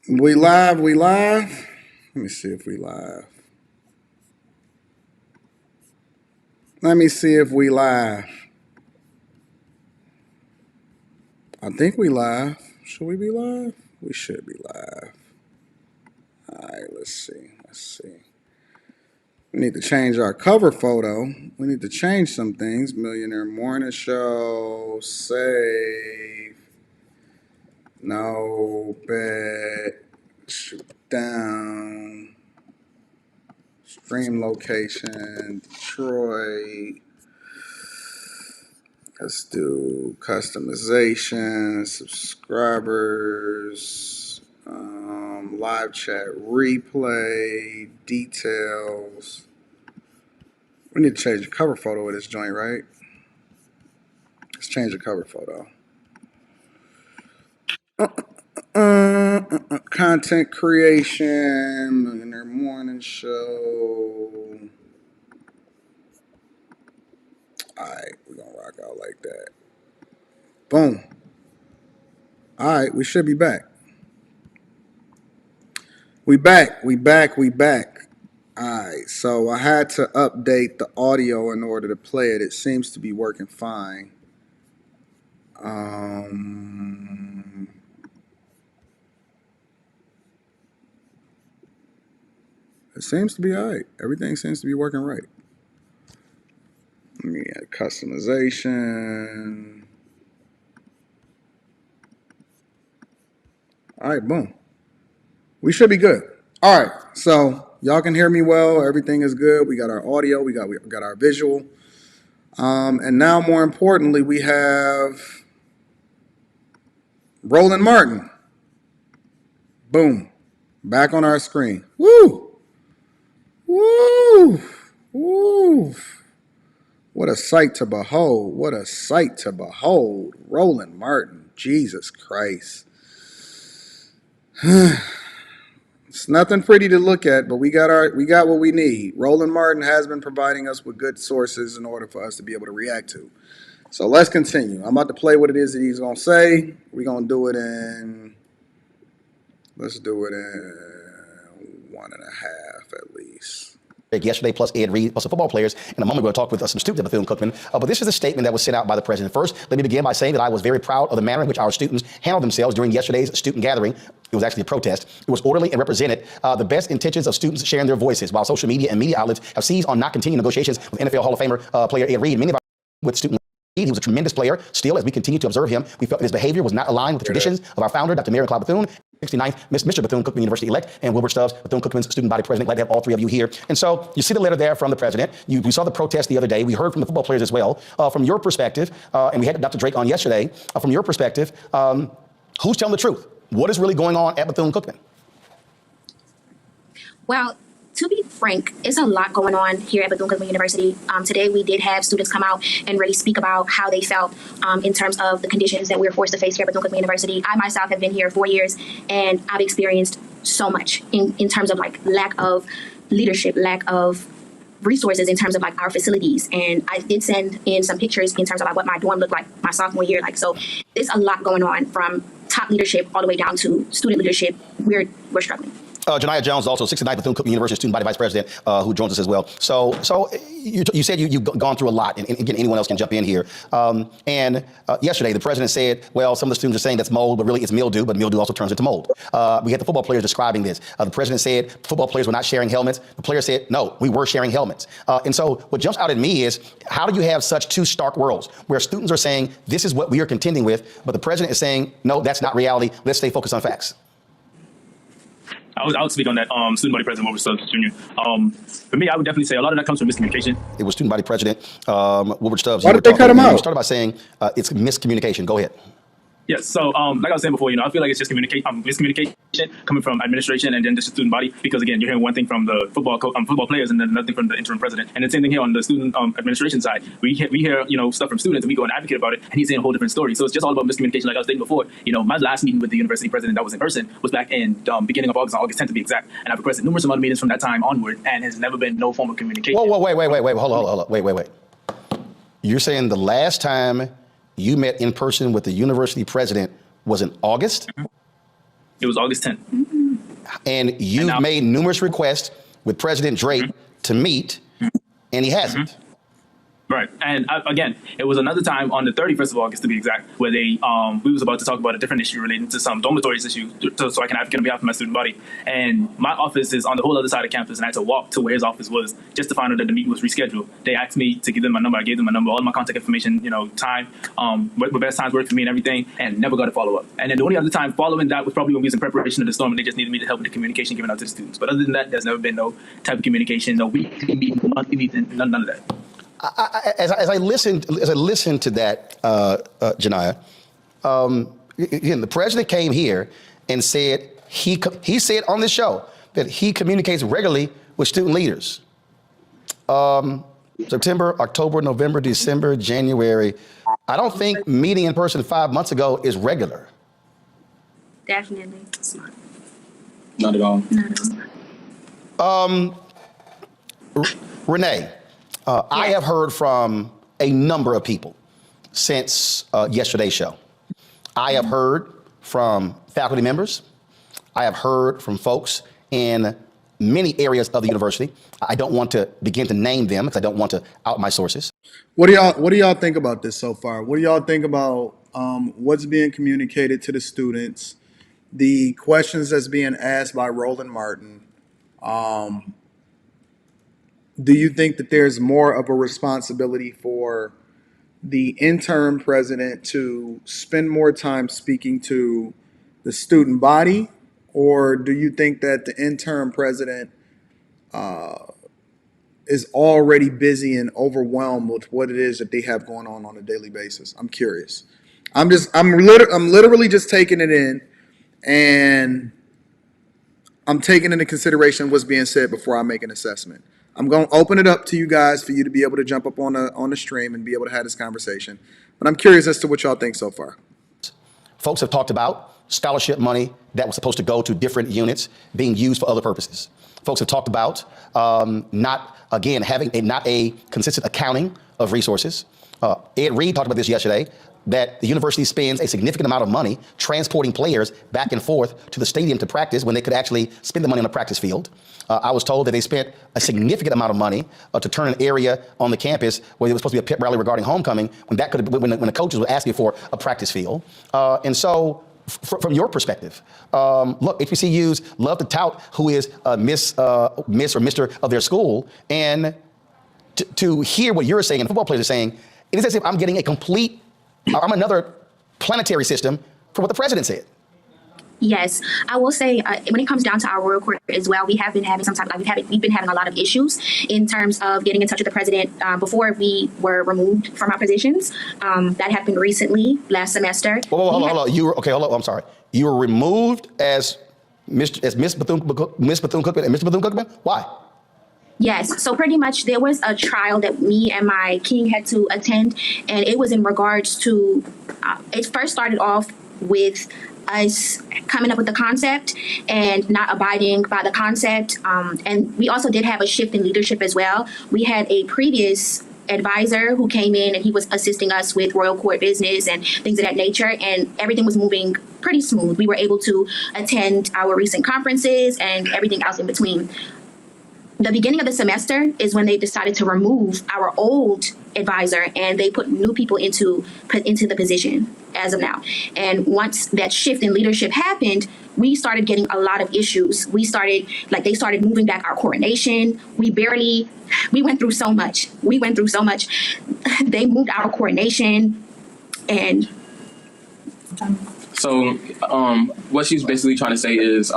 We live, we live. Let me see if we live. Let me see if we live. I think we live. Should we be live? We should be live. All right, let's see. We need to change our cover photo. We need to change some things. Millionaire Morning Show. Save. No bet. Shoot down. Stream location. Detroit. Let's do customization, subscribers, live chat replay, details. We need to change the cover photo of this joint, right? Let's change the cover photo. Content creation, Millionaire Morning Show. Alright, we're gonna rock out like that. Boom. Alright, we should be back. We back. Alright, so I had to update the audio in order to play it. It seems to be working fine. It seems to be alright. Everything seems to be working right. Let me add customization. Alright, boom. We should be good. Alright, so y'all can hear me well. Everything is good. We got our audio. We got our visual. And now, more importantly, we have Roland Martin. Boom. Back on our screen. Woo! Woo! Woo! What a sight to behold. What a sight to behold. Roland Martin. Jesus Christ. It's nothing pretty to look at, but we got what we need. Roland Martin has been providing us with good sources in order for us to be able to react to. So let's continue. I'm about to play what it is that he's gonna say. We're gonna do it in. Let's do it in 1.5 at least. Yesterday, plus Ed Reed, plus the football players. In a moment, we're going to talk with some students at Bethune-Cookman. But this is a statement that was sent out by the president. First, let me begin by saying that I was very proud of the manner in which our students handled themselves during yesterday's student gathering. It was actually a protest. It was orderly and represented the best intentions of students sharing their voices, while social media and media outlets have seized on not continuing negotiations with NFL Hall of Famer player Ed Reed. Many of our with student he was a tremendous player. Still, as we continue to observe him, we felt that his behavior was not aligned with the traditions of our founder, Dr. Mary Clyde Bethune, 69th Mr. Bethune-Cookman University-elect, and Wilbur Stubbs, Bethune-Cookman's student body president. Glad to have all three of you here. And so you see the letter there from the president. We saw the protest the other day. We heard from the football players as well. From your perspective, and we had Dr. Drake on yesterday, from your perspective, who's telling the truth? What is really going on at Bethune-Cookman? Well, to be frank, it's a lot going on here at Bethune-Cookman University. Today, we did have students come out and really speak about how they felt in terms of the conditions that we were forced to face here at Bethune-Cookman University. I myself have been here 4 years, and I've experienced so much in terms of like lack of leadership, lack of resources in terms of like our facilities. And I did send in some pictures in terms of like what my dorm looked like my sophomore year. Like, so there's a lot going on from top leadership all the way down to student leadership. We're struggling. Janiyah Jones, also 69th Bethune-Cookman University student body vice president, who joins us as well. So you said you've gone through a lot, and again, anyone else can jump in here. Yesterday, the president said, well, some of the students are saying that's mold, but really it's mildew, but mildew also turns into mold. We had the football players describing this. The president said football players were not sharing helmets. The players said, no, we were sharing helmets. And so what jumps out at me is, how do you have such two stark worlds where students are saying, this is what we are contending with, but the president is saying, no, that's not reality. Let's stay focused on facts. I would speak on that. Student body president Wilbur Stubbs Jr. For me, I would definitely say a lot of that comes from miscommunication. It was student body president Wilbur Stubbs. Why did they cut him out? You started by saying it's miscommunication. Go ahead. Yes. So, like I was saying before, I feel like it's just miscommunication coming from administration and then just the student body. Because again, you're hearing one thing from the football players and then another thing from the interim president. And the same thing here on the student administration side. We hear stuff from students and we go and advocate about it, and he's saying a whole different story. So it's just all about miscommunication. Like I was saying before, my last meeting with the university president that was in person was back in beginning of August, on August 10th to be exact. And I've requested numerous amount of meetings from that time onward, and has never been no form of communication. Whoa, wait, hold on, wait. You're saying the last time you met in person with the university president was in August? It was August 10th. And you've made numerous requests with President Drake to meet, and he hasn't. Right. And again, it was another time on the 31st of August, to be exact, where we was about to talk about a different issue relating to some dormitories issue, so I can advocate on behalf of my student body. And my office is on the whole other side of campus, and I had to walk to where his office was just to find out that the meeting was rescheduled. They asked me to give them my number. I gave them my number, all of my contact information, time, what best times worked for me and everything, and never got a follow-up. And then the only other time following that was probably when we was in preparation of the storm, and they just needed me to help with the communication given out to the students. But other than that, there's never been no type of communication, no weekly meeting, monthly meeting, none of that. As I listened to that, Janiyah, again, the president came here and said he said on this show that he communicates regularly with student leaders. September, October, November, December, January. I don't think meeting in person 5 months ago is regular. Definitely. It's not. Not at all. Not at all. Renee, I have heard from a number of people since yesterday's show. I have heard from faculty members. I have heard from folks in many areas of the university. I don't want to begin to name them because I don't want to out my sources. What do y'all think about this so far? What do y'all think about what's being communicated to the students, the questions that's being asked by Roland Martin? Do you think that there's more of a responsibility for the interim president to spend more time speaking to the student body, or do you think that the interim president is already busy and overwhelmed with what it is that they have going on a daily basis? I'm curious. I'm literally just taking it in, and I'm taking into consideration what's being said before I make an assessment. I'm going to open it up to you guys for you to be able to jump up on the stream and be able to have this conversation. But I'm curious as to what y'all think so far. Folks have talked about scholarship money that was supposed to go to different units being used for other purposes. Folks have talked about having not a consistent accounting of resources. Ed Reed talked about this yesterday, that the university spends a significant amount of money transporting players back and forth to the stadium to practice when they could actually spend the money on a practice field. I was told that they spent a significant amount of money to turn an area on the campus where there was supposed to be a pep rally regarding homecoming when the coaches were asking for a practice field. And so from your perspective, look, HBCUs love to tout who is Miss or Mr. of their school, and to hear what you're saying and football players are saying, it is as if I'm getting I'm another planetary system for what the president said. Yes, I will say when it comes down to our royal court as well, we have been having we've been having a lot of issues in terms of getting in touch with the president before we were removed from our positions. That happened recently last semester. Hold on. I'm sorry. You were removed as Miss Bethune-Cookman and Mr. Bethune-Cookman? Why? Yes. So pretty much there was a trial that me and my king had to attend, and it was in regards to, it first started off with us coming up with the concept and not abiding by the concept. And we also did have a shift in leadership as well. We had a previous advisor who came in and he was assisting us with royal court business and things of that nature, and everything was moving pretty smooth. We were able to attend our recent conferences and everything else in between. The beginning of the semester is when they decided to remove our old advisor and they put new people into the position as of now. And once that shift in leadership happened, we started getting a lot of issues. They started moving back our coordination. We went through so much. They moved our coordination and. So what she's basically trying to say is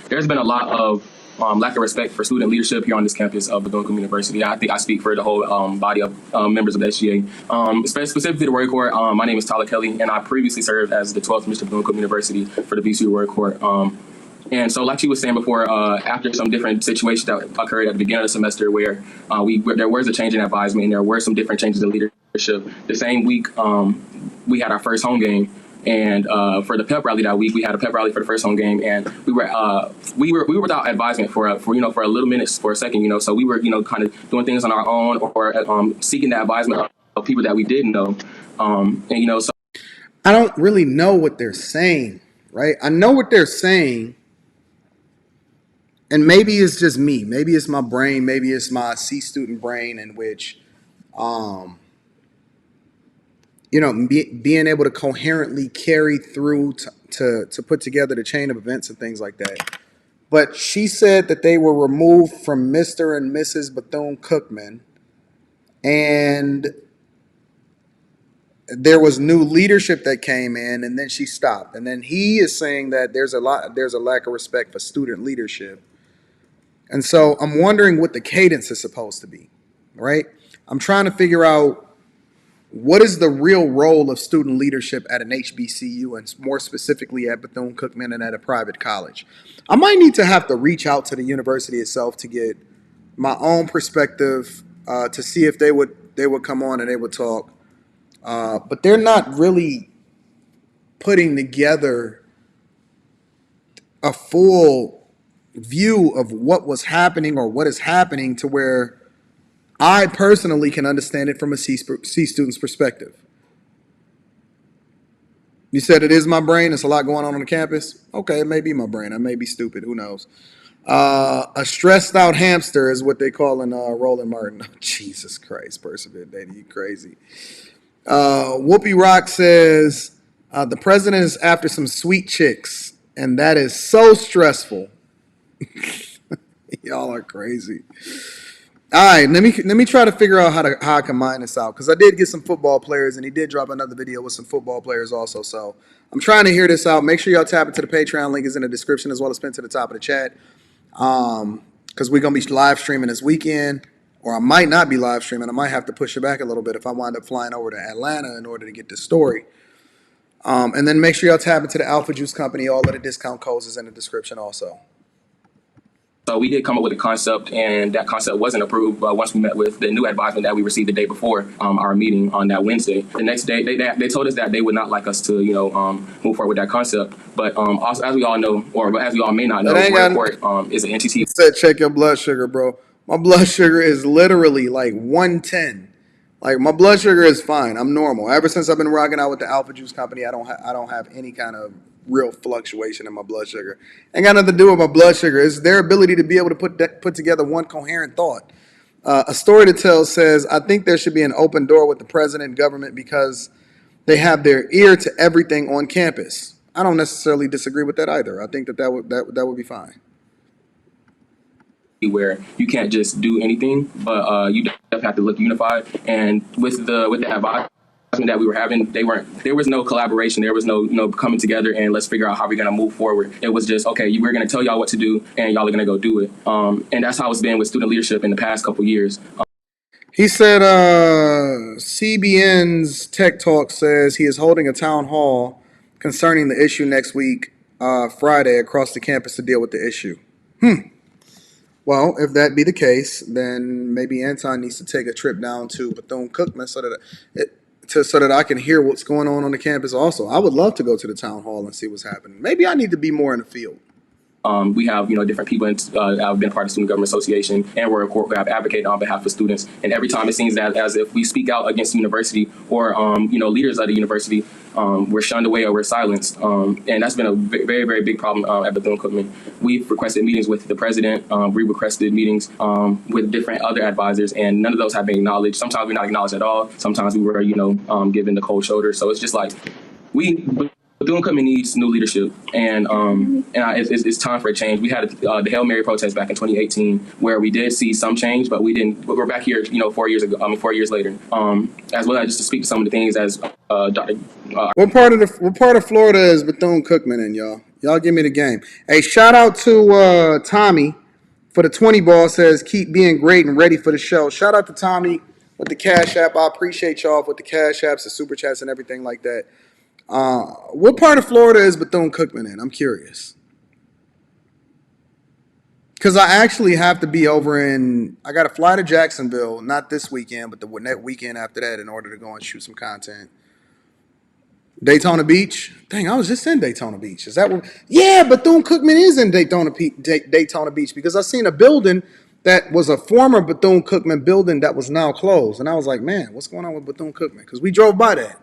there's been a lot of lack of respect for student leadership here on this campus of Bethune-Cookman University. I think I speak for the whole body of members of the SGA. Specifically the Royal Court, my name is Tyler Kelly, and I previously served as the 12th Mr. Bethune-Cookman University for the BCU Royal Court. And so like she was saying before, after some different situations that occurred at the beginning of the semester where there was a change in advisement and there were some different changes in leadership, the same week we had our first home game. And for the pep rally that week, we had a pep rally for the first home game, and we were without advisement for a little minute, for a second, so we were kind of doing things on our own or seeking the advisement of people that we didn't know, so I don't really know what they're saying. right? I know what they're saying, and maybe it's just me. Maybe it's my brain. Maybe it's my C student brain in which, being able to coherently carry through to put together the chain of events and things like that. But she said that they were removed from Mr. and Mrs. Bethune-Cookman, and there was new leadership that came in, and then she stopped. And then he is saying that there's a lack of respect for student leadership. And so I'm wondering what the cadence is supposed to be, right? I'm trying to figure out what is the real role of student leadership at an HBCU, and more specifically at Bethune-Cookman and at a private college. I might need to have to reach out to the university itself to get my own perspective, to see if they would come on and they would talk. But they're not really putting together a full view of what was happening or what is happening to where I personally can understand it from a C student's perspective. You said it is my brain. It's a lot going on the campus. Okay, it may be my brain. I may be stupid. Who knows? A stressed out hamster is what they call in Roland Martin. Oh, Jesus Christ, Perseverance, Data, you crazy. Whoopi Rock says the president is after some sweet chicks, and that is so stressful. Y'all are crazy. All right, let me try to figure out how I can mine this out, because I did get some football players, and he did drop another video with some football players also. So I'm trying to hear this out. Make sure y'all tap into the Patreon link is in the description, as well as pinned to the top of the chat. Because we're gonna be live streaming this weekend, or I might not be live streaming. I might have to push it back a little bit if I wind up flying over to Atlanta in order to get this story. And then make sure y'all tap into the Alpha Juice Company. All of the discount codes is in the description also. So we did come up with a concept, and that concept wasn't approved once we met with the new advisement that we received the day before our meeting on that Wednesday. The next day, they told us that they would not like us to, move forward with that concept. But also, as we all know, or as we all may not know, court is an entity. He said, check your blood sugar, bro. My blood sugar is literally like 110. Like, my blood sugar is fine. I'm normal. Ever since I've been rocking out with the Alpha Juice Company, I don't have any kind of real fluctuation in my blood sugar. Ain't got nothing to do with my blood sugar. It's their ability to be able to put together one coherent thought. A story to tell says, I think there should be an open door with the president and government because they have their ear to everything on campus. I don't necessarily disagree with that either. I think that would be fine. Where you can't just do anything, but you definitely have to look unified. And with the advisement that we were having, there was no collaboration. There was no coming together and let's figure out how we're going to move forward. It was just, okay, we're going to tell y'all what to do and y'all are going to go do it. And that's how it's been with student leadership in the past couple years. He said CBN's Tech Talk says he is holding a town hall concerning the issue next week, Friday, across the campus to deal with the issue. Well, if that be the case, then maybe Anton needs to take a trip down to Bethune-Cookman so that I can hear what's going on the campus also. I would love to go to the town hall and see what's happening. Maybe I need to be more in the field. We have, different people that have been part of the Student Government Association, and we're a court who have advocated on behalf of students. And every time it seems that as if we speak out against the university or, leaders of the university, we're shunned away or we're silenced. And that's been a very, very big problem at Bethune-Cookman. We've requested meetings with the president. We requested meetings with different other advisors, and none of those have been acknowledged. Sometimes we're not acknowledged at all. Sometimes we were, given the cold shoulder. So it's just like Bethune-Cookman needs new leadership, and it's time for a change. We had the Hail Mary protest back in 2018, where we did see some change, but we didn't. But we're back here, 4 years ago. 4 years later. As well as just to speak to some of the things as Dr. What part of Florida is Bethune-Cookman in, y'all? Y'all give me the game. Hey, shout out to Tommy for the 20 ball. Says keep being great and ready for the show. Shout out to Tommy with the Cash App. I appreciate y'all with the Cash Apps, the Super Chats, and everything like that. What part of Florida is Bethune-Cookman in? I'm curious. Because I actually have to be I got to fly to Jacksonville, not this weekend, but the weekend after that in order to go and shoot some content. Daytona Beach? Dang, I was just in Daytona Beach. Is that what? Yeah, Bethune-Cookman is in Daytona Beach because I seen a building that was a former Bethune-Cookman building that was now closed. And I was like, man, what's going on with Bethune-Cookman? Because we drove by that.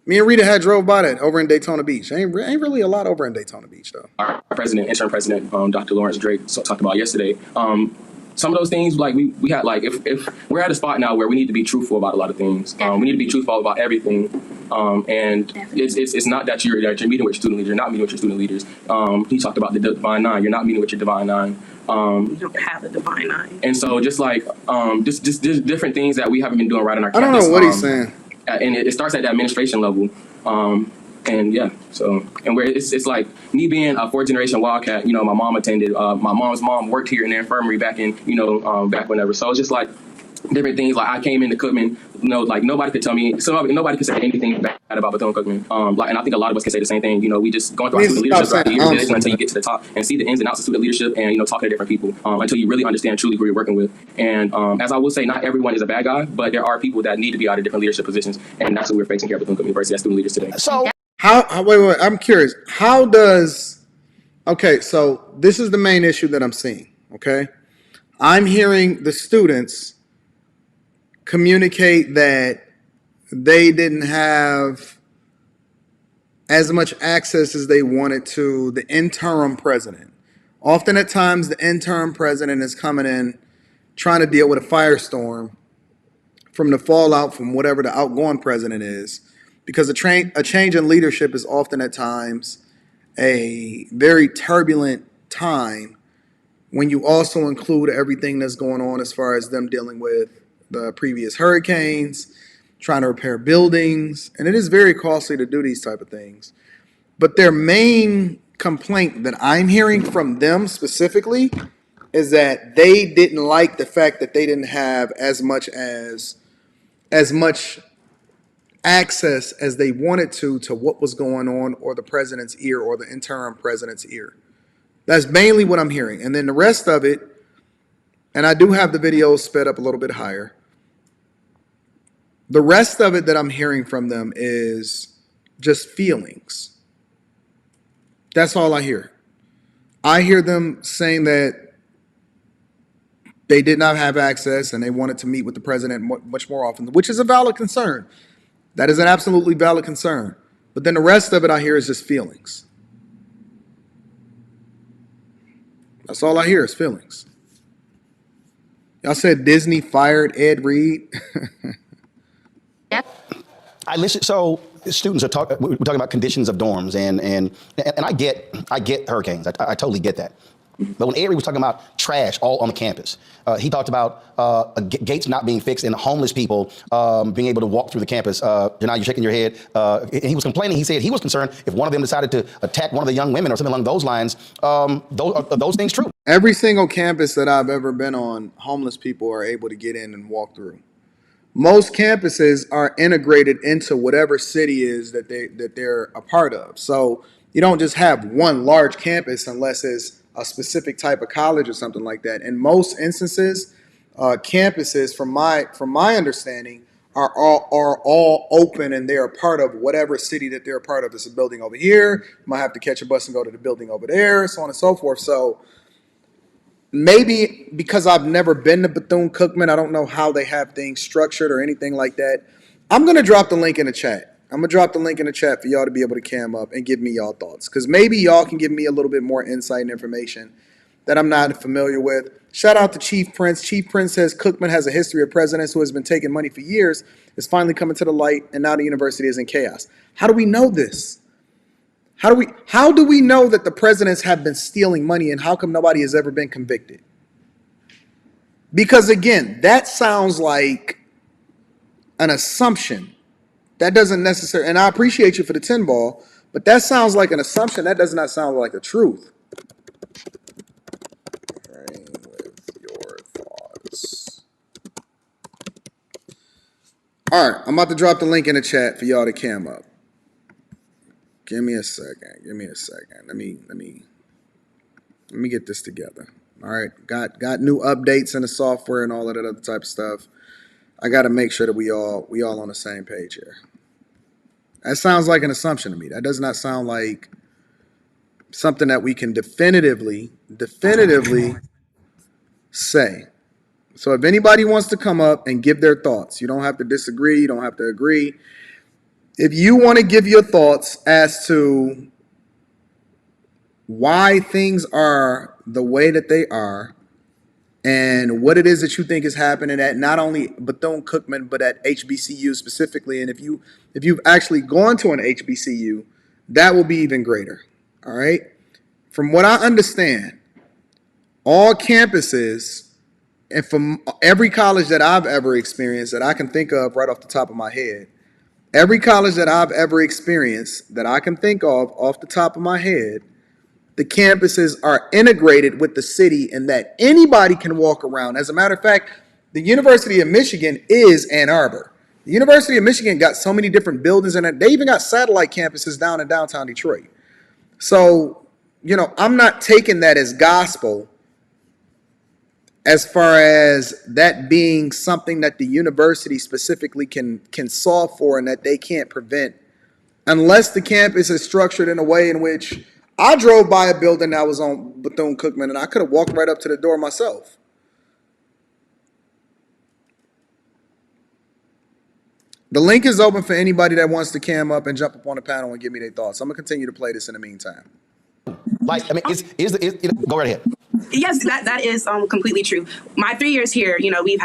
Me and Rita had drove by that over in Daytona Beach. Ain't really a lot over in Daytona Beach though. Our president, interim president, Dr. Lawrence Drake, talked about yesterday. Some of those things, like we had, like if we're at a spot now where we need to be truthful about a lot of things. We need to be truthful about everything. And it's not that you're meeting with your student leaders. You're not meeting with your student leaders. He talked about the divine nine. You're not meeting with your divine nine. You don't have a divine nine. And so just like just different things that we haven't been doing right on our I campus. don't know what he's saying. And it starts at the administration level. And yeah, so, and where it's like me being a fourth generation Wildcat, you know, my mom attended, my mom's mom worked here in the infirmary back in, you know, back whenever. So it's just like different things. Like I came into Cookman, you know, like nobody could tell me, so nobody could say anything bad about Bethune-Cookman. Like, and I think a lot of us can say the same thing. You know, we just going through our student leadership throughout the years until you get to the top and see the ins and outs of student leadership and, you know, talk to different people until you really understand truly who you're working with. And as I will say, not everyone is a bad guy, but there are people that need to be out of different leadership positions. And that's what we're facing here at Bethune-Cookman University as student leaders today. So Wait, I'm curious. Okay, so this is the main issue that I'm seeing, okay? I'm hearing the students communicate that they didn't have as much access as they wanted to the interim president. Often at times, the interim president is coming in trying to deal with a firestorm from the fallout from whatever the outgoing president is. Because a change in leadership is often at times a very turbulent time when you also include everything that's going on as far as them dealing with the previous hurricanes, trying to repair buildings, and it is very costly to do these type of things. But their main complaint that I'm hearing from them specifically is that they didn't like the fact that they didn't have as much access as they wanted to what was going on or the president's ear or the interim president's ear. That's mainly what I'm hearing. And then the rest of it, and I do have the videos sped up a little bit higher. The rest of it that I'm hearing from them is just feelings. That's all I hear. I hear them saying that they did not have access and they wanted to meet with the president much more often, which is a valid concern. That is an absolutely valid concern. But then the rest of it I hear is just feelings. That's all I hear is feelings. Y'all said Disney fired Ed Reed. I listen. So students are we're talking about conditions of dorms, and I get hurricanes. I totally get that. But when Ed Reed was talking about trash all on the campus, he talked about gates not being fixed and homeless people being able to walk through the campus. You're shaking your head. And he was complaining. He said he was concerned if one of them decided to attack one of the young women or something along those lines. Are those things true? Every single campus that I've ever been on, homeless people are able to get in and walk through. Most campuses are integrated into whatever city is that they're a part of. So you don't just have one large campus unless it's a specific type of college or something like that. In most instances, campuses, from my understanding, are all open and they're a part of whatever city that they're a part of. It's a building over here. You might have to catch a bus and go to the building over there, so on and so forth. So maybe because I've never been to Bethune-Cookman, I don't know how they have things structured or anything like that. I'm going to drop the link in the chat. I'm going to drop the link in the chat for y'all to be able to cam up and give me y'all thoughts. Because maybe y'all can give me a little bit more insight and information that I'm not familiar with. Shout out to Chief Prince. Chief Prince says Cookman has a history of presidents who has been taking money for years. It's finally coming to the light, and now the university is in chaos. How do we know this? How do we know that the presidents have been stealing money, and how come nobody has ever been convicted? Because again, that sounds like an assumption. That doesn't necessarily, and I appreciate you for the 10 ball, but that sounds like an assumption. That does not sound like the truth. Praying with your thoughts. All right, I'm about to drop the link in the chat for y'all to cam up. Give me a second. Let me get this together. All right, got new updates in the software and all of that other type of stuff. I got to make sure that we all on the same page here. That sounds like an assumption to me. That does not sound like something that we can definitively say. So if anybody wants to come up and give their thoughts, you don't have to disagree. You don't have to agree. If you want to give your thoughts as to why things are the way that they are and what it is that you think is happening at not only Bethune-Cookman but at HBCU specifically, and if you've actually gone to an HBCU, that will be even greater. All right. From what I understand, all campuses, and from every college that I've ever experienced that I can think of right off the top of my head, every college that I've ever experienced that I can think of off the top of my head, the campuses are integrated with the city and that anybody can walk around. As a matter of fact, the University of Michigan is Ann Arbor. The University of Michigan got so many different buildings, and they even got satellite campuses down in downtown Detroit. So, I'm not taking that as gospel as far as that being something that the university specifically can solve for and that they can't prevent, unless the campus is structured in a way in which I drove by a building that was on Bethune-Cookman and I could have walked right up to the door myself. The link is open for anybody that wants to cam up and jump up on the panel and give me their thoughts. I'm going to continue to play this in the meantime. Go right ahead. Yes, that is completely true. My 3 years here, we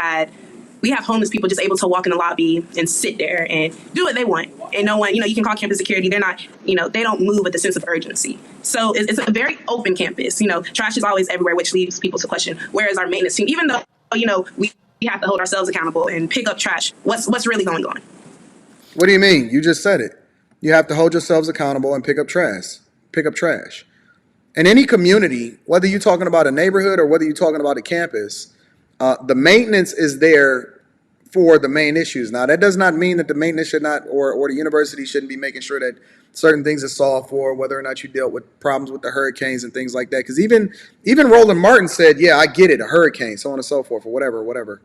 have homeless people just able to walk in the lobby and sit there and do what they want. And no one, you can call campus security. They're not, they don't move with a sense of urgency. So it's a very open campus. Trash is always everywhere, which leads people to question, where is our maintenance team? Even though, we have to hold ourselves accountable and pick up trash. What's really going on? What do you mean? You just said it. You have to hold yourselves accountable and pick up trash. Pick up trash. In any community, whether you're talking about a neighborhood or whether you're talking about a campus, the maintenance is there for the main issues. Now, that does not mean that the maintenance should not, or the university shouldn't be making sure that certain things are solved for, whether or not you dealt with problems with the hurricanes and things like that. Because even Roland Martin said, yeah, I get it, a hurricane, so on and so forth, or whatever, whatever.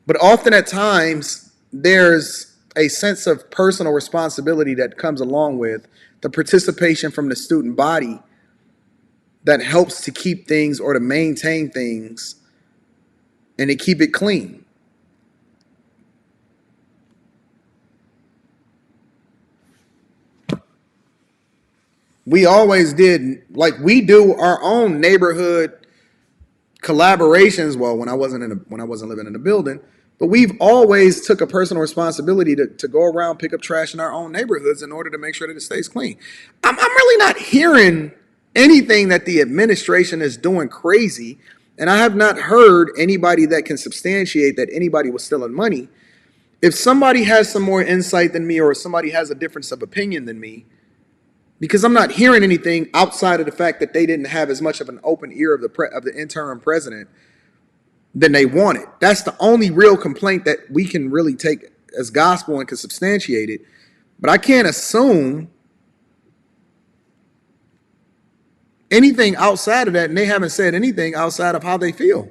But often at times, there's a sense of personal responsibility that comes along with the participation from the student body that helps to keep things or to maintain things and to keep it clean. We always did, like we do our own neighborhood collaborations. Well, when I wasn't living in the building, but we've always took a personal responsibility to go around, pick up trash in our own neighborhoods in order to make sure that it stays clean. I'm really not hearing anything that the administration is doing crazy, and I have not heard anybody that can substantiate that anybody was stealing money. If somebody has some more insight than me, or somebody has a difference of opinion than me, because I'm not hearing anything outside of the fact that they didn't have as much of an open ear of the interim president than they wanted. That's the only real complaint that we can really take as gospel and can substantiate it. But I can't assume anything outside of that, and they haven't said anything outside of how they feel.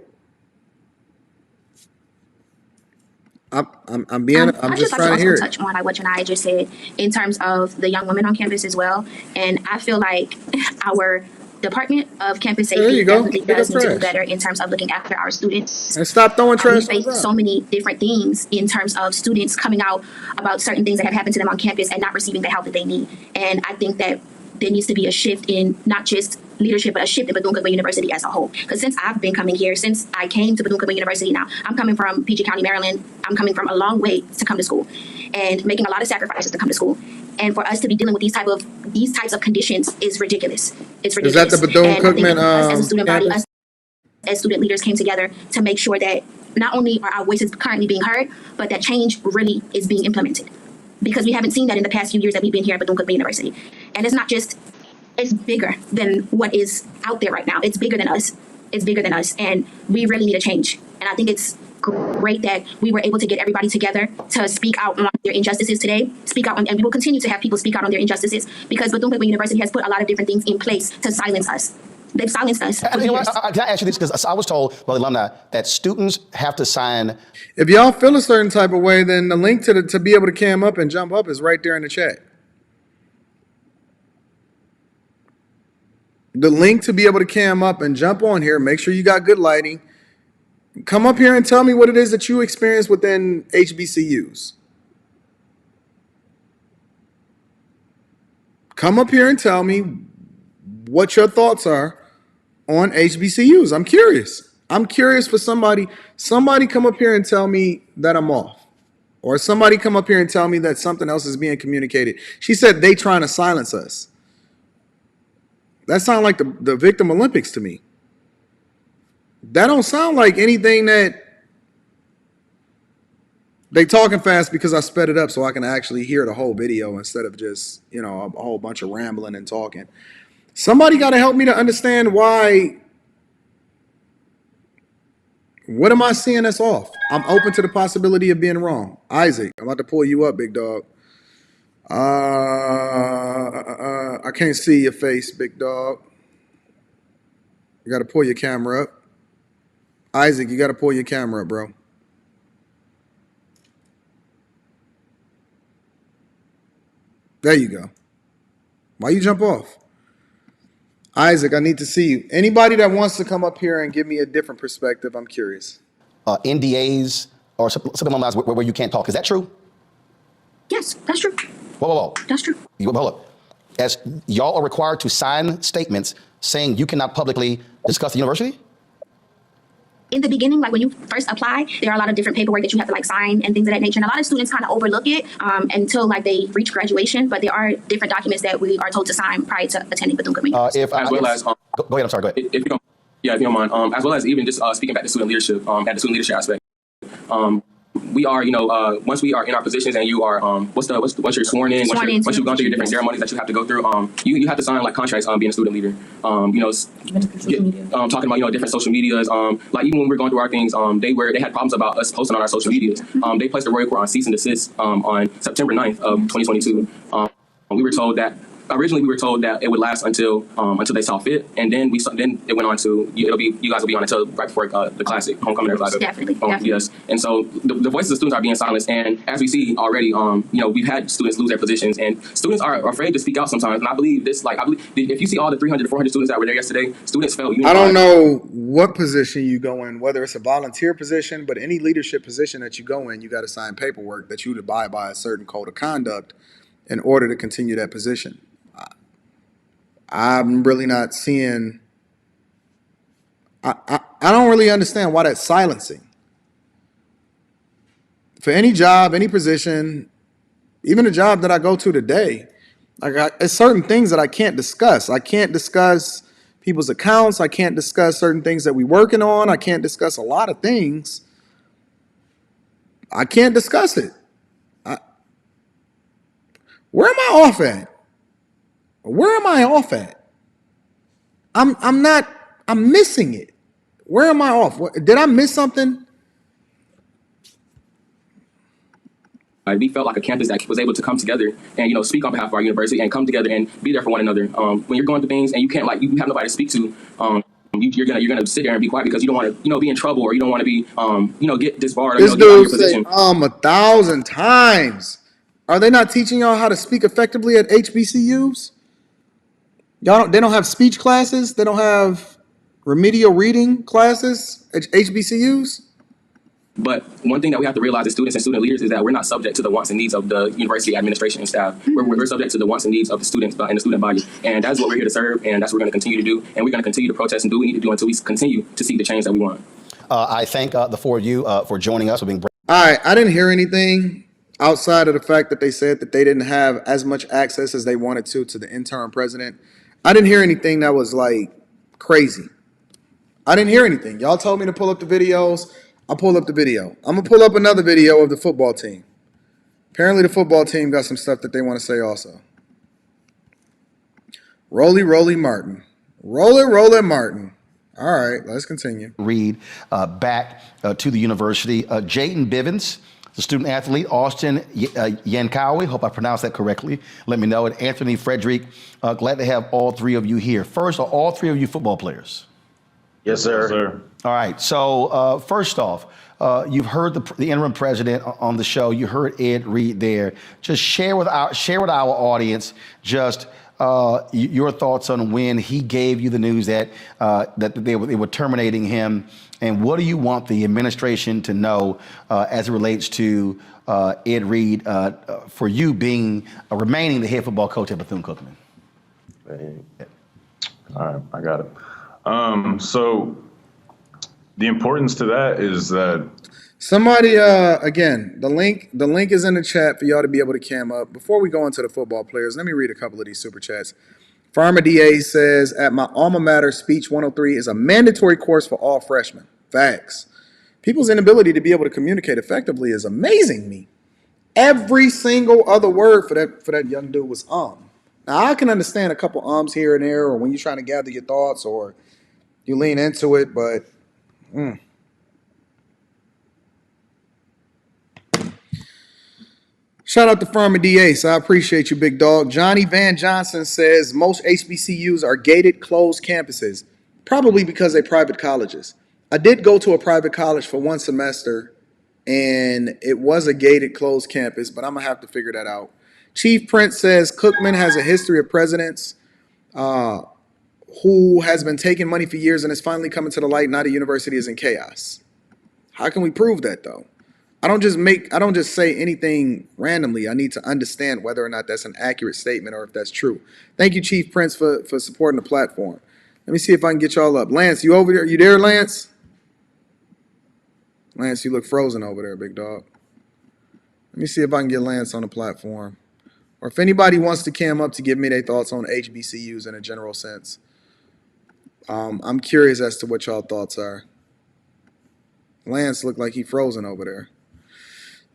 I'm just trying to hear it. Touch on what Janai just said in terms of the young women on campus as well, and I feel like our Department of Campus Safety definitely does need to do better in terms of looking after our students. And stop throwing trash. We face so many different things in terms of students coming out about certain things that have happened to them on campus and not receiving the help that they need. And I think that there needs to be a shift in not just leadership, but a shift in Bethune-Cookman University as a whole. Because since I've been coming here, since I came to Bethune-Cookman University, now I'm coming from PG County, Maryland. I'm coming from a long way to come to school and making a lot of sacrifices to come to school. And for us to be dealing with these types of conditions is ridiculous. It's ridiculous. Is that the Bethune-Cookman us as a student body, us as student leaders came together to make sure that not only are our voices currently being heard, but that change really is being implemented. Because we haven't seen that in the past few years that we've been here at Bethune-Cookman University. And it's not just, it's bigger than what is out there right now. It's bigger than us. It's bigger than us. And we really need a change. And I think it's great that we were able to get everybody together to speak out on their injustices today, and we will continue to have people speak out on their injustices because Bethune-Cookman University has put a lot of different things in place to silence us. They've silenced us. Can I ask you this? Because I was told by the alumni that students have to sign. If y'all feel a certain type of way, then the link to be able to cam up and jump up is right there in the chat. The link to be able to cam up and jump on here, make sure you got good lighting. Come up here and tell me what it is that you experience within HBCUs. Come up here and tell me what your thoughts are on HBCUs. I'm curious. I'm curious for somebody come up here and tell me that I'm off. Or somebody come up here and tell me that something else is being communicated. She said they trying to silence us. That sounds like the Victim Olympics to me. That don't sound like anything that they talking fast because I sped it up so I can actually hear the whole video instead of just, a whole bunch of rambling and talking. Somebody got to help me to understand why. What am I seeing that's off? I'm open to the possibility of being wrong. Isaac, I'm about to pull you up, big dog. I can't see your face, big dog. You got to pull your camera up. Isaac, you got to pull your camera up, bro. There you go. Why you jump off? Isaac, I need to see you. Anybody that wants to come up here and give me a different perspective, I'm curious. NDAs or something along those lines where you can't talk. Is that true? Yes, that's true. Whoa. That's true. Hold up. As y'all are required to sign statements saying you cannot publicly discuss the university? In the beginning, like when you first apply, there are a lot of different paperwork that you have to sign and things of that nature. And a lot of students kind of overlook it until they reach graduation. But there are different documents that we are told to sign prior to attending Bethune-Cookman. Go ahead. I'm sorry. Go ahead. If you don't, if you don't mind, as well as even just speaking back to student leadership, at the student leadership aspect. We are, once we are in our positions and you are, once you're sworn in, once you've gone through your different ceremonies that you have to go through, you have to sign contracts being a student leader. Talking about different social medias. Even when we're going through our things, they had problems about us posting on our social medias. They placed a royal court on cease and desist on September 9th of 2022. Originally, we were told that it would last until they saw fit, and then it went on to you guys will be on until right before the classic homecoming. Definitely. Yes, and so the voices of students are being silenced, and as we see already, we've had students lose their positions, and students are afraid to speak out sometimes. And I believe this, if you see all the 300 to 400 students that were there yesterday, students felt unified. I don't know what position you go in, whether it's a volunteer position, but any leadership position that you go in, you got to sign paperwork that you abide by a certain code of conduct in order to continue that position. I'm really not seeing. I don't really understand why that's silencing. For any job, any position, even a job that I go to today, it's certain things that I can't discuss. I can't discuss people's accounts. I can't discuss certain things that we're working on. I can't discuss a lot of things. I can't discuss it. Where am I off at? Where am I off at? I'm missing it. Where am I off? Did I miss something? We felt like a campus that was able to come together and, speak on behalf of our university and come together and be there for one another. When you're going through things and you can't, you have nobody to speak to, you're gonna sit there and be quiet because you don't want to, be in trouble, or you don't want to be, get disbarred. This dude said 1,000 times. Are they not teaching y'all how to speak effectively at HBCUs? They don't have speech classes. They don't have remedial reading classes at HBCUs. But one thing that we have to realize as students and student leaders is that we're not subject to the wants and needs of the university administration and staff. We're subject to the wants and needs of the students and the student body. And that's what we're here to serve, and that's what we're going to continue to do. And we're going to continue to protest and do what we need to do until we continue to see the change that we want. I thank the four of you for joining us. All right, I didn't hear anything outside of the fact that they said that they didn't have as much access as they wanted to the interim president. I didn't hear anything that was crazy. I didn't hear anything. Y'all told me to pull up the videos. I pulled up the video. I'm going to pull up another video of the football team. Apparently the football team got some stuff that they want to say also. Roly Martin. Roly Martin. All right, let's continue. Read back to the university. Jayden Bivens, the student athlete. Austin Yankawi, hope I pronounced that correctly. Let me know. And Anthony Frederick, glad to have all three of you here. First, are all three of you football players? Yes, sir. Yes, sir. All right. So first off, you've heard the interim president on the show. You heard Ed Reed there. Just share with our audience just your thoughts on when he gave you the news that they were terminating him, and what do you want the administration to know as it relates to Ed Reed for you remaining the head football coach at Bethune-Cookman? All right, I got it. So the importance to that is that Somebody, again, the link is in the chat for y'all to be able to cam up. Before we go into the football players, let me read a couple of these super chats. Pharma DA says, at my alma mater, Speech 103 is a mandatory course for all freshmen. Facts. People's inability to be able to communicate effectively is amazing me. Every single other word for that young dude was Now, I can understand a couple ums here and there, or when you're trying to gather your thoughts, or you lean into it, but shout out to Pharma DA. So I appreciate you, big dog. Johnny Van Johnson says most HBCUs are gated, closed campuses, probably because they're private colleges. I did go to a private college for one semester, and it was a gated, closed campus, but I'm going to have to figure that out. Chief Prince says Cookman has a history of presidents who has been taking money for years and is finally coming to the light. Now the university is in chaos. How can we prove that, though? I don't just say anything randomly. I need to understand whether or not that's an accurate statement or if that's true. Thank you, Chief Prince, for supporting the platform. Let me see if I can get y'all up. Lance, you over there? You there, Lance? Lance, you look frozen over there, big dog. Let me see if I can get Lance on the platform. Or if anybody wants to cam up to give me their thoughts on HBCUs in a general sense. I'm curious as to what y'all thoughts are. Lance looked like he frozen over there.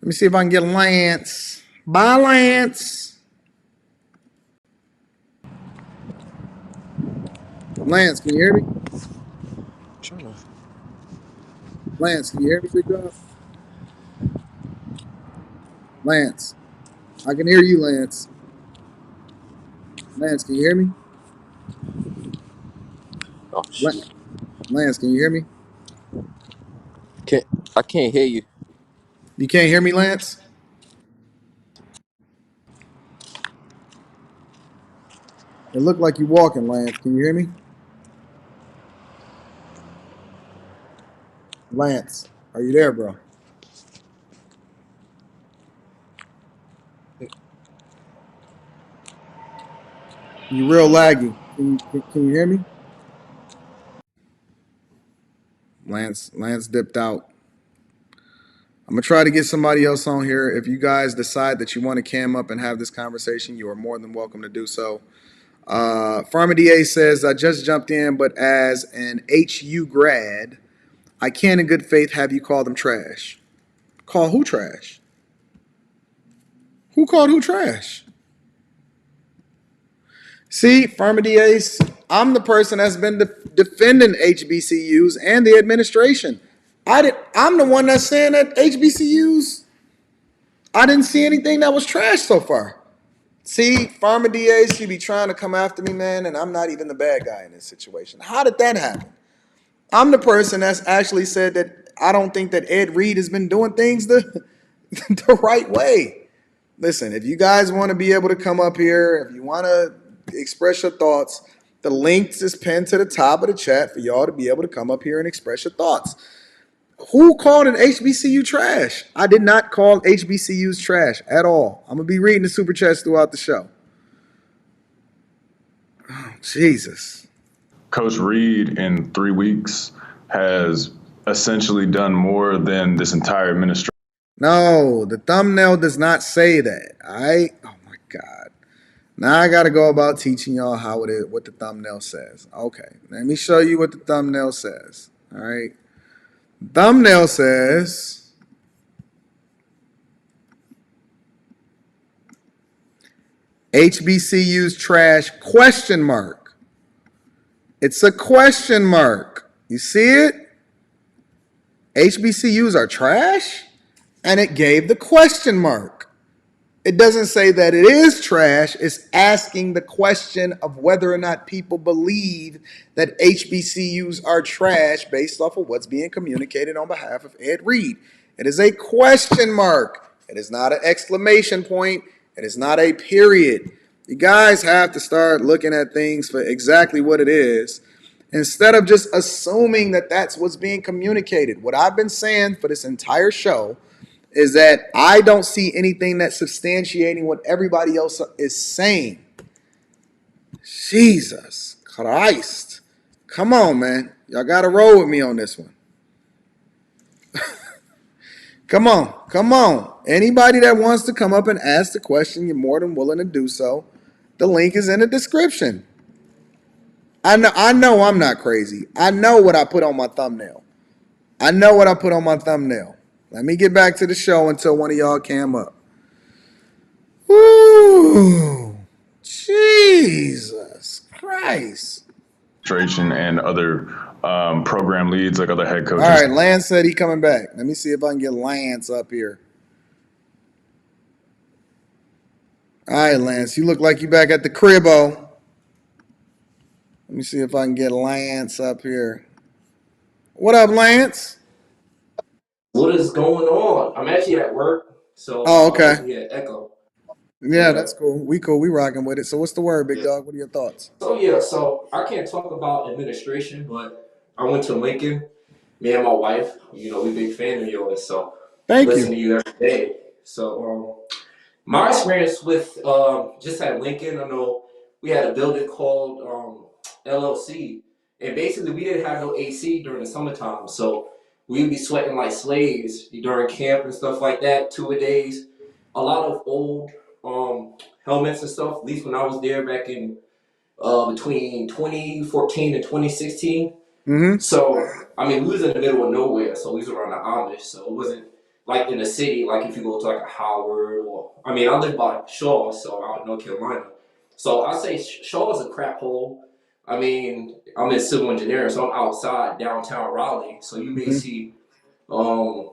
Let me see if I can get Lance. Bye, Lance. Lance, can you hear me? Lance, can you hear me, big dog? Lance. I can hear you, Lance. Lance, can you hear me? Oh, shit. Lance, can you hear me? I can't hear you. You can't hear me, Lance? It looked like you walking, Lance. Can you hear me? Lance, are you there, bro? You real laggy. Can you hear me? Lance dipped out. I'm gonna try to get somebody else on here. If you guys decide that you want to cam up and have this conversation, you are more than welcome to do so. Pharma DA says, I just jumped in, but as an HU grad, I can in good faith have you call them trash. Call who trash? Who called who trash? See, Pharma DAs, I'm the person that's been defending HBCUs and the administration. I'm the one that's saying that HBCUs, I didn't see anything that was trash so far. See, Pharma DAs, you be trying to come after me, man, and I'm not even the bad guy in this situation. How did that happen? I'm the person that's actually said that I don't think that Ed Reed has been doing things the right way. Listen, if you guys want to be able to come up here, if you want to express your thoughts, the link is pinned to the top of the chat for y'all to be able to come up here and express your thoughts. Who called an HBCU trash? I did not call HBCUs trash at all. I'm going to be reading the super chats throughout the show. Oh, Jesus. Coach Reed in 3 weeks has essentially done more than this entire administration. No, the thumbnail does not say that. All right? Oh, my God. Now I got to go about teaching y'all how it is, what the thumbnail says. Okay, let me show you what the thumbnail says. All right. Thumbnail says HBCUs trash ? It's a question mark. You see it? HBCUs are trash? And it gave the question mark. It doesn't say that it is trash. It's asking the question of whether or not people believe that HBCUs are trash based off of what's being communicated on behalf of Ed Reed. It is a question mark. It is not an exclamation point. It is not a period. You guys have to start looking at things for exactly what it is instead of just assuming that that's what's being communicated. What I've been saying for this entire show is that I don't see anything that's substantiating what everybody else is saying. Jesus Christ. Come on, man. Y'all got to roll with me on this one. Come on. Come on. Anybody that wants to come up and ask the question, you're more than willing to do so. The link is in the description. I know I'm not crazy. I know what I put on my thumbnail. Let me get back to the show until one of y'all came up. Woo! Jesus Christ. And other program leads, like other head coaches. All right, Lance said he coming back. Let me see if I can get Lance up here. All right, Lance, you look like you back at the cribbo. Let me see if I can get Lance up here. What up, Lance? What is going on? I'm actually at work, so Oh, I okay. might hear echo. Yeah, Yeah. that's cool. We cool. We rocking with it. So what's the word, big dog? What are your thoughts? So I can't talk about administration, but I went to Lincoln. Me and my wife, we big fan of yours, so Thank listen you. to you every day. So my experience with just at Lincoln, I know we had a building called LLC, and basically we didn't have no AC during the summertime, so we'd be sweating like slaves during camp and stuff like that, 2 a days. A lot of old helmets and stuff. At least when I was there back in between 2014 and 2016. Mm-hmm. So, I mean, we was in the middle of nowhere, so we was around the Amish, so it wasn't like in the city, like if you go to like a Howard or, I mean, I live by Shaw, so out in North Carolina. So I say Shaw is a crap hole. I mean, I'm in civil engineering, so I'm outside downtown Raleigh, so you may Mm-hmm. see um,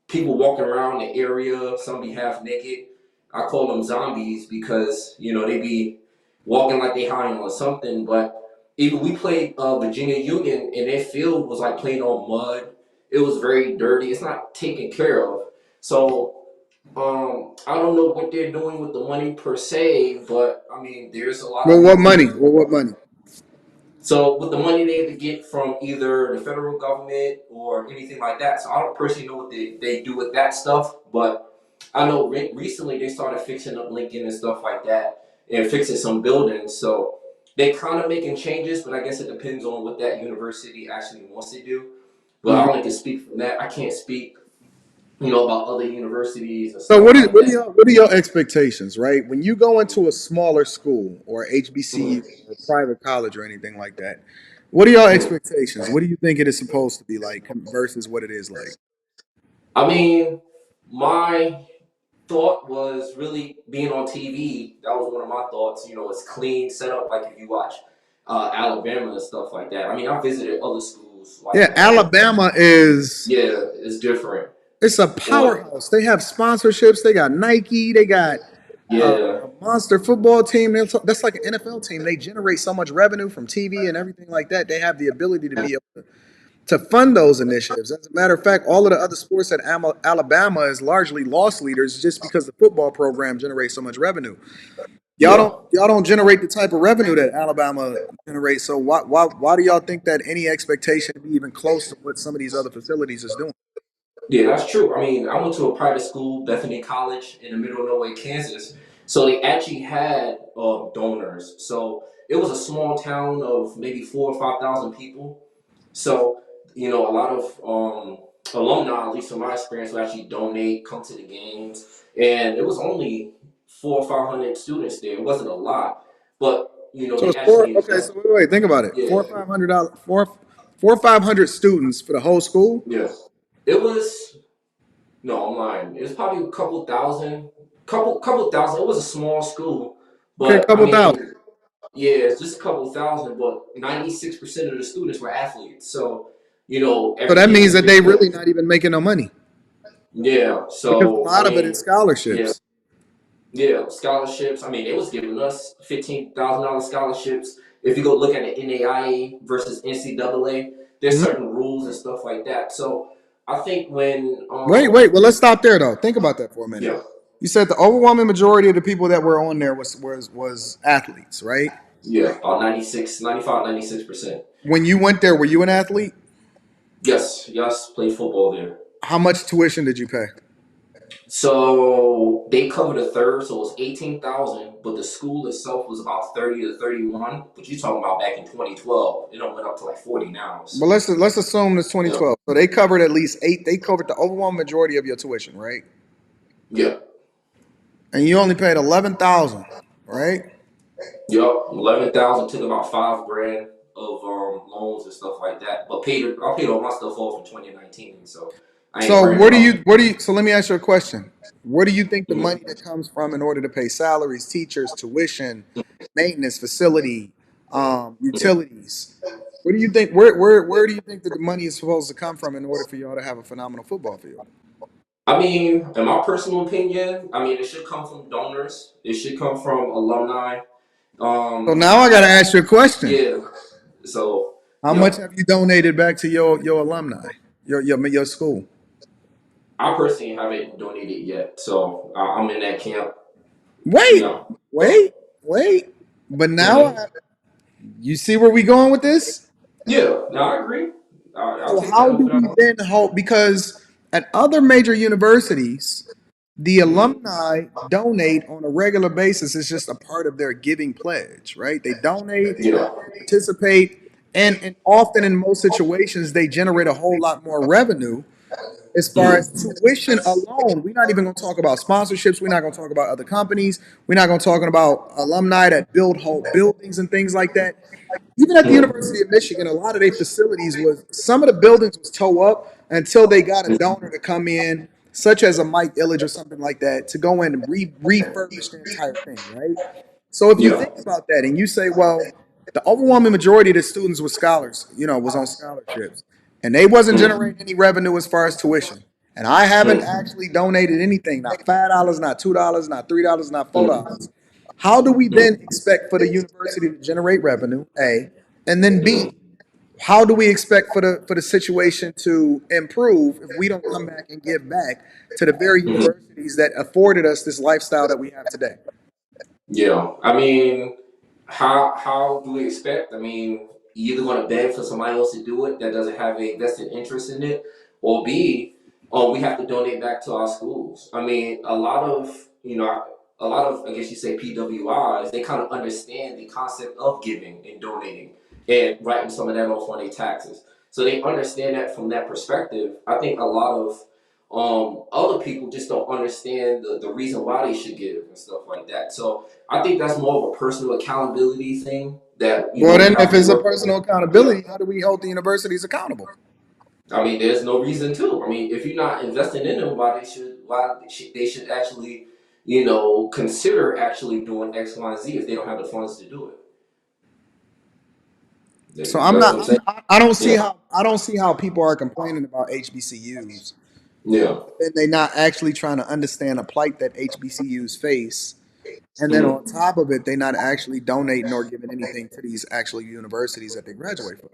people walking around the area, some be half naked. I call them zombies because, they be walking like they high on something, but even we played Virginia Union, and their field was like playing on mud. It was very dirty. It's not taken care of. So I don't know what they're doing with the money per se, but I mean, there's a lot Well, of what youth. money? Well, what money? So with the money they get from either the federal government or anything like that. So I don't personally know what they do with that stuff, but I know recently they started fixing up Lincoln and stuff like that and fixing some buildings. So they kind of making changes, but I guess it depends on what that university actually wants to do. But I Mm-hmm. only can speak from that. I can't speak, about other universities and So stuff like what are that. your expectations, right? When you go into a smaller school or HBCU Mhm. or private college or anything like that, what are your Mhm. expectations? What do you think it is supposed to be like versus what it is like? I mean, my thought was really being on TV. That was one of my thoughts. It's clean, set up like if you watch Alabama and stuff like that. I mean, I visited other schools Yeah, like, Alabama is yeah, it's different. it's a Or powerhouse. They have sponsorships. They got Nike. They got yeah, a monster football team. That's like an NFL team. They generate so much revenue from TV and everything like that. They have the ability to be able to fund those initiatives. As a matter of fact, all of the other sports at Alabama is largely loss leaders just because the football program generates so much revenue. yeah, Y'all don't generate the type of revenue that Alabama generates. So why do y'all think that any expectation to be even close to what some of these other facilities is doing? yeah. That's true. I mean, I went to a private school, Bethany College, in the middle of nowhere, Kansas. So they actually had donors. So it was a small town of maybe 4 or 5 thousand people. So, a lot of alumni, at least from my experience, will actually donate, come to the games. And it was only 400 or 500 students there. It wasn't a lot. But, So they it's four. actually Okay, invest. so wait, think about it. Yeah, Four or 500 students for the whole school. yeah. It was, no, I'm lying. It was probably a couple thousand, couple thousand. It was a small school. Okay, a But, I couple thousand. mean, yeah, it's just a couple thousand, but 96% of the students were athletes. So, So every that kid means was that getting they paid. really not even making no money Yeah, because a so I lot of it is mean, yeah, scholarships. yeah, scholarships. I mean, they was giving us $15,000 scholarships. If you go look at the NAIA versus NCAA, there's Mhm. certain rules and stuff like that. So I think when Wait. Well, let's stop there though. Think about that for a minute. yeah, You said the overwhelming majority of the people that were on there was athletes, right? yeah, about 96, 95, 96%. When you went there, were you an athlete? Yes, yes, played football there. How much tuition did you pay? So they covered a third, so it was 18,000, but the school itself was about 30 to 31. But you talking about back in 2012, it went up to like 40 now. But let's assume it's Yeah, 2012. So they covered at least eight. They covered the overwhelming majority of your tuition, right? yeah, And you only paid 11,000, right? yep. 11,000, took about 5 grand of loans and stuff like that. But I paid all my stuff off in 2019, so I ain't So worried about. so let me ask you a question. Where do you think the money Mhm. that comes from in order to pay salaries, teachers, tuition, maintenance, facility, utilities? Where do you think where do you think that the money is supposed to come from in order for y'all to have a phenomenal football field? I mean, in my personal opinion, I mean, it should come from donors. It should come from alumni. So now I gotta ask you a question. Yeah. So, How yeah, much have you donated back to your alumni, your school? I personally haven't donated yet, so I'm in that camp. Wait, Yeah. wait, wait. But now hmm you see where we going with this? Yeah. No, I agree. I'll So take that how do over that we one. then hope? Because at other major universities, the alumni donate on a regular basis. It's just a part of their giving pledge, right? They donate, Yeah. they participate, and often in most situations, they generate a whole lot more revenue as far as hmm tuition alone. We're not even going to talk about sponsorships. We're not going to talk about other companies. We're not going to talk about alumni that build whole buildings and things like that. Even at the University of Michigan, a lot of their facilities was some of the buildings was toe up until they got a donor to come in, such as a Mike Illich or something like that, to go in and refurbish the entire thing, right? So if you Yeah. think about that and you say, well, the overwhelming majority of the students were scholars, was on scholarships, and they wasn't Mm-hmm. generating any revenue as far as tuition. And I haven't actually donated anything, not $5, not $2, not $3, not $4. How do we then expect for the university to generate revenue? A, and then B, how do we expect for the situation to improve if we don't come back and give back to the very universities that afforded us this lifestyle that we have today? Yeah, I mean, how do we expect? I mean, you either going to beg for somebody else to do it that doesn't have a vested interest in it, or B, we have to donate back to our schools. I mean, a lot of, I guess you say PWIs, they kind of understand the concept of giving and donating and writing some of that off on their taxes. So they understand that from that perspective. I think a lot of other people just don't understand the reason why they should give and stuff like that. So I think that's more of a personal accountability thing that Well, we then, if have to it's a work. personal Yeah, accountability, how do we hold the universities accountable? I mean, there's no reason to. I mean, if you're not investing in them, they should actually, consider actually doing X, Y, and Z if they don't have the funds to do So it. I'm That's not. what I'm saying. Yeah, I don't see how people are complaining about HBCUs, yeah. and they're not actually trying to understand the plight that HBCUs face. And then on Mhm. top of it, they're not actually donating or giving anything to these actual universities that they graduate from.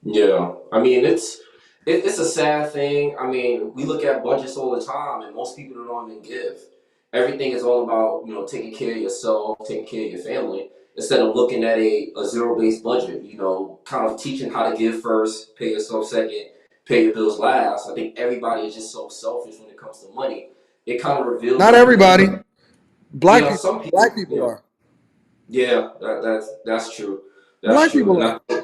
Yeah, I mean it's a sad thing. I mean, we look at budgets all the time, and most people don't even give. Everything is all about taking care of yourself, taking care of your family, instead of looking at a zero based budget. Kind of teaching how to give first, pay yourself second, pay your bills last. I think everybody is just so selfish when it comes to money. It kind of reveals Not a everybody. yeah, some Black people, people are. yeah, that's true. That's Black true, people and are.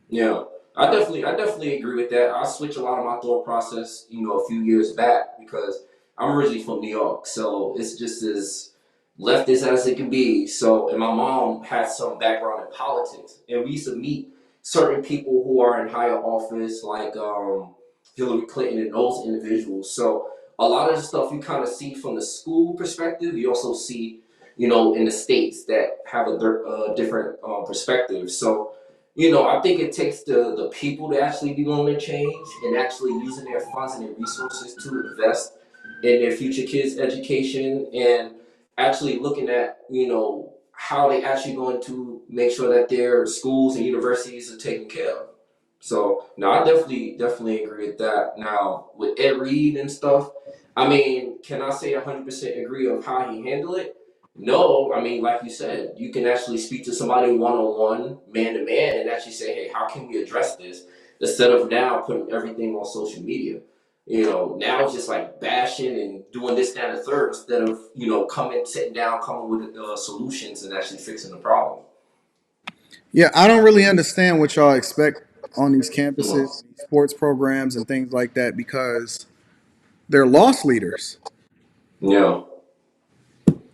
yeah, I definitely agree with that. I switched a lot of my thought process, a few years back because I'm originally from New York, so it's just as leftist as it can be. So, and my mom has some background in politics, and we used to meet certain people who are in higher office, like Hillary Clinton and those individuals. So, a lot of the stuff you kind of see from the school perspective, you also see, in the states that have a different perspective. So I think it takes the people to actually be willing to change and actually using their funds and their resources to invest in their future kids' education and actually looking at, how they actually going to make sure that their schools and universities are taken care of. So no, I definitely agree with that. Now with Ed Reed and stuff, I mean, can I say 100% agree of how he handled it? No, I mean, like you said, you can actually speak to somebody one on one, man to man, and actually say, hey, how can we address this? Instead of now putting everything on social media. Now it's just like bashing and doing this, that, and the third instead of sitting down, coming with solutions and actually fixing the problem. Yeah, I don't really understand what y'all expect on these campuses, Mm. these sports programs, and things like that because they're loss leaders. Yeah,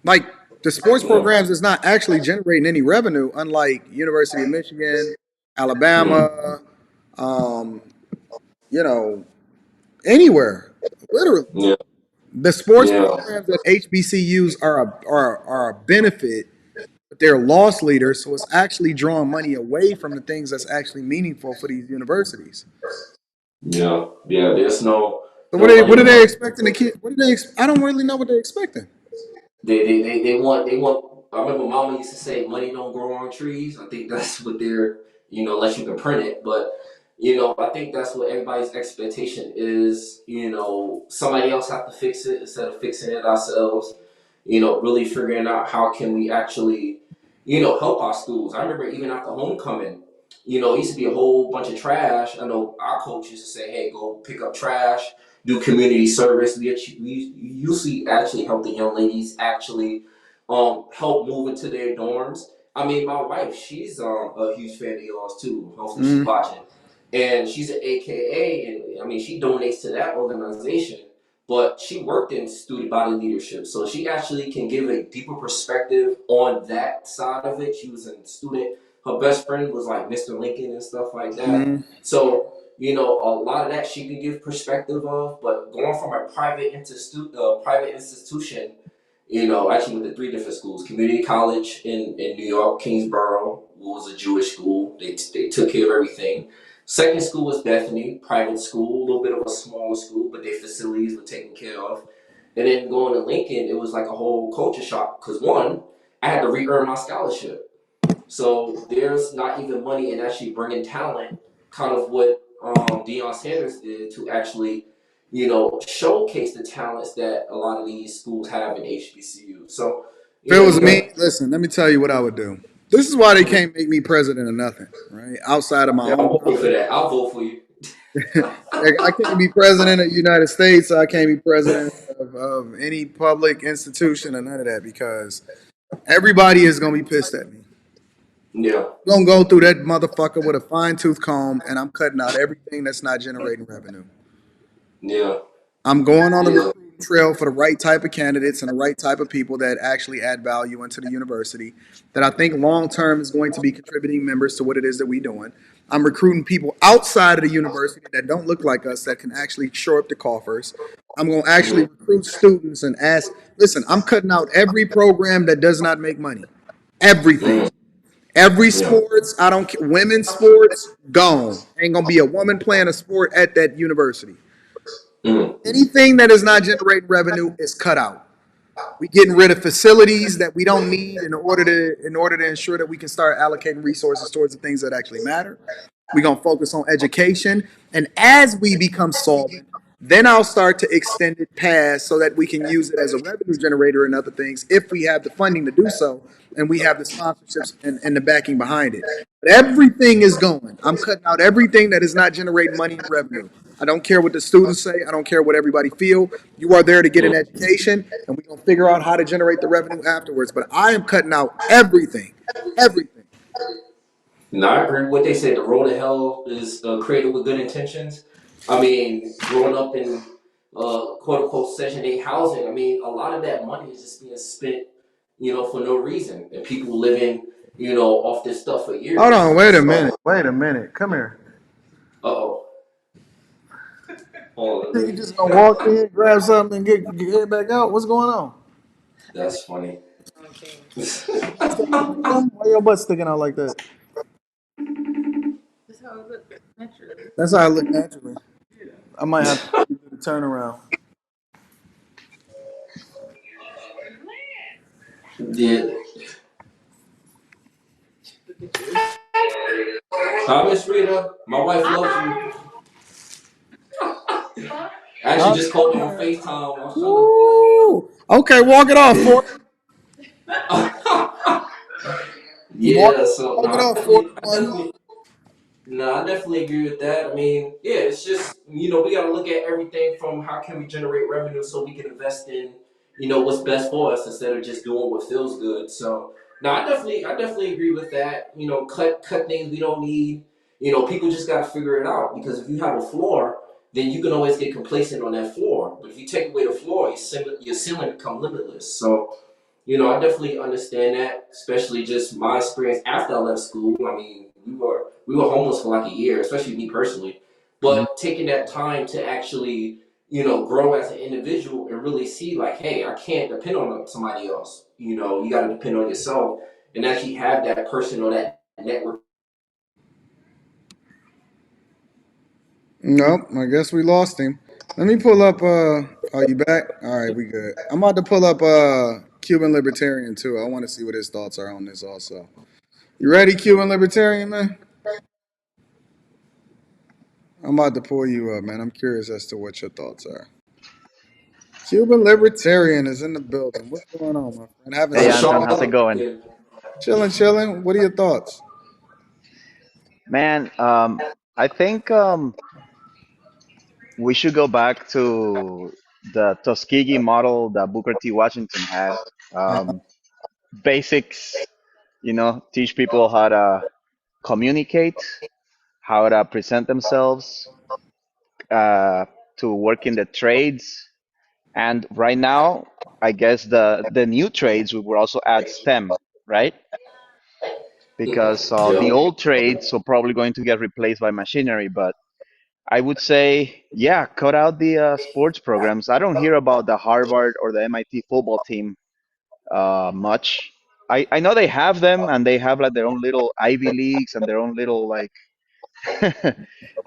Like the sports yeah, programs is not actually generating any revenue, unlike University of Michigan, mm. Alabama, um, you know, anywhere. Literally, Yeah, the sports yeah, programs at HBCUs are a benefit, but they're loss leaders. So it's actually drawing money away from the things that's actually meaningful for these universities. yeah. There's no So no money what are they behind expecting the kid? What are they? I don't really know what they're expecting. they want. I remember Mama used to say, "Money don't grow on trees." I think that's what they're unless you can print it. But I think that's what everybody's expectation is. Somebody else have to fix it instead of fixing it ourselves. Really figuring out how can we actually help our schools. I remember even after homecoming. It used to be a whole bunch of trash. I know our coach used to say, "Hey, go pick up trash, do community service." We usually actually help the young ladies actually help move into their dorms. I mean, my wife, she's a huge fan of yours too. Hopefully, she's Mm. watching, and she's an AKA, and I mean, she donates to that organization. But she worked in student body leadership, so she actually can give a deeper perspective on that side of it. She was a student. Her best friend was like Mr. Lincoln and stuff like that. Mm. So a lot of that she can give perspective of. But going from a private institution, actually went to three different schools: community college in New York, Kingsborough, was a Jewish school. They took care of everything. Second school was Bethany, private school, a little bit of a smaller school, but their facilities were taken care of. And then going to Lincoln, it was like a whole culture shock because one, I had to re-earn my scholarship. So there's not even money in actually bringing talent, kind of what Deion Sanders did to actually, showcase the talents that a lot of these schools have in HBCU. So, If it was you me, got, listen, let me tell you what I would do. This is why they can't make me president of nothing, right? Outside of my yeah, I'll own vote for company. that. I'll vote for you. I can't be president of the United States. I can't be president of any public institution or none of that because everybody is going to be pissed at me. Yeah, I'm going to go through that motherfucker with a fine tooth comb and I'm cutting out everything that's not generating revenue. yeah, I'm going on the yeah. recruiting trail for the right type of candidates and the right type of people that actually add value into the university that I think long term is going to be contributing members to what it is that we're doing. I'm recruiting people outside of the university that don't look like us that can actually shore up the coffers. I'm going to actually Mhm, recruit students and ask, listen, I'm cutting out every program that does not make money. Everything. mhm, Every yeah, sports, I don't care. Women's sports, gone. Ain't gonna be a woman playing a sport at that university. mhm, Anything that is not generating revenue is cut out. We getting rid of facilities that we don't need in order to ensure that we can start allocating resources towards the things that actually matter. We're gonna focus on education, and as we become solvent, then I'll start to extend it past so that we can use it as a revenue generator and other things if we have the funding to do so and we have the sponsorships and the backing behind it. But everything is going. I'm cutting out everything that is not generating money and revenue. I don't care what the students say. I don't care what everybody feel. You are there to get an mhm. education, and we're gonna figure out how to generate the revenue afterwards. But I am cutting out everything, everything. No, I agree with what they said. The road to hell is created with good intentions. I mean, growing up in quote unquote Section 8 housing, I mean, a lot of that money is just being spent, for no reason. And people living, off this stuff for Hold on, years. wait a minute, So, wait a minute. Come here. uh-oh. Hold on, You just gonna walk in, grab something, and get back out? What's going on? that's funny. Why your butt sticking out like that? That's how I look naturally. I might have to do the turnaround. Yeah. Hi, Miss Rita. My wife loves you. I actually just called her on FaceTime. I was Woo! Okay, walk it off, Fort. trying to. Walk, Yeah, so walk no, it I off, definitely, I 41. definitely, No, I definitely agree with that. I mean, yeah, it's just we got to look at everything from how can we generate revenue so we can invest in what's best for us instead of just doing what feels good. So, no, I definitely agree with that. Cut things we don't need. People just got to figure it out because if you have a floor, then you can always get complacent on that floor. But if you take away the floor, your ceiling become limitless. So. I definitely understand that, especially just my experience after I left school. I mean, we were homeless for like a year, especially me personally. Mhm. But taking that time to actually, grow as an individual and really see like, hey, I can't depend on somebody else. You got to depend on yourself and actually have that person or that network. Nope, I guess we lost him. Let me pull up. Are you back? All right, we good. I'm about to pull up Cuban Libertarian too. I want to see what his thoughts are on this also. You ready, Cuban Libertarian man? I'm about to pull you up, man. I'm curious as to what your thoughts are. Cuban Libertarian is in the building. What's going on, my friend? Haven't Hey seen you. Anton, how's it Charlotte, going? yeah. Chilling, chilling. What are your thoughts? Man, I think we should go back to the Tuskegee model that Booker T. Washington had. Uh, Um, Basics, teach people how to communicate, how to present themselves, uh, to work in the trades. And right now, I guess the new trades we will also add STEM, right? Because the Yeah. old trades are probably going to get replaced by machinery, but I would say, yeah, cut out the sports programs. I don't hear about the Harvard or the MIT football team much. I know they have them and they have like their own little Ivy leagues and their own little like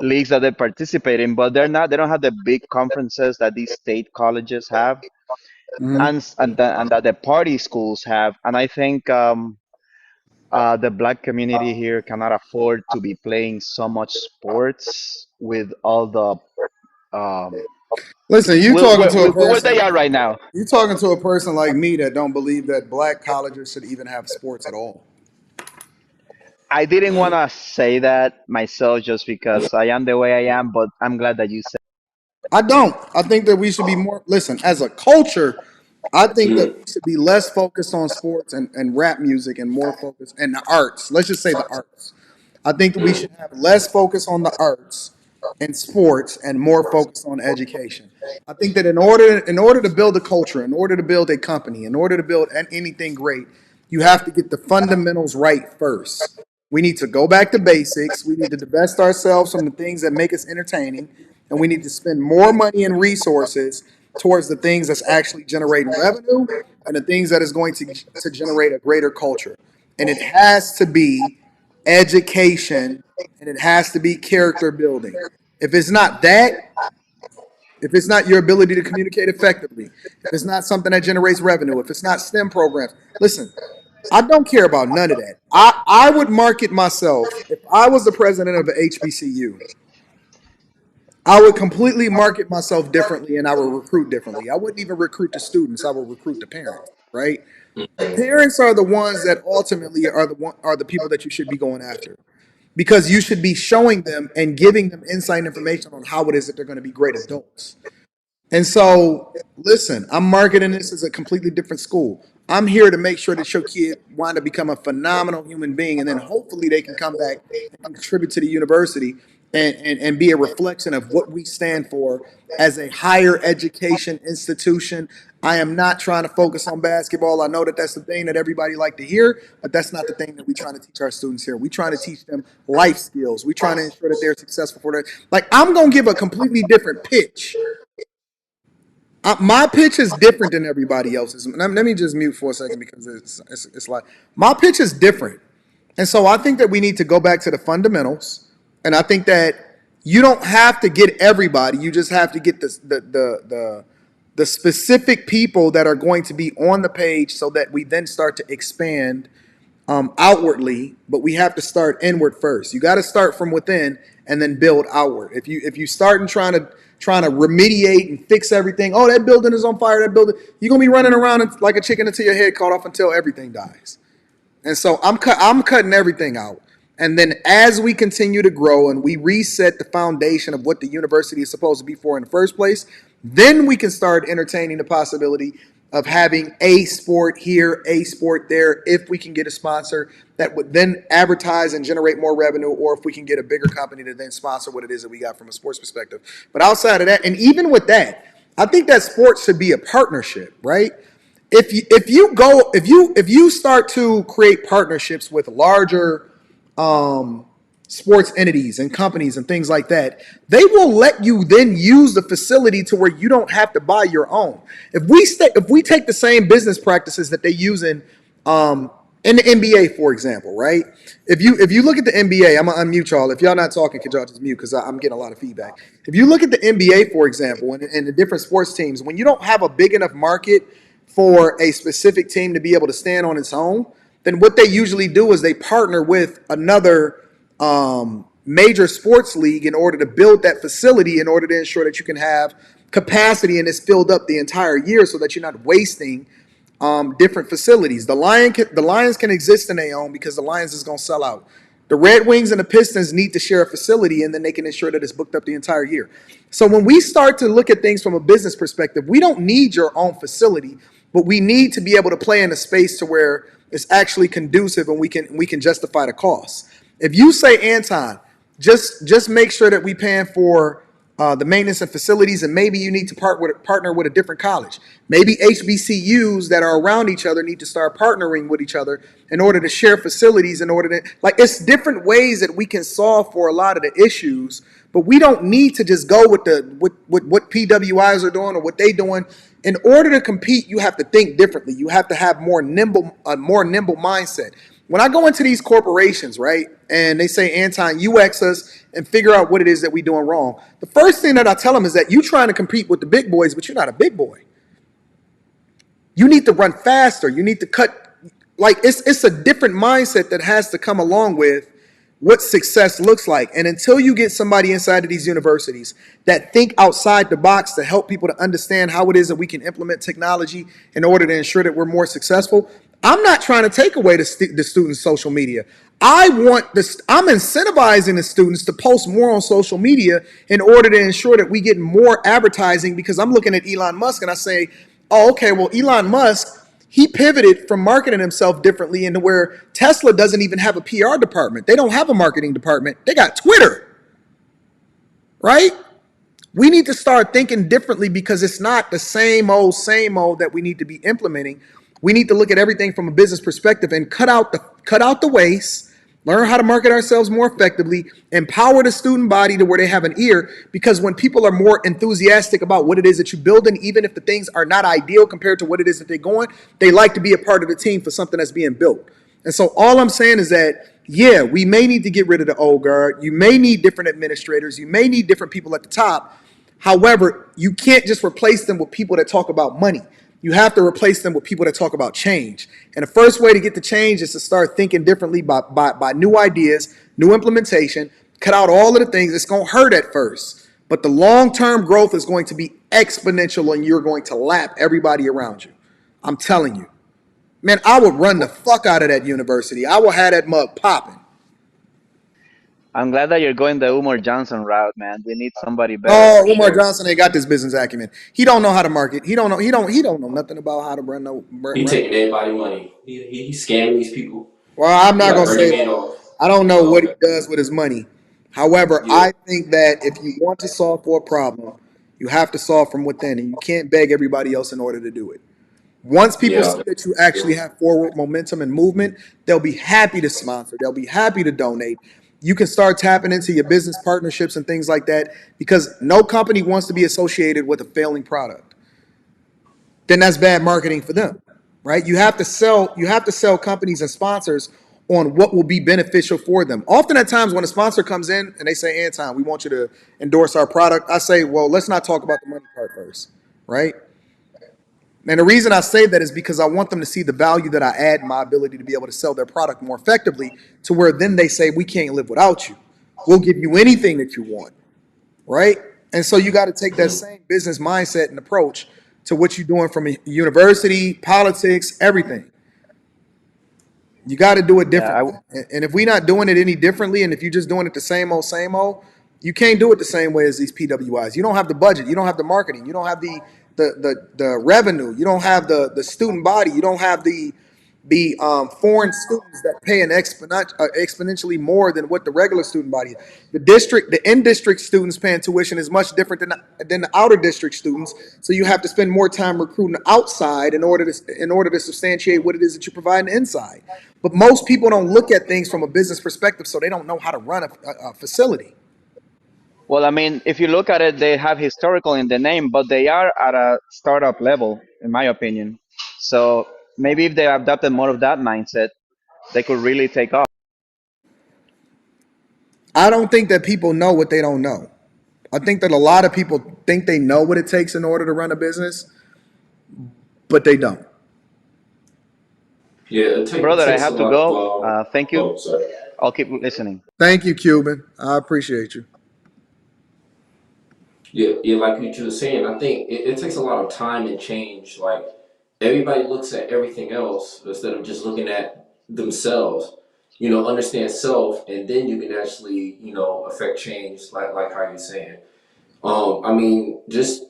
leagues that they participate in, but they don't have the big conferences that these state colleges have mhm. and that the party schools have. And I think the black community here cannot afford to be playing so much sports with all the um, Listen, you with, talking to a with where they person. are right now. You talking to a person like me that don't believe that black colleges should even have sports at all. I didn't want to say that myself just because I am the way I am, but I'm glad that you said. I don't. I think that we should be more. Listen, as a culture, I think that we should be less focused on sports and rap music and more focused and the arts. Let's just say the arts. I think that we should have less focus on the arts and sports and more focus on education. I think that in order to build a culture, in order to build a company, in order to build anything great, you have to get the fundamentals right first. We need to go back to basics. We need to divest ourselves from the things that make us entertaining, and we need to spend more money and resources towards the things that's actually generating revenue and the things that is going to generate a greater culture. And it has to be education, and it has to be character building. If it's not that, if it's not your ability to communicate effectively, if it's not something that generates revenue, if it's not STEM programs, listen, I don't care about none of that. I would market myself if I was the president of an HBCU. I would completely market myself differently and I would recruit differently. I wouldn't even recruit the students. I would recruit the parents, right? The parents are the ones that ultimately are the people that you should be going after because you should be showing them and giving them insight and information on how it is that they're going to be great adults. And so, listen, I'm marketing this as a completely different school. I'm here to make sure that your kid wind up become a phenomenal human being, and then hopefully they can come back and contribute to the university and be a reflection of what we stand for as a higher education institution. I am not trying to focus on basketball. I know that that's the thing that everybody like to hear, but that's not the thing that we're trying to teach our students here. We're trying to teach them life skills. We're trying to ensure that they're successful for their like. I'm gonna give a completely different pitch. My pitch is different than everybody else's. Let me just mute for a second because it's like my pitch is different, and so I think that we need to go back to the fundamentals, and I think that you don't have to get everybody. You just have to get the specific people that are going to be on the page, so that we then start to expand outwardly, but we have to start inward first. You got to start from within and then build outward. If you start and trying to remediate and fix everything, oh, that building is on fire, that building, you're gonna be running around like a chicken until your head caught off until everything dies. And so I'm cutting everything out. And then as we continue to grow and we reset the foundation of what the university is supposed to be for in the first place, then we can start entertaining the possibility of having a sport here, a sport there, if we can get a sponsor that would then advertise and generate more revenue, or if we can get a bigger company to then sponsor what it is that we got from a sports perspective. But outside of that, and even with that, I think that sports should be a partnership, right? If you start to create partnerships with larger sports entities and companies and things like that, they will let you then use the facility to where you don't have to buy your own. If we take the same business practices that they use in the NBA, for example, right? If you look at the NBA, I'm gonna unmute y'all. If y'all not talking, could y'all just mute because I'm getting a lot of feedback. If you look at the NBA, for example, and the different sports teams, when you don't have a big enough market for a specific team to be able to stand on its own, then what they usually do is they partner with another major sports league in order to build that facility in order to ensure that you can have capacity and it's filled up the entire year so that you're not wasting different facilities. The Lions can exist in their own because the Lions is going to sell out. The Red Wings and the Pistons need to share a facility, and then they can ensure that it's booked up the entire year. So when we start to look at things from a business perspective, we don't need your own facility, but we need to be able to play in a space to where it's actually conducive and we can justify the costs. If you say, Anton, just make sure that we paying for the maintenance and facilities, and maybe you need to partner with a different college. Maybe HBCUs that are around each other need to start partnering with each other in order to share facilities, in order to, like, it's different ways that we can solve for a lot of the issues, but we don't need to just go with what PWIs are doing or what they doing. In order to compete, you have to think differently. You have to have a more nimble mindset. When I go into these corporations, right, and they say, Anton, UX us and figure out what it is that we're doing wrong, the first thing that I tell them is that you're trying to compete with the big boys, but you're not a big boy. You need to run faster. You need to cut. Like, it's a different mindset that has to come along with what success looks like. And until you get somebody inside of these universities that think outside the box to help people to understand how it is that we can implement technology in order to ensure that we're more successful, I'm not trying to take away the students' social media. I'm incentivizing the students to post more on social media in order to ensure that we get more advertising, because I'm looking at Elon Musk and I say, oh, okay, well, Elon Musk, he pivoted from marketing himself differently into where Tesla doesn't even have a PR department. They don't have a marketing department. They got Twitter, right? We need to start thinking differently because it's not the same old that we need to be implementing. We need to look at everything from a business perspective and cut out the waste, learn how to market ourselves more effectively, empower the student body to where they have an ear, because when people are more enthusiastic about what it is that you're building, even if the things are not ideal compared to what it is that they're going, they like to be a part of the team for something that's being built. And so all I'm saying is that, yeah, we may need to get rid of the old guard. You may need different administrators. You may need different people at the top. However, you can't just replace them with people that talk about money. You have to replace them with people that talk about change. And the first way to get the change is to start thinking differently by new ideas, new implementation, cut out all of the things. It's going to hurt at first, but the long-term growth is going to be exponential and you're going to lap everybody around you. I'm telling you. Man, I would run the fuck out of that university. I will have that mug popping. I'm glad that you're going the Umar Johnson route, man. We need somebody better. Oh, for Umar sure. Johnson ain't got this business acumen. He don't know how to market. He don't know nothing about how to run no. He taking everybody money. He's scamming these people. Well, I'm He not got gonna say 30 men that. off. I don't know Oh, what he okay. does with his money. However, Yeah. I think that if you want to solve for a problem, you have to solve from within, and you can't beg everybody else in order to do it. Once people Yeah. see that you actually have forward momentum and movement, they'll be happy to sponsor. They'll be happy to donate. You can start tapping into your business partnerships and things like that, because no company wants to be associated with a failing product. Then that's bad marketing for them, right? You have to sell companies and sponsors on what will be beneficial for them. Often at times when a sponsor comes in and they say, Anton, we want you to endorse our product, I say, well, let's not talk about the money part first, right? And the reason I say that is because I want them to see the value that I add in my ability to be able to sell their product more effectively, to where then they say, we can't live without you. We'll give you anything that you want, right? And so you got to take that same business mindset and approach to what you're doing from a university, politics, everything. You got to do it Yeah, differently. And if we're not doing it any differently, and if you're just doing it the same old, you can't do it the same way as these PWIs. You don't have the budget. You don't have the marketing. You don't have the revenue. You don't have the student body. You don't have the foreign students that pay an exponentially more than what the regular student body is. The in-district students paying tuition is much different than the outer district students. So you have to spend more time recruiting outside in order to substantiate what it is that you're providing inside. But most people don't look at things from a business perspective, so they don't know how to run a facility. well, I mean, if you look at it, they have historical in the name, but they are at a startup level, in my opinion. So maybe if they adopted more of that mindset, they could really take off. I don't think that people know what they don't know. I think that a lot of people think they know what it takes in order to run a business, but they don't. Yeah, it Brother, I takes a have to lot of. go. Thank you. Oh, sorry. I'll keep listening. Thank you, Cuban. I appreciate you. Yeah, yeah, like you were saying, I think it takes a lot of time and change. Like everybody looks at everything else instead of just looking at themselves. Understand self, and then you can actually, affect change. Like how you're saying. I mean, just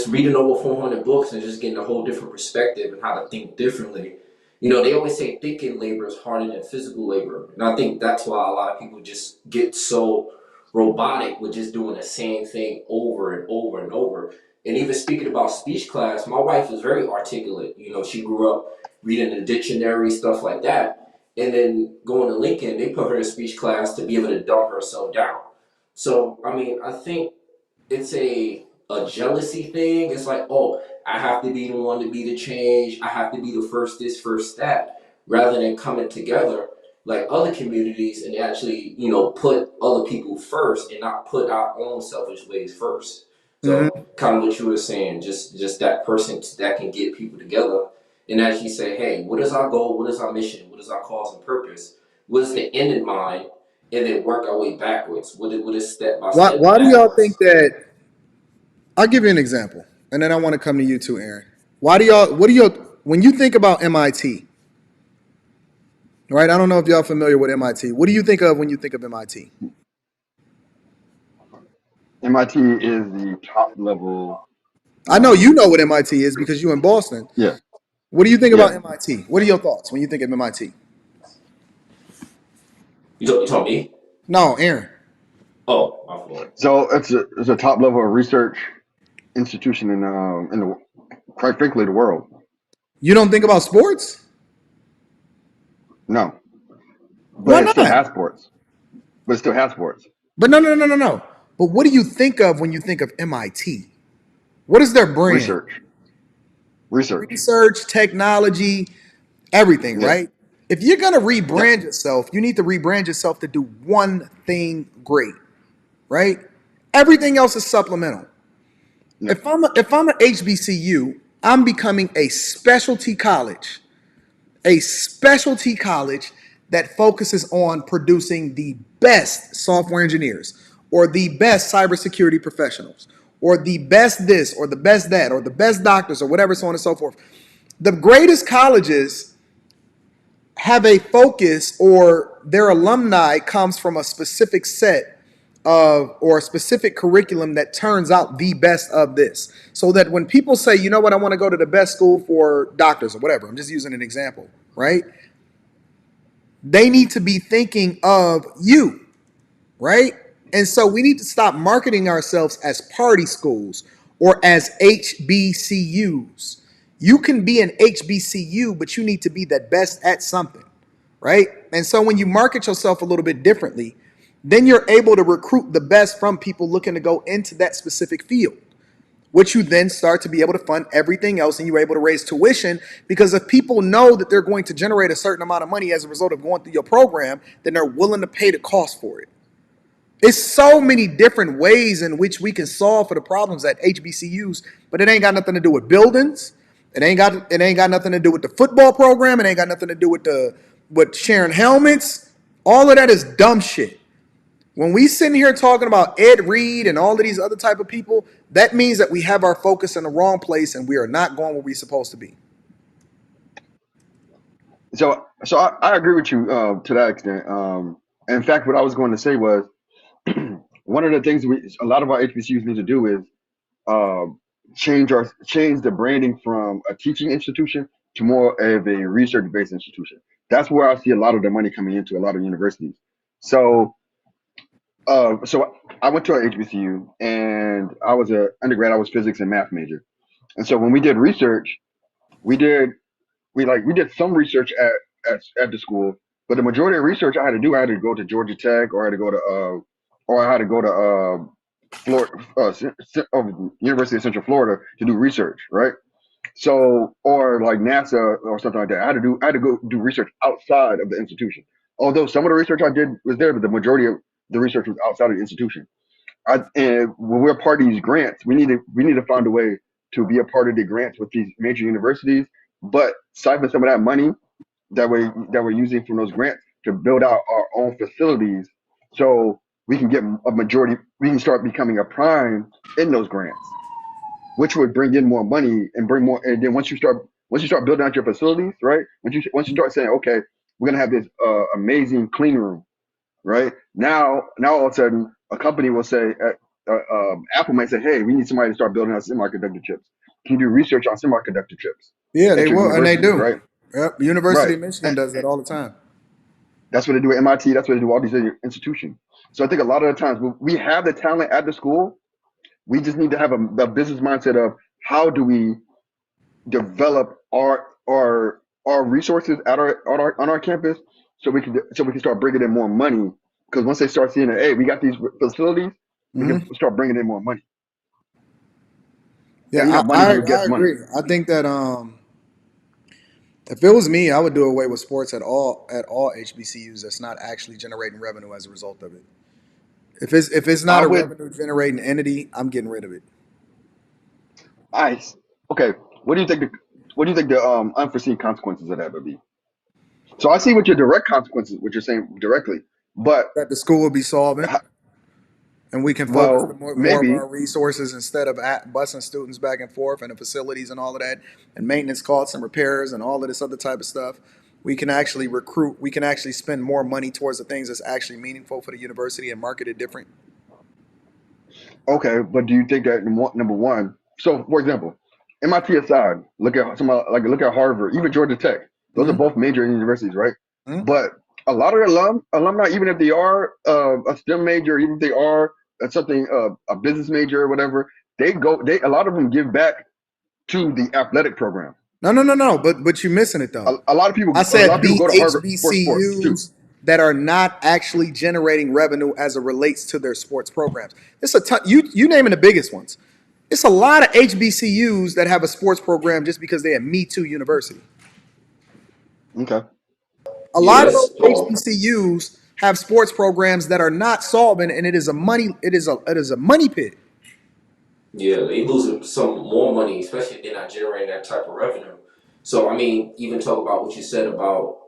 reading over 400 books and just getting a whole different perspective and how to think differently. They always say thinking labor is harder than physical labor. And I think that's why a lot of people just get so robotic with just doing the same thing over and over and over. And even speaking about speech class, my wife is very articulate. She grew up reading the dictionary, stuff like that. And then going to Lincoln, they put her in speech class to be able to dumb herself down. So, I mean, I think it's a jealousy thing. It's like, oh, I have to be the one to be the change. I have to be the first this, first that, rather than coming together like other communities and actually, put other people first and not put our own selfish ways first. Mhm. So, kind of what you were saying, just that person that can get people together and actually say, hey, what is our goal? What is our mission? What is our cause and purpose? What is the end in mind? And then work our way backwards. What is step by Why, step why do y'all think backwards? that? I'll give you an example, and then I want to come to you too, Aaron. When you think about MIT, right? I don't know if y'all familiar with MIT. What do you think of when you think of MIT? MIT is the top level. I know you know what MIT is because you're in Boston. Yeah, What do you think about yeah. MIT? What are your thoughts when you think of MIT? You told me? No, Aaron. Oh, my fault. So it's a top level of research institution in the quite frankly the world. You don't think about sports? No, Why but it still not? has sports. But it still has sports. But no. But what do you think of when you think of MIT? What is their brand? Research, research. Research, technology, everything, Yeah, right? If you're gonna yeah, rebrand yourself, you need to rebrand yourself to do one thing great, right? Everything else is supplemental. yeah. If I'm an HBCU, I'm becoming a specialty college that focuses on producing the best software engineers or the best cybersecurity professionals or the best this or the best that or the best doctors or whatever, so on and so forth. The greatest colleges have a focus, or their alumni comes from a specific set of, or a specific curriculum that turns out the best of this. So that when people say, you know what, I want to go to the best school for doctors or whatever, I'm just using an example, right? They need to be thinking of you, right? And so we need to stop marketing ourselves as party schools or as HBCUs. You can be an HBCU, but you need to be the best at something, right? And so when you market yourself a little bit differently, then you're able to recruit the best from people looking to go into that specific field, which you then start to be able to fund everything else, and you're able to raise tuition, because if people know that they're going to generate a certain amount of money as a result of going through your program, then they're willing to pay the cost for it. It's so many different ways in which we can solve for the problems at HBCUs, but it ain't got nothing to do with buildings. It ain't got nothing to do with the football program. It ain't got nothing to do with sharing helmets. All of that is dumb shit. When we sitting here talking about Ed Reed and all of these other type of people, that means that we have our focus in the wrong place and we are not going where we're supposed to be. So I agree with you to that extent. In fact, what I was going to say was one of the things a lot of our HBCUs need to do is uh, change the branding from a teaching institution to more of a research based institution. That's where I see a lot of the money coming into a lot of universities. So so I went to an HBCU and I was a undergrad. I was physics and math major, and so when we did research, we did we did some research at the school, but the majority of research I had to do, I had to go to Georgia Tech, or I had to go to or I had to go to Florida, University of Central Florida to do research, right? So, or like NASA or something like that. I had to go do research outside of the institution. Although some of the research I did was there, but the majority of the research was outside of the institution. And when we're part of these grants, we need to find a way to be a part of the grants with these major universities, but siphon some of that money that we're using from those grants to build out our own facilities, so we can get a majority. We can start becoming a prime in those grants, which would bring in more money and bring more. And then once you start building out your facilities, right? Once you start saying, okay, we're gonna have this amazing clean room, right? Now all of a sudden, a company will say, Apple might say, hey, we need somebody to start building out semiconductor chips. Can you do research on semiconductor chips Yeah, they at your will, and they university, do. right? Yep. University Right. of Michigan does that all the time. That's what they do at MIT. That's what they do all these other institutions. So I think a lot of the times we have the talent at the school. We just need to have a business mindset of how do we develop our resources on our campus, so we can start bringing in more money. Because once they start seeing that, hey, we got these facilities, we can start bringing in more money. And Yeah, money I begets money. agree. I think that if it was me, I would do away with sports at all HBCUs that's not actually generating revenue as a result of it. If it's not I a would. revenue generating entity, I'm getting rid of it. I Okay. What do you think the unforeseen consequences of that would be? So I see what your direct consequences, what you're saying directly, but That the school will be solvent, and we can focus well, more of maybe. our resources instead of busing students back and forth and the facilities and all of that, and maintenance costs and repairs and all of this other type of stuff. We can actually recruit. We can actually spend more money towards the things that's actually meaningful for the university and market it different. Okay, but do you think that number one? So, for example, MIT aside, look at Harvard, even Georgia Tech. Those are Mm-hmm. both major universities, right? Mm-hmm. But a lot of the alumni, even if they are a STEM major, even if they are something a business major or whatever, a lot of them give back to the athletic program. No, no, no, no. But you're missing it though. A lot of I people said go to Harvard for sports too. HBCUs that are not actually generating revenue as it relates to their sports programs. It's a ton. You naming the biggest ones. It's a lot of HBCUs that have a sports program just because they're a Me Too university. Okay. A lot of Yes. those HBCUs have sports programs that are not solvent, and it is a money pit. Yeah, they losing some more money, especially if they're not generating that type of revenue. So I mean, even talk about what you said about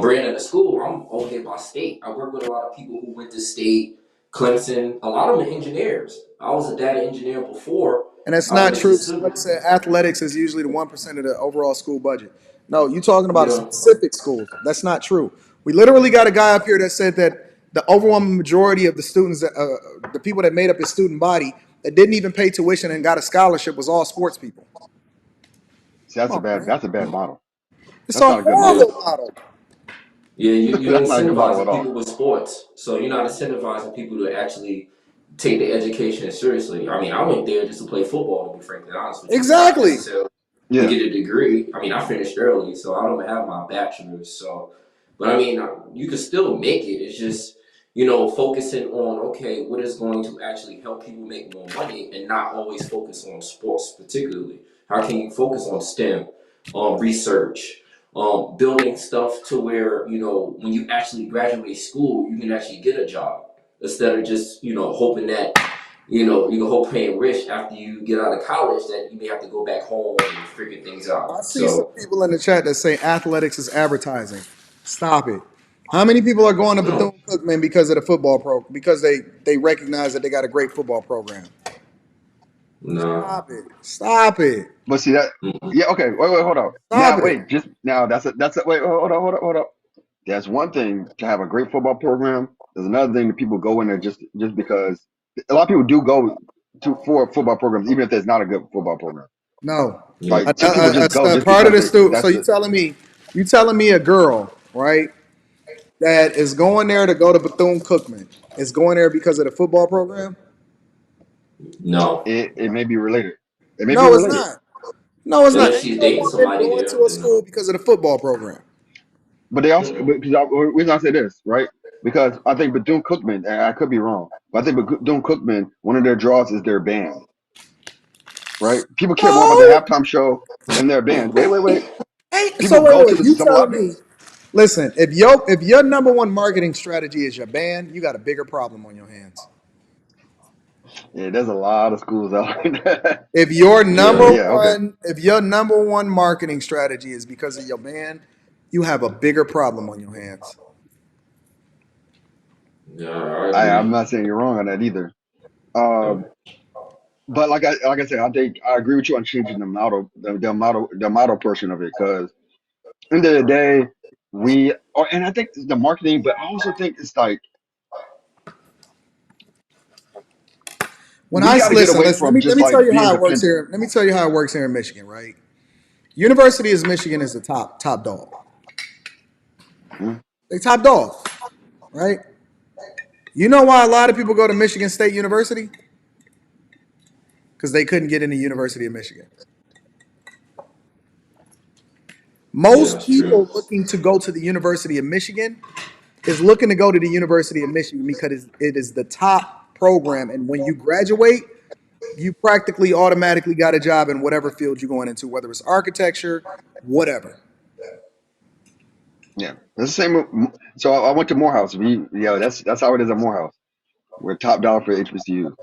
branding the school. I'm over here by state. I work with a lot of people who went to state, Clemson. A lot of them are engineers. I was a data engineer before And that's I not went into true. civil. Somebody said athletics is usually the 1% of the overall school budget. No, you're talking about Yeah. specific schools. That's not true. We literally got a guy up here that said that the overwhelming majority of the students, the people that made up his student body, that didn't even pay tuition and got a scholarship was all sports people. See, Come on, man. that's a bad model. It's That's a not a good Yeah. model. horrible model. Yeah, you That's not a good model at incentivizing all. people with sports, so you're not incentivizing people to actually take the education seriously. I mean, I went there just to play football, to be frankly honest with you, not Exactly. necessarily to Yeah. get a degree. I mean, I finished early, so I don't have my bachelor's. So, but I mean, you can still make it. It's just focusing on okay, what is going to actually help people make more money, and not always focus on sports particularly. How can you focus on STEM, research? Building stuff to where when you actually graduate school, you can actually get a job instead of just hoping that you can hope paying rich after you get out of college that you may have to go back home and figure things I out. see some So people in the chat that say athletics is advertising. Stop it. How many people are going to no, Bethune-Cookman because of the football program? Because they recognize that they got a great football program. No. Stop it. Stop it. But see that, Mm-mm. yeah, okay, wait, hold on. Stop Now, it. wait, just now, that's a, wait, hold up. That's one thing to have a great football program. There's another thing that people go in there just because a lot of people do go for football programs, even if there's not a good football program. No. Yeah. Like some people just go A just part of because the student. So that's the. you telling me a girl, right, that is going there to go to Bethune-Cookman is going there because of the football program? No. It may be related. It may be No, it's related. not. No, it's not. Unless Ain't she's no dating woman somebody going there, to a then no. school because of the football program. But they also, Mm-mm. because the reason I say this, right? Because I think Bethune Cookman, and I could be wrong, but I think Bethune Cookman, one of their draws is their band, right? People care more about the No. halftime show than their band. Wait. Ain't so People wait, go wait, to wait. the You Double I telling me, bands. listen, if your number one marketing strategy is your band, you got a bigger problem on your hands. Yeah, there's a lot of schools out there. If your But Yeah. number yeah, okay. one, if your number one marketing strategy is because of your band, you have a bigger problem on your hands. Yeah, I I'm agree. not saying you're wrong on that either. Yeah. Um, but like I said, I think I agree with you on changing the model portion of it because end of the day, and I think the marketing, but I also think it's like When we I got to get listen, away listen, let from me let just me tell like you being how it works dependent. here. Let me tell you how it works here in Michigan, right? University of Michigan is the top dog. Hmm? They top dog, right? You know why a lot of people go to Michigan State University? Because they couldn't get into University of Michigan. Yeah, Most that's true. people looking to go to the University of Michigan is looking to go to the University of Michigan because it is the top program. And when you graduate, you practically automatically got a job in whatever field you're going into, whether it's architecture, whatever. Yeah, it's the same. So I went to Morehouse. That's how it is at Morehouse. We're top dollar for HBCUs.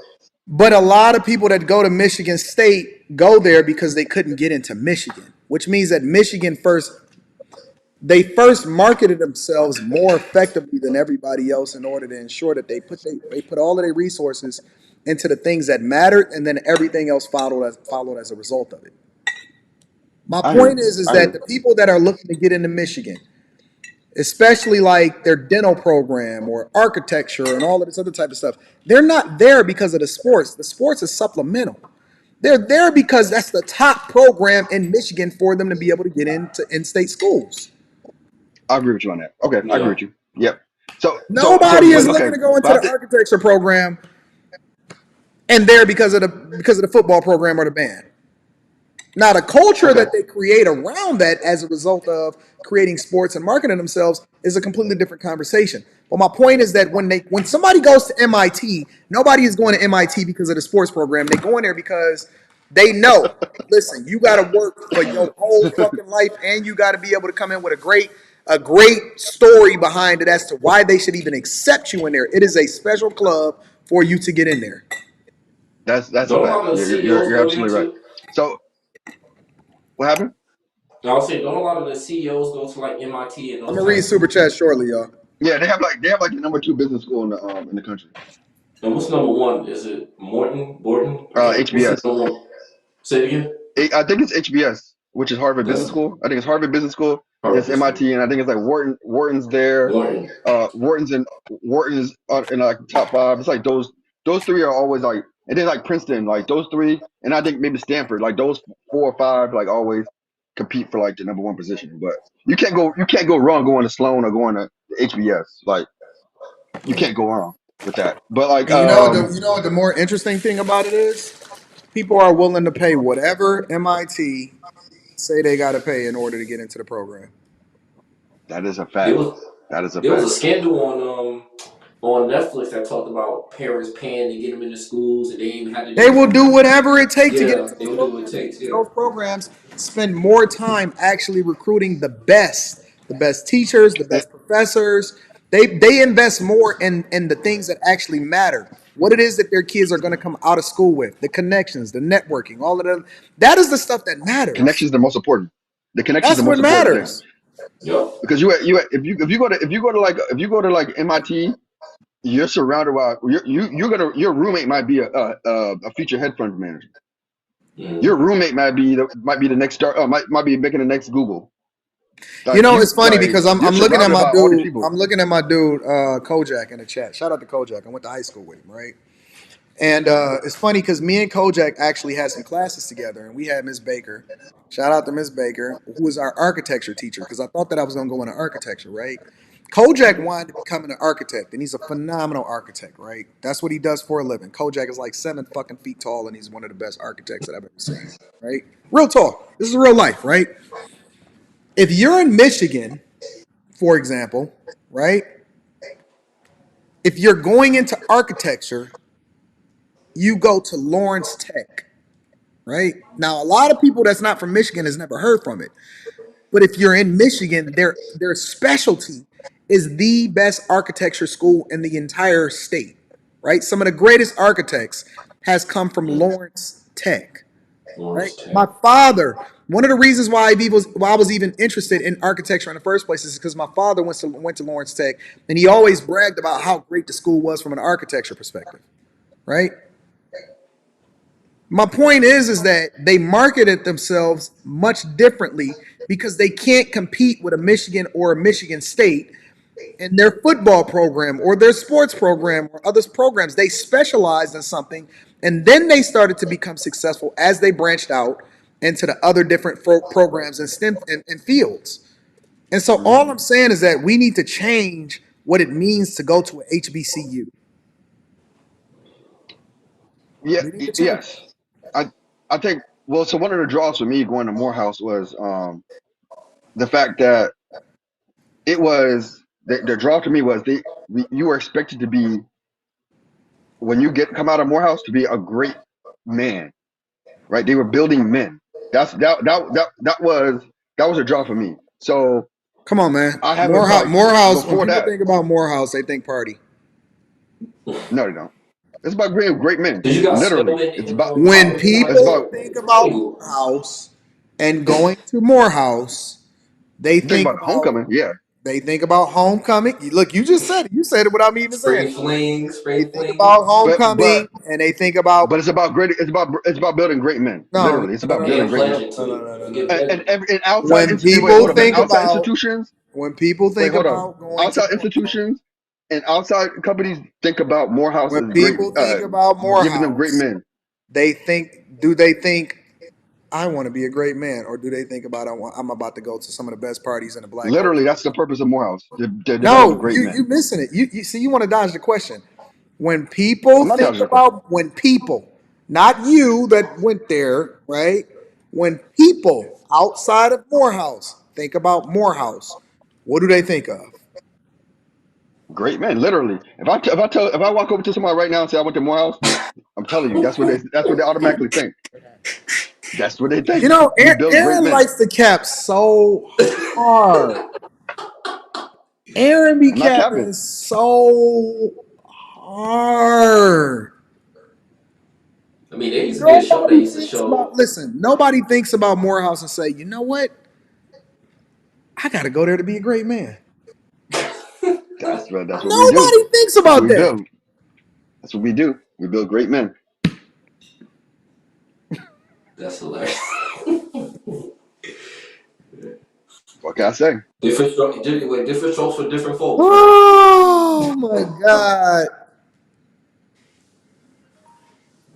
But a lot of people that go to Michigan State go there because they couldn't get into Michigan, which means that Michigan first marketed themselves more effectively than everybody else in order to ensure that they put all of their resources into the things that mattered, and then everything else followed as a result of it. My I hear point you. is I hear that you. the people that are looking to get into Michigan, especially like their dental program or architecture and all of this other type of stuff, they're not there because of the sports. The sports is supplemental. They're there because that's the top program in Michigan for them to be able to get into in-state schools. I agree with you on that. Okay, I agree Yeah. with you. Yep. So, Nobody is but looking okay, to go into but I the think architecture program and there because of the football program or the band. Now, the culture okay. that they create around that as a result of creating sports and marketing themselves is a completely different conversation. But my point is that when somebody goes to MIT, nobody is going to MIT because of the sports program. They go in there because they know, listen, you got to work for your whole fucking life, and you got to be able to come in with a great story behind it as to why they should even accept you in there. It is a special club for you to get in there. That's a Don't a fact. lot of the CEOs You're go there absolutely right. too? So what happened? I was saying, don't a lot of the CEOs go to like MIT and I'm those gonna type read of super schools? chat shortly, y'all. Yeah, they have like the number two business school in the country. And what's number one? Is it Morton? Borton? I can't. What's the HBS. number one? Say it again. I think it's HBS, which is Harvard Business That's School. I think it's Harvard Business School. There's Harvard School. MIT, and I think it's like Wharton's there. Morton. Wharton is in like top five. It's like those three are always like, and then like Princeton, like those three, and I think maybe Stanford, like those 4 or 5, like always compete for like the number one position. But you can't go wrong going to Sloan or going to HBS. Like you can't go wrong with that. But like And you know what the more interesting thing about it is? People are willing to pay whatever MIT say they got to pay in order to get into the program. that is a There fact. was That is a there was a fact. scandal on Netflix that talked about parents paying to get them into schools and they even had to They do. will do whatever it takes to get Yeah, into they those would do what it programs takes. because Yeah. those programs spend more time actually recruiting the best teachers, the And, best professors. They invest more in the things that actually matter. What it is that their kids are going to come out of school with, the connections, the networking, all of that. That is the stuff that matters. connections are the most important. The connections are That's the what most important thing matters. Yep. because if you go to MIT, you're surrounded by your roommate might be a feature hedge fund manager. Your roommate might be the next star. Might be making the next Google. You Like know, it's funny because you're I'm looking at surrounded my by all these dude. people. I'm looking at my dude Kojak in the chat. Shout out to Kojak. I went to high school with him, right? And it's funny because me and Kojak actually had some classes together, and we had Miss Baker. Shout out to Miss Baker, who was our architecture teacher, because I thought that I was going to go into architecture, right? Kojak wanted to become an architect, and he's a phenomenal architect, right? That's what he does for a living. Kojak is like 7 fucking feet tall, and he's one of the best architects that I've ever seen, right? Real talk. This is real life, right? If you're in Michigan, for example, right? If you're going into architecture, you go to Lawrence Tech, right? Now, a lot of people that's not from Michigan has never heard from it. But if you're in Michigan, their specialty is the best architecture school in the entire state, right? Some of the greatest architects has come from Lawrence Tech, right? Lawrence Tech. My father, one of the reasons why I was even interested in architecture in the first place is because my father went to Lawrence Tech, and he always bragged about how great the school was from an architecture perspective, right? My point is that they marketed themselves much differently because they can't compete with a Michigan or a Michigan State in their football program or their sports program or other programs. They specialized in something, and then they started to become successful as they branched out into the other different programs and STEM and fields. And so all I'm saying is that we need to change what it means to go to a HBCU. Yeah. We need to change it. Yes. I I think. Well, so one of the draws for me going to Morehouse was the fact that the draw to me was you were expected to be, when you come out of Morehouse, to be a great man, right? They were building men. That was a draw for me. So Come on, man. I haven't like Morehouse. When before people that. think about Morehouse, they think party. No, they don't. It's about being great men. Did you guys Literally, spell it it's in about When college, in high it's people about school? think I about mean, Morehouse and going to Morehouse, they you think think about about homecoming. Yeah, homecoming. Look, you just said it. You said it without me even saying it. They spring think fling. about but homecoming, and they think about it's about great. It's about building great men. no, Literally, it's no, about no, Yeah, building and great no, men. pledging no, no, too. no, no, no, Forget no. And pledging. outside When wait, people hold up, man. think Outside about institutions. when people Wait, think hold up. about going to Outside institutions and outside companies think about Morehouse when as great, people think about giving them great Morehouse, men. do they think I want to be a great man, or do they think about I'm about to go to some of the best parties in the black Literally, culture? that's the purpose of Morehouse to develop No, great you men. missing it. You see, you want to dodge the question. I'm not dodging the question. When people, not you that went there, right? When people outside of Morehouse think about Morehouse, what do they think of? Great men, literally. If I walk over to somebody right now and say I went to Morehouse, I'm telling you, that's what they automatically think. That's what they You think. know, We build great Aaron men. likes to cap so hard. Aaron be I'm not capping. capping so hard. I mean, there used to be a show that Nobody used to thinks about, show. listen, nobody thinks about Morehouse and say, you know what? I got to go there to be a great man. That's what we do. Nobody thinks That's what about we that. build. That's what we do. We build great men. That's hilarious. What can I say? Different strokes for different folks, man. Oh my God.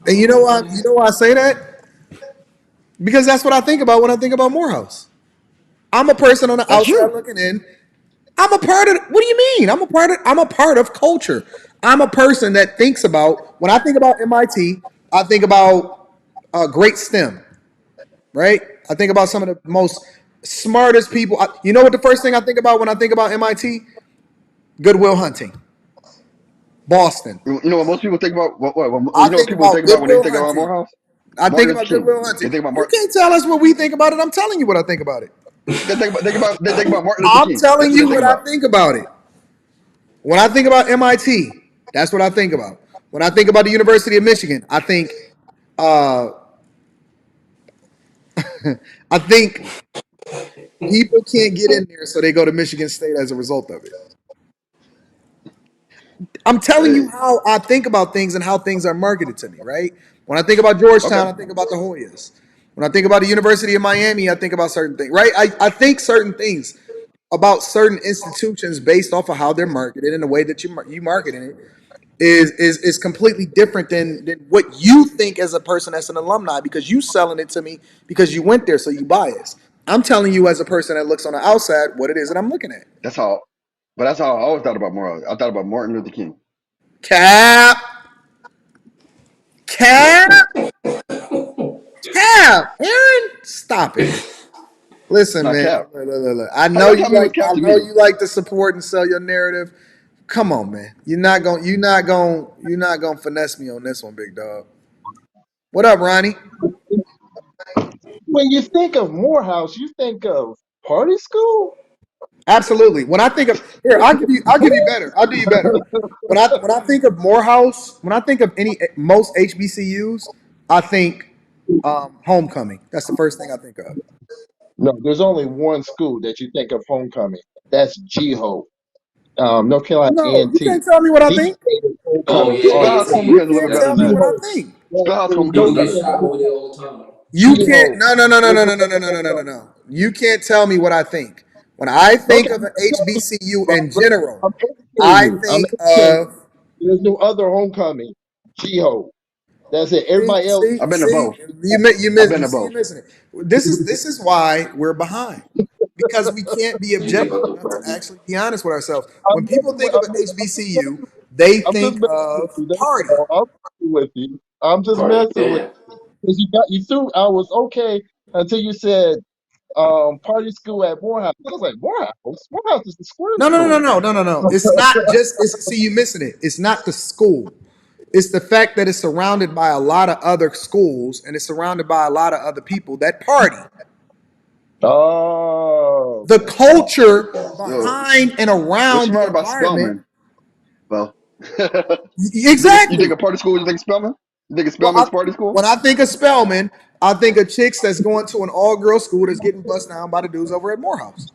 And you know why? You know why I say that? Because that's what I think about when I think about Morehouse. I'm a person on the That's outside you. looking in. I'm a part of. What do you mean? I'm a part of culture. I'm a person that thinks about. When I think about MIT, I think about great STEM. Right? I think about some of the most smartest people. You know what the first thing I think about when I think about MIT? Goodwill Hunting, Boston. You know what most people think about? I You know what think people about think about when they Goodwill think about Hunting. Morehouse? I think Martin Luther about King. Goodwill They Hunting. think about You Martin. can't tell us what we think about it. I'm telling you what I think about it. They think about Martin Luther I'm King. telling That's what they you think what I about. think about it. When I think about MIT, that's what I think about. When I think about the University of Michigan, uh, I think people can't get in there, so they go to Michigan State as a result of it. I'm telling you Hey, how I think about things and how things are marketed to me, right? When I think about okay, Georgetown, I think about the Hoyas. When I think about the University of Miami, I think about certain things, right? I think certain things about certain institutions based off of how they're marketed and the way that you marketing it is completely different than what you think as a person that's an alumni because you selling it to me because you went there, so you bias. I'm telling you as a person that looks on the outside what it is that I'm looking at. that's how. But that's how I always thought about morals. I thought about Martin Luther King. Cap, cap, cap. Aaron, stop it. It's Listen, not man. cap. Look. How y'all tell me what's cap I to know me? you like to support and sell your narrative. Come on, man. You're not gonna finesse me on this one, big dog. What up, Ronnie? When you think of Morehouse, you think of party school. Absolutely. When I think of here, I'll give you better. I'll do you better. When I think of Morehouse, when I think of most HBCUs, I think homecoming. That's the first thing I think of. No, there's only one school that you think of homecoming. That's GHO, North Carolina No, you A&T. can't tell me what I These think. days Oh homecoming yeah, on Spellhouse A&T. You homecoming is a little can't bit That's better tell than me that. what I GHO. think. Spellhouse There's homecoming no is People get better. shot other over there all the time. You can't. GHO. No, no, no, no, There's no, no no, no, no, other no, no, no, no, homecoming. no. You can't tell me what I think. When I think Okay, of an HBCU well, in general, I'm educating I you. I'm think educating you. of There's no other homecoming. GHO. That's it. Everybody else. I've been to both. I've been you to see, you both. missing it. This is why we're behind because we can't be You think objective of the enough to president? actually be honest with ourselves. I'm When people messing with. think of an HBCU, they I'm just think messing with of you. That's party. all. I'm messing with you. I'm just Party. messing with Damn. because you threw. I was okay until you said party school at Morehouse. I was like, Morehouse? Morehouse is the square No, no, no, no, school. no, no, no, no. It's not just. It's see you missing it. It's not the school. It's the fact that it's surrounded by a lot of other schools and it's surrounded by a lot of other people that party. Oh, The okay. culture So, behind and what around you the right about environment. Spellman? Well, you think Exactly. of party school? You think Spellman? You think of Well, Spellman's party school? when I think of Spelman, I think of chicks that's going to an all-girl school that's getting bust down by the dudes over at Morehouse.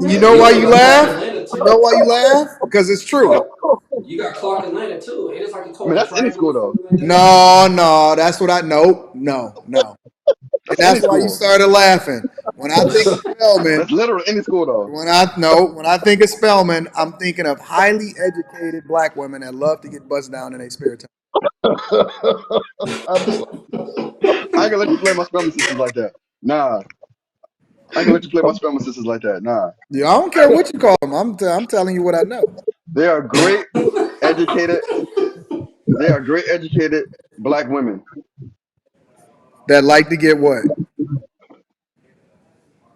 And you know Hey, why yo, you you got Clark laugh? Atlanta You know too. why you laugh? Because it's true. You got Clark Atlanta too. Ain't it like I mean, called a that's any triangle school or though. something like that? No, that's what I nope, no. And That's any that's why you school. started laughing. When I think of Spelman, That's literally any school though. when I think of Spelman, I'm thinking of highly educated black women that love to get bust down in their spare time. I'm so, I ain't gonna let you play my Spellman sisters like that. Nah, I ain't gonna let you play my Spellman sisters like that. Nah, Yeah, I don't care what you call them. I'm telling you what I know. they are great educated. They are great educated black women. That like to get what?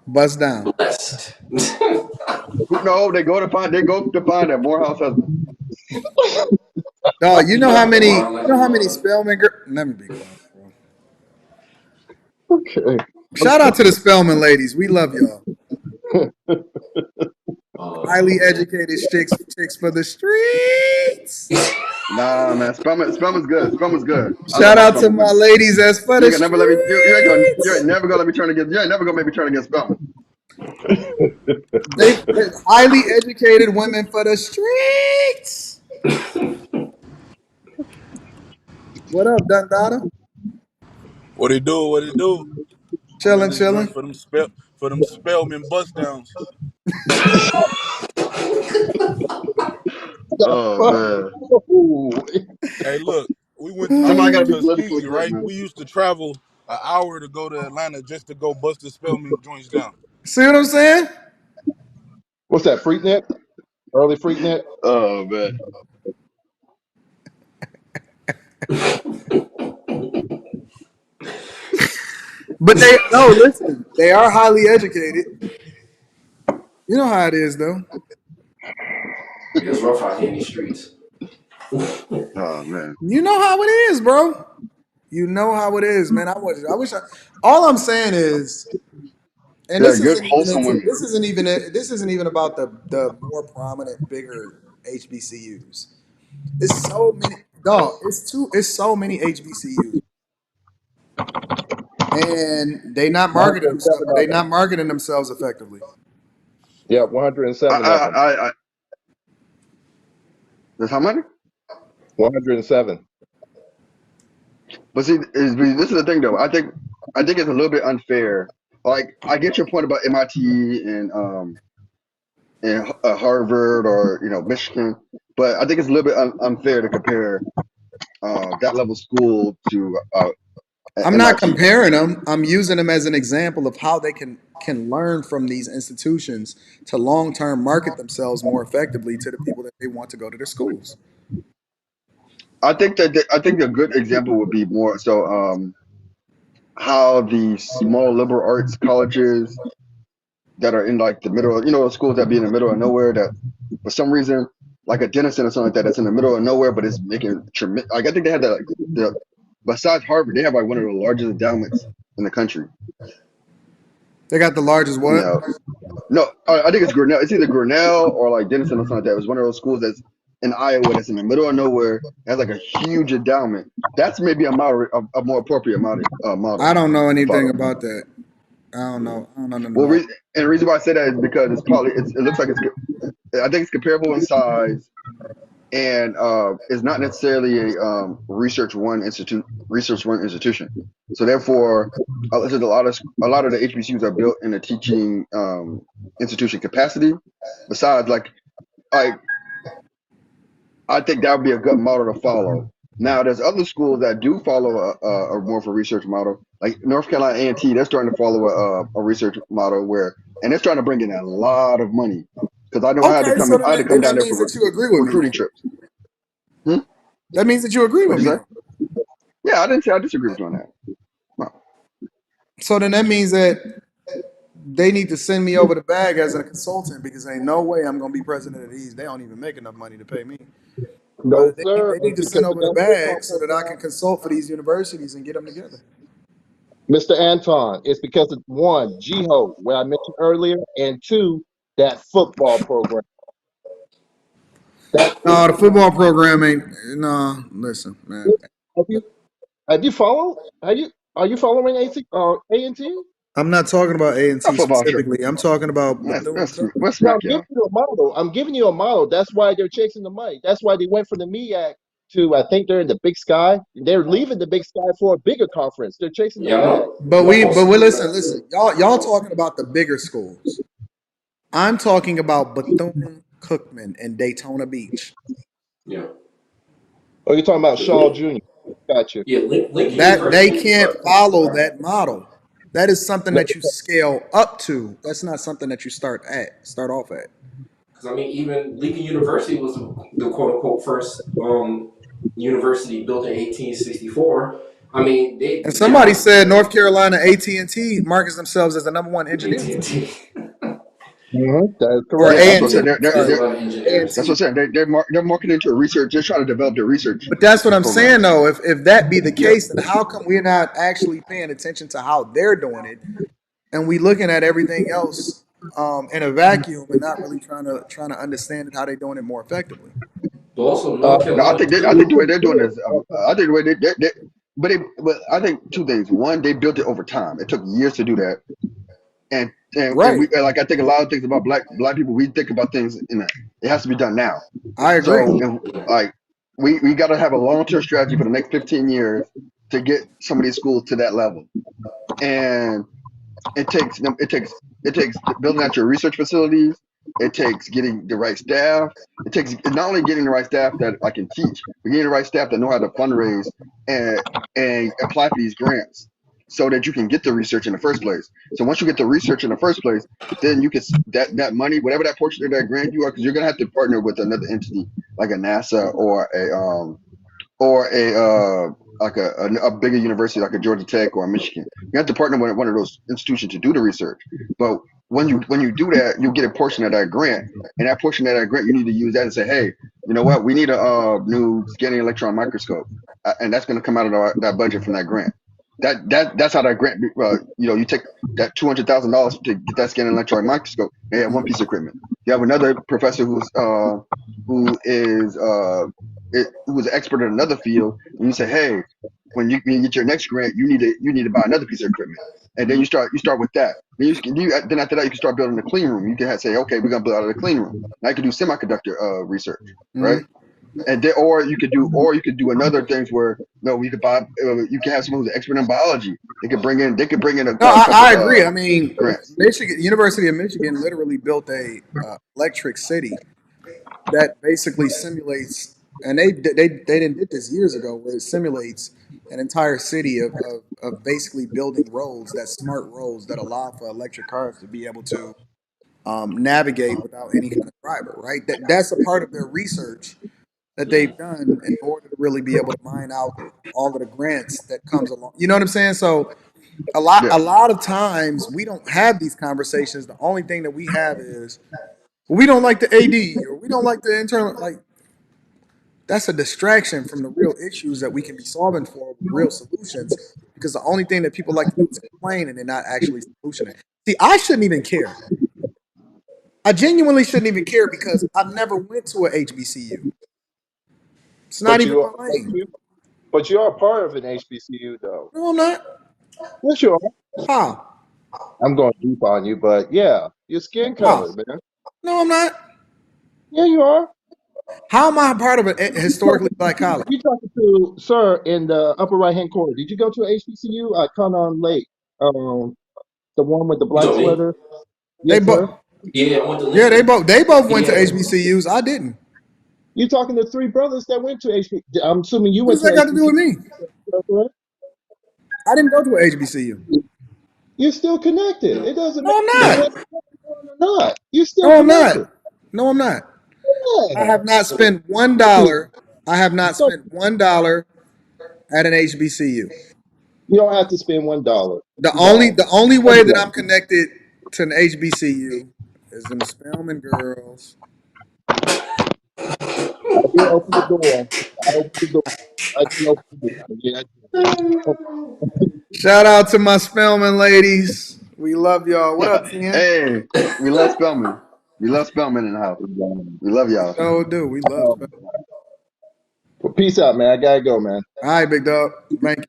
Bust down. Blessed. Who no? They go to find that Morehouse husband. Dog, you You know know how how the many line like the mother. Spellman girl. Let me be quiet, bro. okay. Shout out to the Spellman ladies. We love y'all. Highly Man. educated chicks for the streets. Nah, man, Spellman's good. Spellman's good. I love Shout my out to Spellman my women. ladies that's for You the ain't gonna never let me. You streets. ain't never gonna let me turn against. You ain't never gonna make me turn against Spellman. They highly educated women for the streets. What up, Dundada? What it do? What it do? I'm in Chilling, this joint chilling. for them Spellman bust downs. Oh man, Hey, look, we went. I somebody went gotta to be politically Tuskegee, correct, right? man. We used to travel an hour to go to Atlanta just to go bust the Spellman joints down. See what I'm saying? What's that? Freaknet? Early Freaknet? Oh man, But they no, listen. They are highly educated. You know how it is, though. Yeah, it's rough out here in these streets. oh man. You know how it is, bro. You know how it is, man. All I'm saying is, and They're good, wholesome women. this isn't even about the more prominent, bigger HBCUs. It's so many, dog. It's so many HBCUs. and they not marketing 107 themselves. of They them. not marketing themselves effectively. Yeah, I, 107 of them. I that's how many? 107. But see, this is the thing though. I think it's a little bit unfair. Like I get your point about MIT and Harvard or Michigan, but I think it's a little bit unfair to compare that level school to I'm not MIT. comparing them. I'm using them as an example of how they can learn from these institutions to long term market themselves more effectively to the people that they want to go to their schools. I think a good example would be more so how the small liberal arts colleges that are in like the middle, schools that be in the middle of nowhere that for some reason, like a Denison or something like that, that's in the middle of nowhere, but it's making tremendous. Like I think they have the besides Harvard, they have like one of the largest endowments in the country. They got the largest You what? know, no, I think it's Grinnell. It's either Grinnell or like Denison or something like that. It was one of those schools that's in Iowa that's in the middle of nowhere. Has like a huge endowment. That's maybe a more appropriate I model don't know to anything follow. about that. I don't know. I don't know nothing Well, about and the reason why I say that is because it looks like I think it's comparable in size and it's not necessarily a research one institution. So therefore, a lot of the HBCUs are built in a teaching institution capacity. Besides, like I think that would be a good model to follow. Now, there's other schools that do follow a more of a research model, like North Carolina A&T. They're starting to follow a research model and they're starting to bring in a lot of money because I know that. Okay, so I had to come then down that there means for that you agree with me recruiting then. trips. Hmm? That means that you agree with What'd me you say? then. Yeah, I didn't say I disagree with you on that. No. So then that means that they need to send me over the bag as a consultant because ain't no way I'm gonna be president of these. They don't even make enough money to pay me. No, But sir. they need to Because send it over the doesn't work bag like so that, that I can consult for these universities and get them together. Mr. Anton. It's because of one, GHO, where I mentioned earlier, and two, that football program. That's it. No, the football program ain't. No, listen, man. Have you have you followed? Are you following A&T? I'm not talking about A and A T football trip. specifically. I'm talking about Bethune Cookman. Let's No, I'm smack giving y'all. you a model. I'm giving you a model. That's why they're chasing the money. That's why they went from the MEAC to I think they're in the Big Sky. They're leaving the Big Sky for a bigger conference. They're chasing the Yeah, I bag. know. But Norfolk we State doing listen, that listen. too. Y'all talking about the bigger schools. I'm talking about Bethune Cookman and Daytona Beach. Yeah, Oh, you're talking about because Shaw Jr. Gotcha. yeah, Lincoln That they University is can't what. follow that model. That is something No, that you scale up to. That's not something that you start off at. Because I mean, even Lincoln University was the quote unquote first university built in 1864. I mean, And they somebody have said North Carolina AT&T markets themselves as the number one engineering firm, AT&T. that is or correct. Yeah, that's what I A&T. said. There's a Sorry, lot of That's engineers. what A&T. I'm saying. They're marketing into a research. They're trying to develop their research But that's what I'm saying, programs. though. If that be the Yeah. case, then how come we're not actually paying attention to how they're doing it, and we looking at everything else in a vacuum and not really trying to understand how they're doing it more effectively? But also Uh, North No, Carolina I think the too. way they're doing is, I think the way but I think two things. One, they built it over time. It took years to do that, and Right. we like I think a lot of things about black people. We think about things it has to be done now. I agree. So and like we got to have a long term strategy for the next 15 years to get some of these schools to that level. And it takes building out your research facilities. It takes getting the right staff. It takes not only getting the right staff that I can teach, but getting the right staff that know how to fundraise and apply for these grants so that you can get the research in the first place. So once you get the research in the first place, then you can that money, whatever that portion of that grant you are, because you're gonna have to partner with another entity like a NASA or like a bigger university like a Georgia Tech or a Michigan. You have to partner with one of those institutions to do the research. But when you do that, you get a portion of that grant, and that portion of that grant you need to use that and say, hey, you know what, we need a new scanning electron microscope, and that's going to come out of that budget from that grant. That's how that grant. You take that $200,000 to get that scanning electron microscope. They have one piece of equipment. You have another professor who is who was an expert in another field, and you say, hey, when you get your next grant, you need to buy another piece of equipment, and then you start with that. Then after that you can start building a clean room. You can say, okay, we're gonna build out of the clean room. Now you can do semiconductor research, right? Mhm. And then, or you could do another things where no, we could buy. You can have someone who's an expert in biology. They could bring in No, a couple I agree. I mean, grants. Michigan, University of Michigan, literally built a electric city that basically simulates, and they didn't did this years ago, where it simulates an entire city of basically building roads, that smart roads that allow for electric cars to be able to navigate without any kind of driver. Right. That's a part of their research that they've done in order to really be able to mine out all of the grants that comes along. You know what I'm saying? So Yeah, a lot of times we don't have these conversations. The only thing that we have is, well, we don't like the AD, or we don't like the internal. Like, that's a distraction from the real issues that we can be solving for with real solutions. Because the only thing that people like to do is complain, and they're not actually solutioning. See, I shouldn't even care. I genuinely shouldn't even care because I've never went to a HBCU. It's not But even you, my are- but lane. you, but you are part of an HBCU, though. No, I'm not. Yes, you are. How? I'm going deep on you, but yeah, your skin How? color, man. No, I'm not. Yeah, you are. How am I part of a historically black college? You talking to sir in the upper right hand corner? Did you go to HBCU? I come on late. The one with the You black told me? sweater. They Yes, sir. both. Yeah, I went to Yeah, Lincoln. they both went to Yeah. HBCUs. I didn't. You talking to three brothers that went to HBCU? I'm assuming you What went does to that got to do with HBCU. me? I didn't go to a HBCU. You're still connected. It doesn't No, matter I'm whether not. or not. You're still No, I'm not. connected. No, I'm not. I Yeah. have not spent You $1. I have not spent $1 at an HBCU. don't have to spend $1. The You only don't. the only I way that I'm don't. connected to an HBCU is them Spelman girls. I did open the door. I opened the door. I did open the door. Yeah, I Shout out to my Spelman ladies. We love y'all. What up, Tien? hey, we love Spellman. We love Spellman in the house. did. We love y'all. So do we love Spelman. Well, peace out, man. I gotta go, man. All right, big dog. Thank you.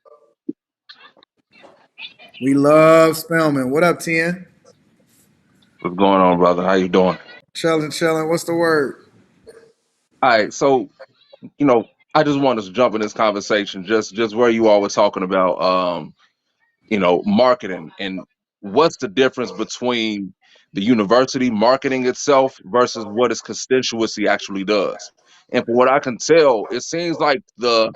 We love Spelman. What up, Tien? What's going on, brother? How you doing? Chilling, chilling. What's the word? All right, so you know, I just wanted to jump in this conversation, just where you all were talking about, marketing and what's the difference between the university marketing itself versus what its constituency actually does. And from what I can tell, it seems like the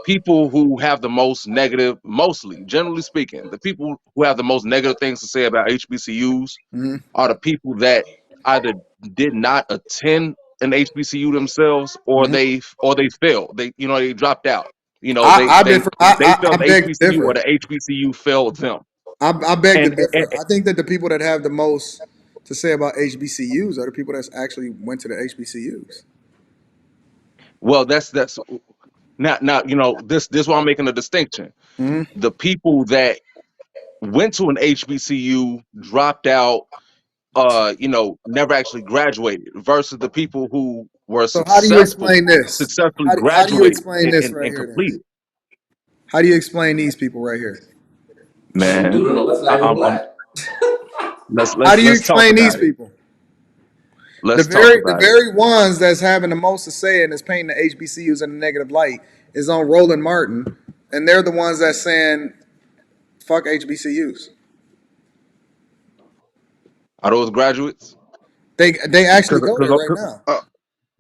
people who have the most negative, mostly, generally speaking, the people who have the most negative things to say about HBCUs Mm-hmm. are the people that either did not attend an HBCU themselves, Mm-hmm. or they failed. They dropped out. You know, they I they differ. they I failed the beg to HBCU, or differ. the HBCU failed them. I beg to And differ. I think that the people that have the most to say about HBCUs are the people that's actually went to the HBCUs. well, that's not this why I'm making a distinction. Mm-hmm. The people that went to an HBCU dropped out, never actually graduated, versus the people who were So how do you explain this? successfully How do you graduated explain this right and here then? completed. How do you explain these people right here? Man, Dude on the left not even I'm black. let's How let's do you let's talk explain these about it. people? Let's talk The about it. very ones that's having the most to say and is painting the HBCUs in a negative light is on Roland Martin, and they're the ones that's saying fuck HBCUs. Are those graduates? They actually go there right Because now. Uh,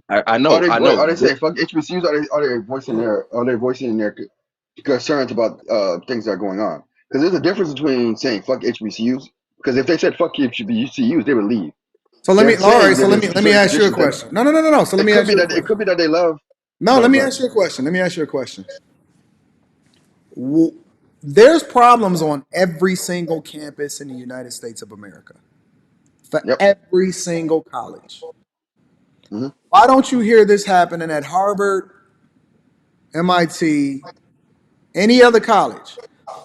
I are know, they I are know. they saying fuck HBCUs? Are they voicing their concerns about things that are going on? Because there's a difference between saying fuck HBCUs. Because if they said fuck HBCUs, they would leave. So let me Them all right. saying So that there's let me certain ask you a traditions that question. No, no, no, no, no. So let it me could ask be you a that it question. could be that they love. No, Go let ahead, me go ahead. ask you a question. Let me ask you a question. There's problems on every single campus in the United States of America for Yep. every single college. Hmm. Why don't you hear this happening at Harvard, MIT, any other college?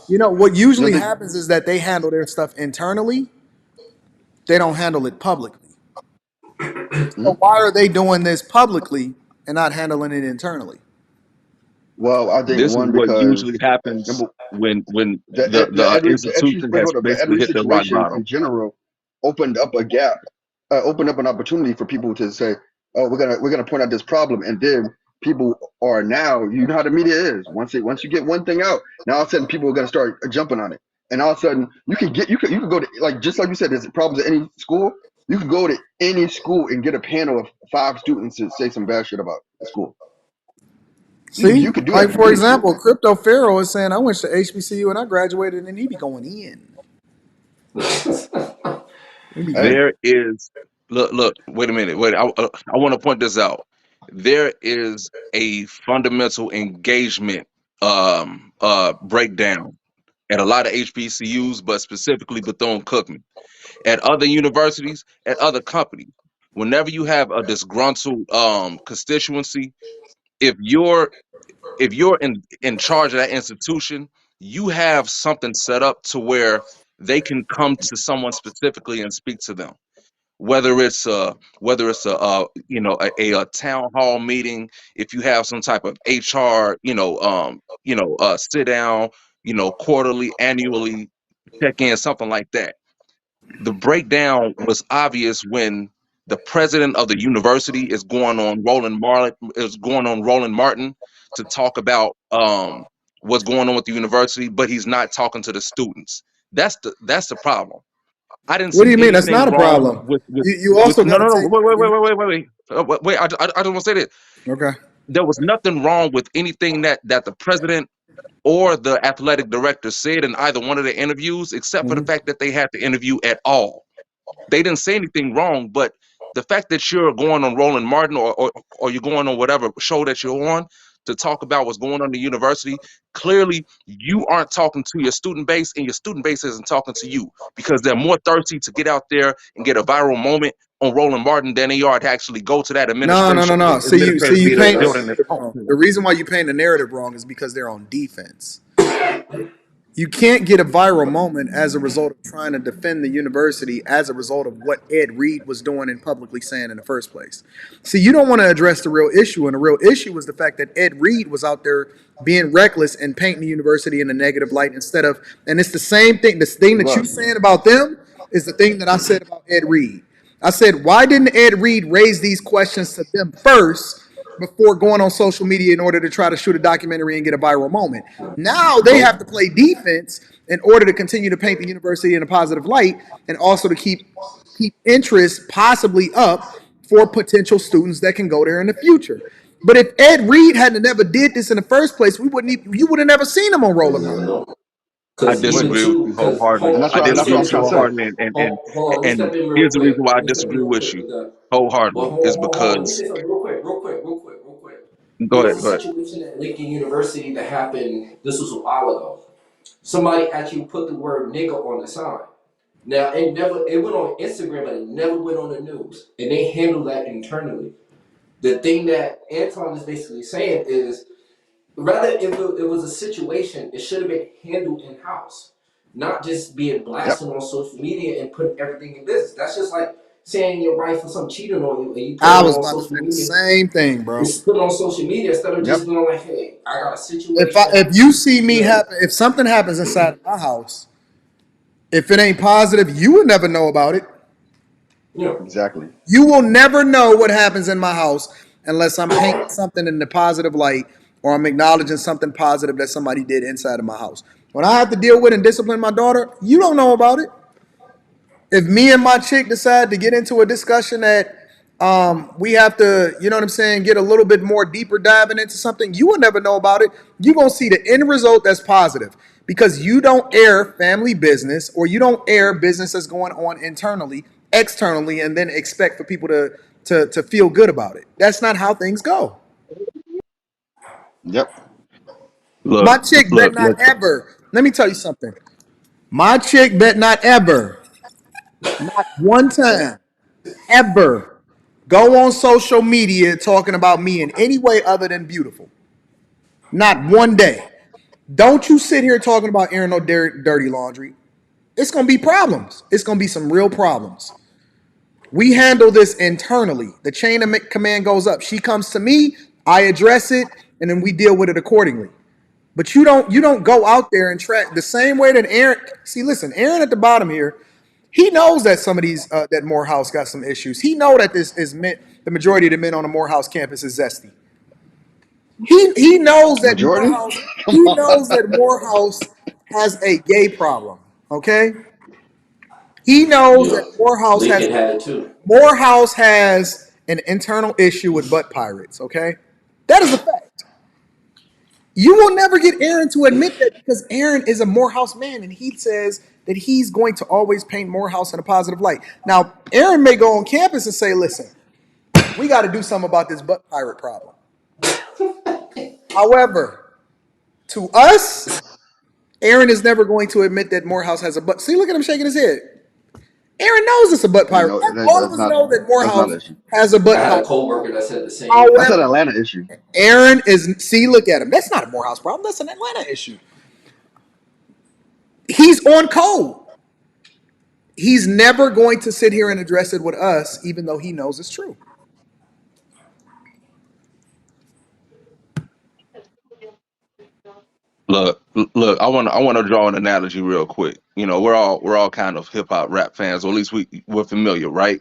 You know, what usually Nothing. happens is that they handle their stuff internally, they don't handle it publicly. Hmm. So why are they doing this publicly and not handling it internally? Well, I think This is one what because usually happens number when the institution wait, has hold up, the basically Edry hit their rock situation bottom. in general opened up a gap, opened up an opportunity for people to say, "Oh, we're gonna point out this problem," and then people are now, you know how the media is. Once you get one thing out, now all of a sudden people are gonna start jumping on it, and all of a sudden you can go to, like, just like you said, there's problems at any school. You can go to any school and get a panel of 5 students to say some bad shit about the school. You See, could do that like at for any school. example, Crypto Pharaoh is saying I went to HBCU and I graduated and he be going in. He be Hey, going. There is look. Wait a minute. Wait. I want to point this out. There is a fundamental engagement breakdown at a lot of HBCUs, but specifically Bethune-Cookman. At other universities, at other companies, whenever you have a disgruntled constituency, if you're in charge of that institution, you have something set up to where they can come to someone specifically and speak to them. Whether it's a town hall meeting, if you have some type of HR, sit down, quarterly, annually, check in, something like that. The breakdown was obvious when the president of the university is going on Roland Martin to talk about what's going on with the university, but he's not talking to the students. That's the problem. I didn't What do see you mean? That's anything not a wrong problem. with You with also no got to no no take. wait. I don't want to say that. Okay. There was nothing wrong with anything that the president or the athletic director said in either one of the interviews, except for the Mhm. fact that they had to interview at all. They didn't say anything wrong, but the fact that you're going on Roland Martin or you're going on whatever show that you're on to talk about what's going on in the university, clearly you aren't talking to your student base, and your student base isn't talking to you because they're more thirsty to get out there and get a viral moment on Roland Martin than they are to actually go to that No, no, no, no. administrative You meeting and paint the building and narrative talk wrong. to The them. reason why you paint the narrative wrong is because they're on defense. You can't get a viral moment as a result of trying to defend the university as a result of what Ed Reed was doing and publicly saying in the first place. See, you don't want to address the real issue, and the real issue was the fact that Ed Reed was out there being reckless and painting the university in a negative light instead of, and it's the same thing. This thing that you look, saying about them is the thing that I said about Ed Reed. I said, why didn't Ed Reed raise these questions to them first before going on social media in order to try to shoot a documentary and get a viral moment? Now they So have to play defense in order to continue to paint the university in a positive light and also to keep interest possibly up for potential students that can go there in the future. But if Ed Reed hadn't never did this in the first place, you would have never seen him on Roller Martin. I Because wait, even disagree with too, you because wholeheartedly. and I let me that's say disagree what I with was this you trying real to say. quick. wholeheartedly, Hold on, let me and step in real here's the quick. reason why I Let me step in disagree real with quick. you But wholeheartedly is let me because say something real quick. go There was ahead, a go ahead. situation at Lincoln University that happened. This was a while ago. Somebody actually put the word nigga on the sign. Now it went on Instagram, but it never went on the news, and they handled that internally. The thing that Anton is basically saying is, rather if it was a situation, it should have been handled in house, not just being Yep, blasted on social media and putting everything in business. That's just like saying your wife or some cheating on you, and you put it I was on about to social say the media. same thing, bro. It's put it on social media instead of yep, just being like, "Hey, I got a If situation." you see me You know, happen, if something happens inside of my house, if it ain't positive, you would never know about it. you know. exactly. You will never know what happens in my house unless I'm painting something in the positive light or I'm acknowledging something positive that somebody did inside of my house. When I have to deal with and discipline my daughter, you don't know about it. If me and my chick decide to get into a discussion that we have to, you know what I'm saying, get a little bit more deeper diving into something, you will never know about it. You're going to see the end result that's positive because you don't air family business or you don't air business that's going on internally, externally, and then expect for people to feel good about it. That's not how things go. Yep, Look, My chick bet look, not look. ever, let me tell you something. My chick bet not ever, not one time, ever go on social media talking about me in any way other than beautiful. Not one day. Don't you sit here talking about airing no dirty laundry. It's going to be problems. It's going to be some real problems. We handle this internally. The chain of command goes up. She comes to me, I address it, and then we deal with it accordingly. But you don't go out there and track the same way that Aaron. See, listen, Aaron at the bottom here, he knows that some of these that Morehouse got some issues. He know that this is meant the majority of the men on the Morehouse campus is zesty. He knows that Majority? Morehouse Come he on. knows that Morehouse has a gay problem. Okay, he knows that Yeah, Lincoln had it too. Morehouse has an internal issue with butt pirates. Okay, that is a fact. You will never get Aaron to admit that because Aaron is a Morehouse man and he says that he's going to always paint Morehouse in a positive light. Now, Aaron may go on campus and say, listen, we got to do something about this butt pirate problem. However, to us, Aaron is never going to admit that Morehouse has a butt. See, look at him shaking his head. Aaron knows it's a butt Yeah, pirate. no, All of us know that that's not Morehouse an issue. has a I butt had a pirate. coworker that said the same thing. That's an However, Atlanta issue. Aaron is, see, look at him. That's not a Morehouse problem. That's an Atlanta issue. He's on code. He's never going to sit here and address it with us, even though he knows it's true. Look. I want to draw an analogy real quick. You know, we're all kind of hip hop rap fans, or at least we're familiar, right?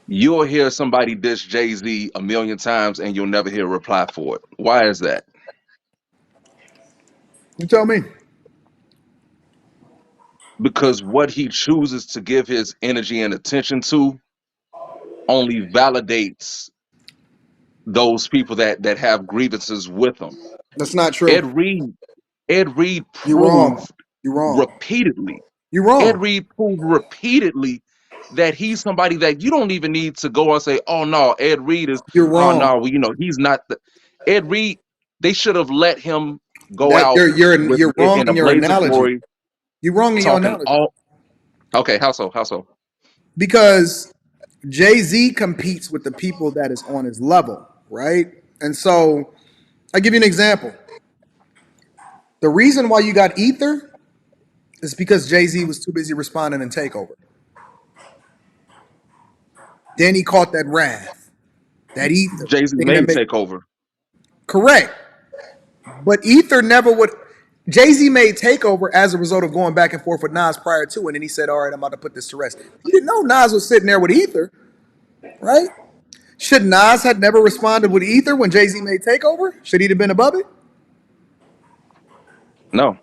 You'll hear somebody diss Jay-Z a million times, and you'll never hear a reply for it. Why is that? You tell me. Because what he chooses to give his energy and attention to only validates those people that have grievances with him. That's not true. Ed Reed, Ed Reed You're wrong. proved You're wrong. repeatedly, You're Ed wrong. Reed proved repeatedly that he's somebody that you don't even need to go and say, oh no, Ed Reed is, You're oh wrong. no, well, he's not Ed Reed. They should have let him go That out you're wrong in a in your blaze of analogy. glory, You're wrong in your talking analogy all. Okay, how so? How so? because Jay-Z competes with the people that is on his level, right? And so I give you an example. The reason why you got Ether is because Jay-Z was too busy responding in Takeover. Then he caught that wrath, that Ether Jay-Z thing that made make Takeover. correct. But Ether never would. Jay-Z made Takeover as a result of going back and forth with Nas prior to, and then he said, all right, I'm about to put this to rest. He didn't know Nas was sitting there with Ether, right? Should Nas had never responded with Ether when Jay-Z made Takeover? Should he have been above it? No.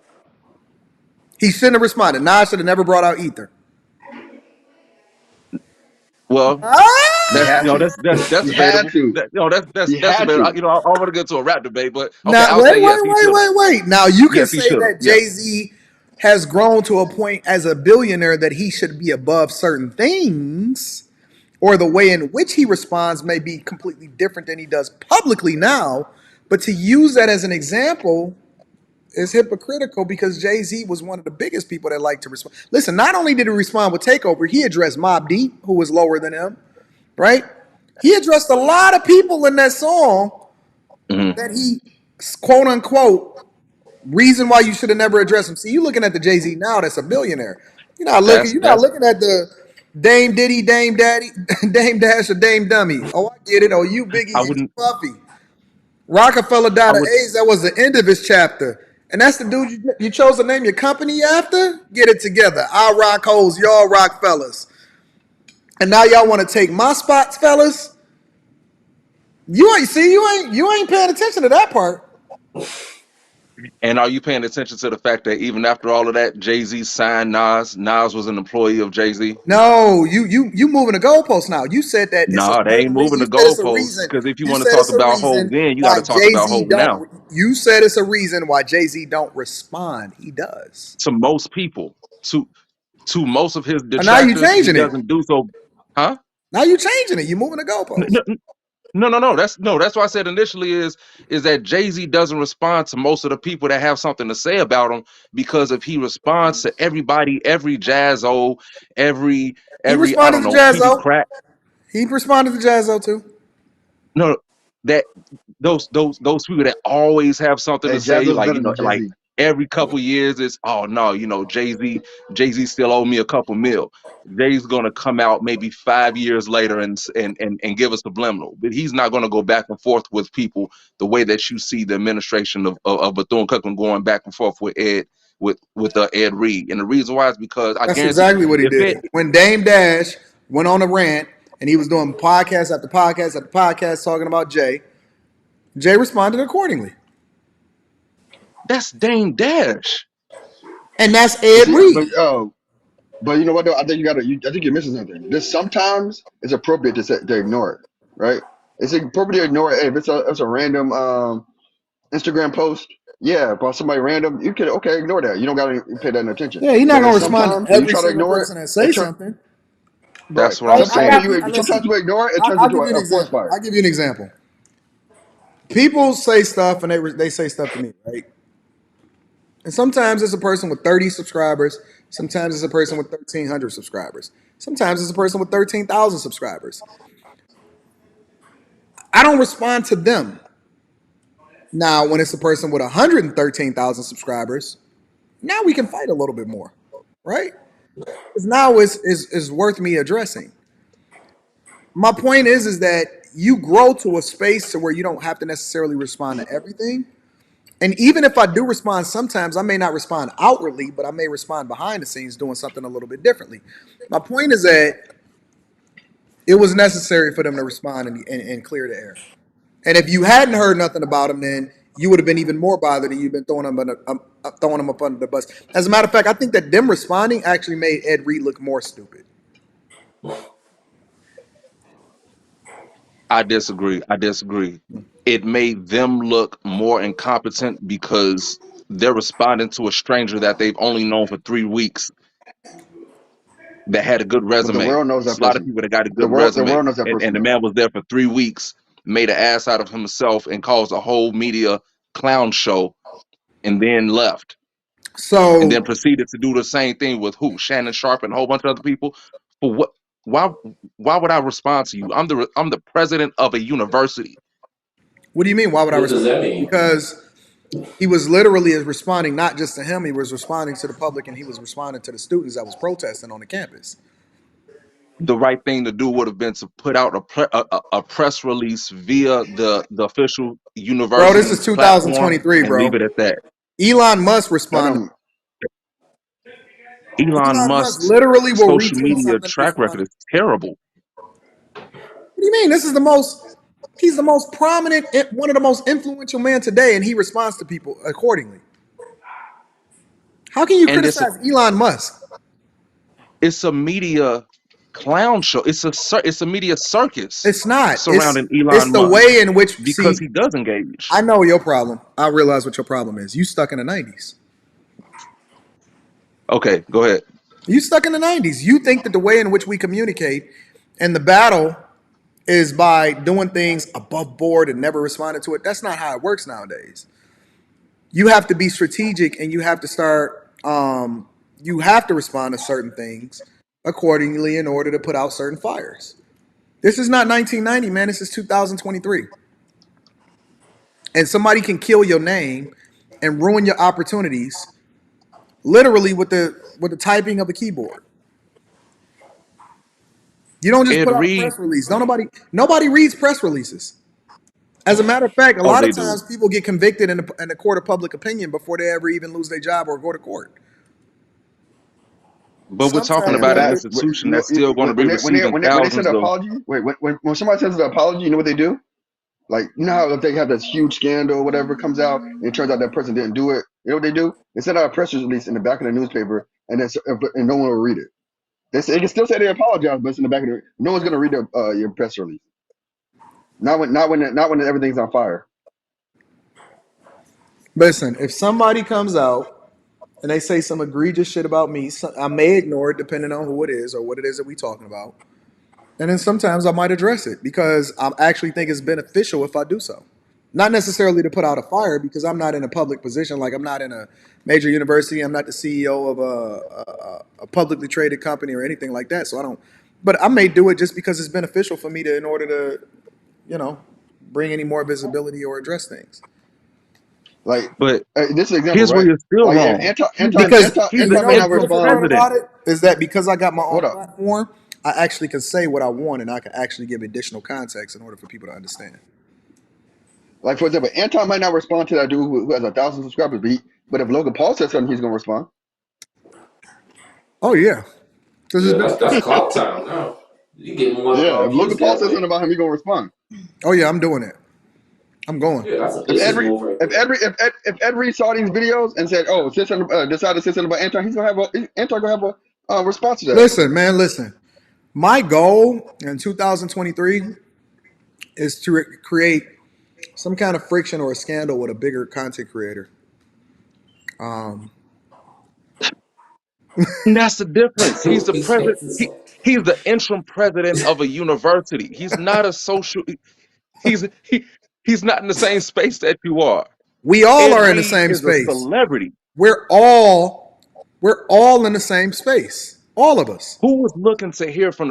He shouldn't have responded. Nas should have never brought out Ether. Well, He that's had to. that's He had debatable. to. That's He had debatable. to. I want to get to a rap debate, but okay, Now, I'll say yes, he should have. wait. Now, you can Yes, he say should have. that Yes. Jay-Z has grown to a point as a billionaire that he should be above certain things, or the way in which he responds may be completely different than he does publicly now. But to use that as an example is hypocritical because Jay-Z was one of the biggest people that liked to respond. Listen, not only did he respond with Takeover, he addressed Mobb Deep, who was lower than him, right? He addressed a lot of people in that song Hmm. that he, quote unquote, reason why you should have never addressed him. See, you looking at the Jay-Z now that's a billionaire. That's You're not that's. looking at the Dame Diddy, Dame Daddy, Dame Dash, or Dame Dummy. Oh, I get it. Oh, you I Biggie and you wouldn't. Puffy. Rockefeller I died of would. AIDS. That was the end of his chapter. And that's the dude you chose to name your company after? Get it together. I rock hoes, y'all rock fellas. And now y'all want to take my spots, fellas? You ain't paying attention to that part. And are you paying attention to the fact that even after all of that, Jay-Z signed Nas? Nas was an employee of Jay-Z. No, you moving the goalpost now. You said that it's Nah, they ain't another reason. moving You the said it's a goalposts reason. because if you You want to said talk it's a about Hove, reason then you got why to talk Jay about Z Hove now. don't. You said it's a reason why Jay Z don't respond. He does. To most people, to most of his And now you detractors, he changing it. doesn't do so. Huh? Now you changing it. You moving the goalpost. No. That's why I said initially is that Jay-Z doesn't respond to most of the people that have something to say about him because if he responds to everybody, every jazzo, He every I responded don't to know, Petey Jazzo. Crack. He responded to Jazzo too. No, that those people that always have something Hey, to say, Jazzo's like better than Jay like Z. every couple years it's, oh no, Jay-Z still owe me a couple mil. Jay's gonna come out maybe 5 years later and give us a subliminal, but he's not gonna go back and forth with people the way that you see the administration of Bethune-Cookman going back and forth with Ed Reed. And the reason why is because I That's guarantee exactly what he if did. it When Dame Dash went on a rant and he was doing podcast after podcast after podcast talking about Jay, Jay responded accordingly. that's Dame Dash. And that's But Ed see, Reed. but you know what though? I think I think you're missing something. This sometimes it's appropriate to ignore it, right? It's appropriate to ignore it. Hey, if it's a random Instagram post, yeah, about somebody random, you can ignore that. You don't gotta pay that attention. Yeah, he's not But gonna then respond to sometimes when you every try to single ignore it, person that it says turns something. right. That's what I'm I saying. got you. Sometimes Listen, you ignore it, it turns I'll into give you an a force example. fire. I'll give you an example. People say stuff and they say stuff to me, right? And sometimes it's a person with 30 subscribers. Sometimes it's a person with 1,300 subscribers. Sometimes it's a person with 13,000 subscribers. I don't respond to them. Now, when it's a person with 113,000 subscribers, now we can fight a little bit more, right? Because now is worth me addressing. My point is that you grow to a space to where you don't have to necessarily respond to everything. And even if I do respond, sometimes I may not respond outwardly, but I may respond behind the scenes doing something a little bit differently. My point is that it was necessary for them to respond and clear the air. And if you hadn't heard nothing about them, then you would have been even more bothered and you've been throwing them up under the bus. As a matter of fact, I think that them responding actually made Ed Reed look more stupid. I disagree. I disagree. It made them look more incompetent because they're responding to a stranger that they've only known for 3 weeks that had a good But the resume. world knows There's that a lot of person. people that got a The good world the resume, world knows that and person the though. man was there for 3 weeks, made an ass out of himself, and caused a whole media clown show, and then left, and then So proceeded to do the same thing with who Shannon Sharp and a whole bunch of other people. For what? Why? Why would I respond to you? I'm the president of a university. what do you mean? Why would I What does respond? that mean? Because he was literally responding not just to him, he was responding to the public and he was responding to the students that was protesting on the campus. The right thing to do would have been to put out a press release via the official Bro, this is university platform 2023, and leave bro. it at that. Elon Musk That responded. don't Elon Elon Musk Musk's literally will social retweet media something and track respond. record is terrible. What do you mean? He's the most prominent, one of the most influential men today, and he responds to people accordingly. How can you And criticize Elon Musk? it's a media clown show. It's a media circus It's not. surrounding It's Elon the Musk way in which, because see, he does engage. I know your problem. I realize what your problem is. You stuck in the 90s. Okay, go ahead. You stuck in the 90s. You think that the way in which we communicate and the battle is by doing things above board and never responding to it. That's not how it works nowadays. You have to be strategic and you have to start you have to respond to certain things accordingly in order to put out certain fires. This is not 1990, man. This is 2023. And somebody can kill your name and ruin your opportunities literally with the typing of a keyboard. You don't just Ed put out a Reed. press release. Don't nobody reads press releases. As a matter of fact, a Oh, lot they of do. times people get convicted in the court of public opinion before they ever even lose their job or go to court. But we're talking Sometimes in about an fact institution that's still going to be when they send receiving an thousands of. apology, wait, when somebody sends an apology, you know what they do? Like, you know how if they have this huge scandal or whatever comes out, and it turns out that person didn't do it, you know what they do? They send out a press release in the back of the newspaper, and no one will read it. They can still say they apologize, but it's in the back of the. No one's gonna read your press release. Not when everything's on fire. Listen, if somebody comes out and they say some egregious shit about me, I may ignore it depending on who it is or what it is that we're talking about. And then sometimes I might address it because I actually think it's beneficial if I do so. Not necessarily to put out a fire because I'm not in a public position. Like I'm not in a major university. I'm not the CEO of a publicly traded company or anything like that. So I don't. But I may do it just because it's beneficial for me to, in order to, you know, bring any more visibility or address things. Like But this is an example, here's where right? you're still Like if wrong. Anton He's Anton the Because Anton, he's you the Anton know might what's not interim respond. different president. about it is that because I got my own Hold up. platform, I actually can say what I want and I can actually give additional context in order for people to understand. Like for example, Anton might not respond to that dude who has 1,000 subscribers, but if Logan Paul says something, he's gonna respond. Oh yeah, this is Yeah, been. that's clout time now. You get more Yeah, if Logan views Paul that says something way. about him, he's gonna respond. Oh yeah, I'm doing it. I'm going. Yeah, that's a If business every move right if there. every if Ed Reed saw these videos and said, "Oh, say something," decided to say something about Anton, Anton gonna have a response to that. Listen, man, listen. My goal in 2023 is to create some kind of friction or a scandal with a bigger content creator. Um, And that's the difference. He's the He president. takes this He off. he's the interim president of a university. He's not a social. He's he he's not in the same space that you are. we all Ed are in the Reed same is a space. celebrity. We're all in the same space. All of us. Who was looking to hear from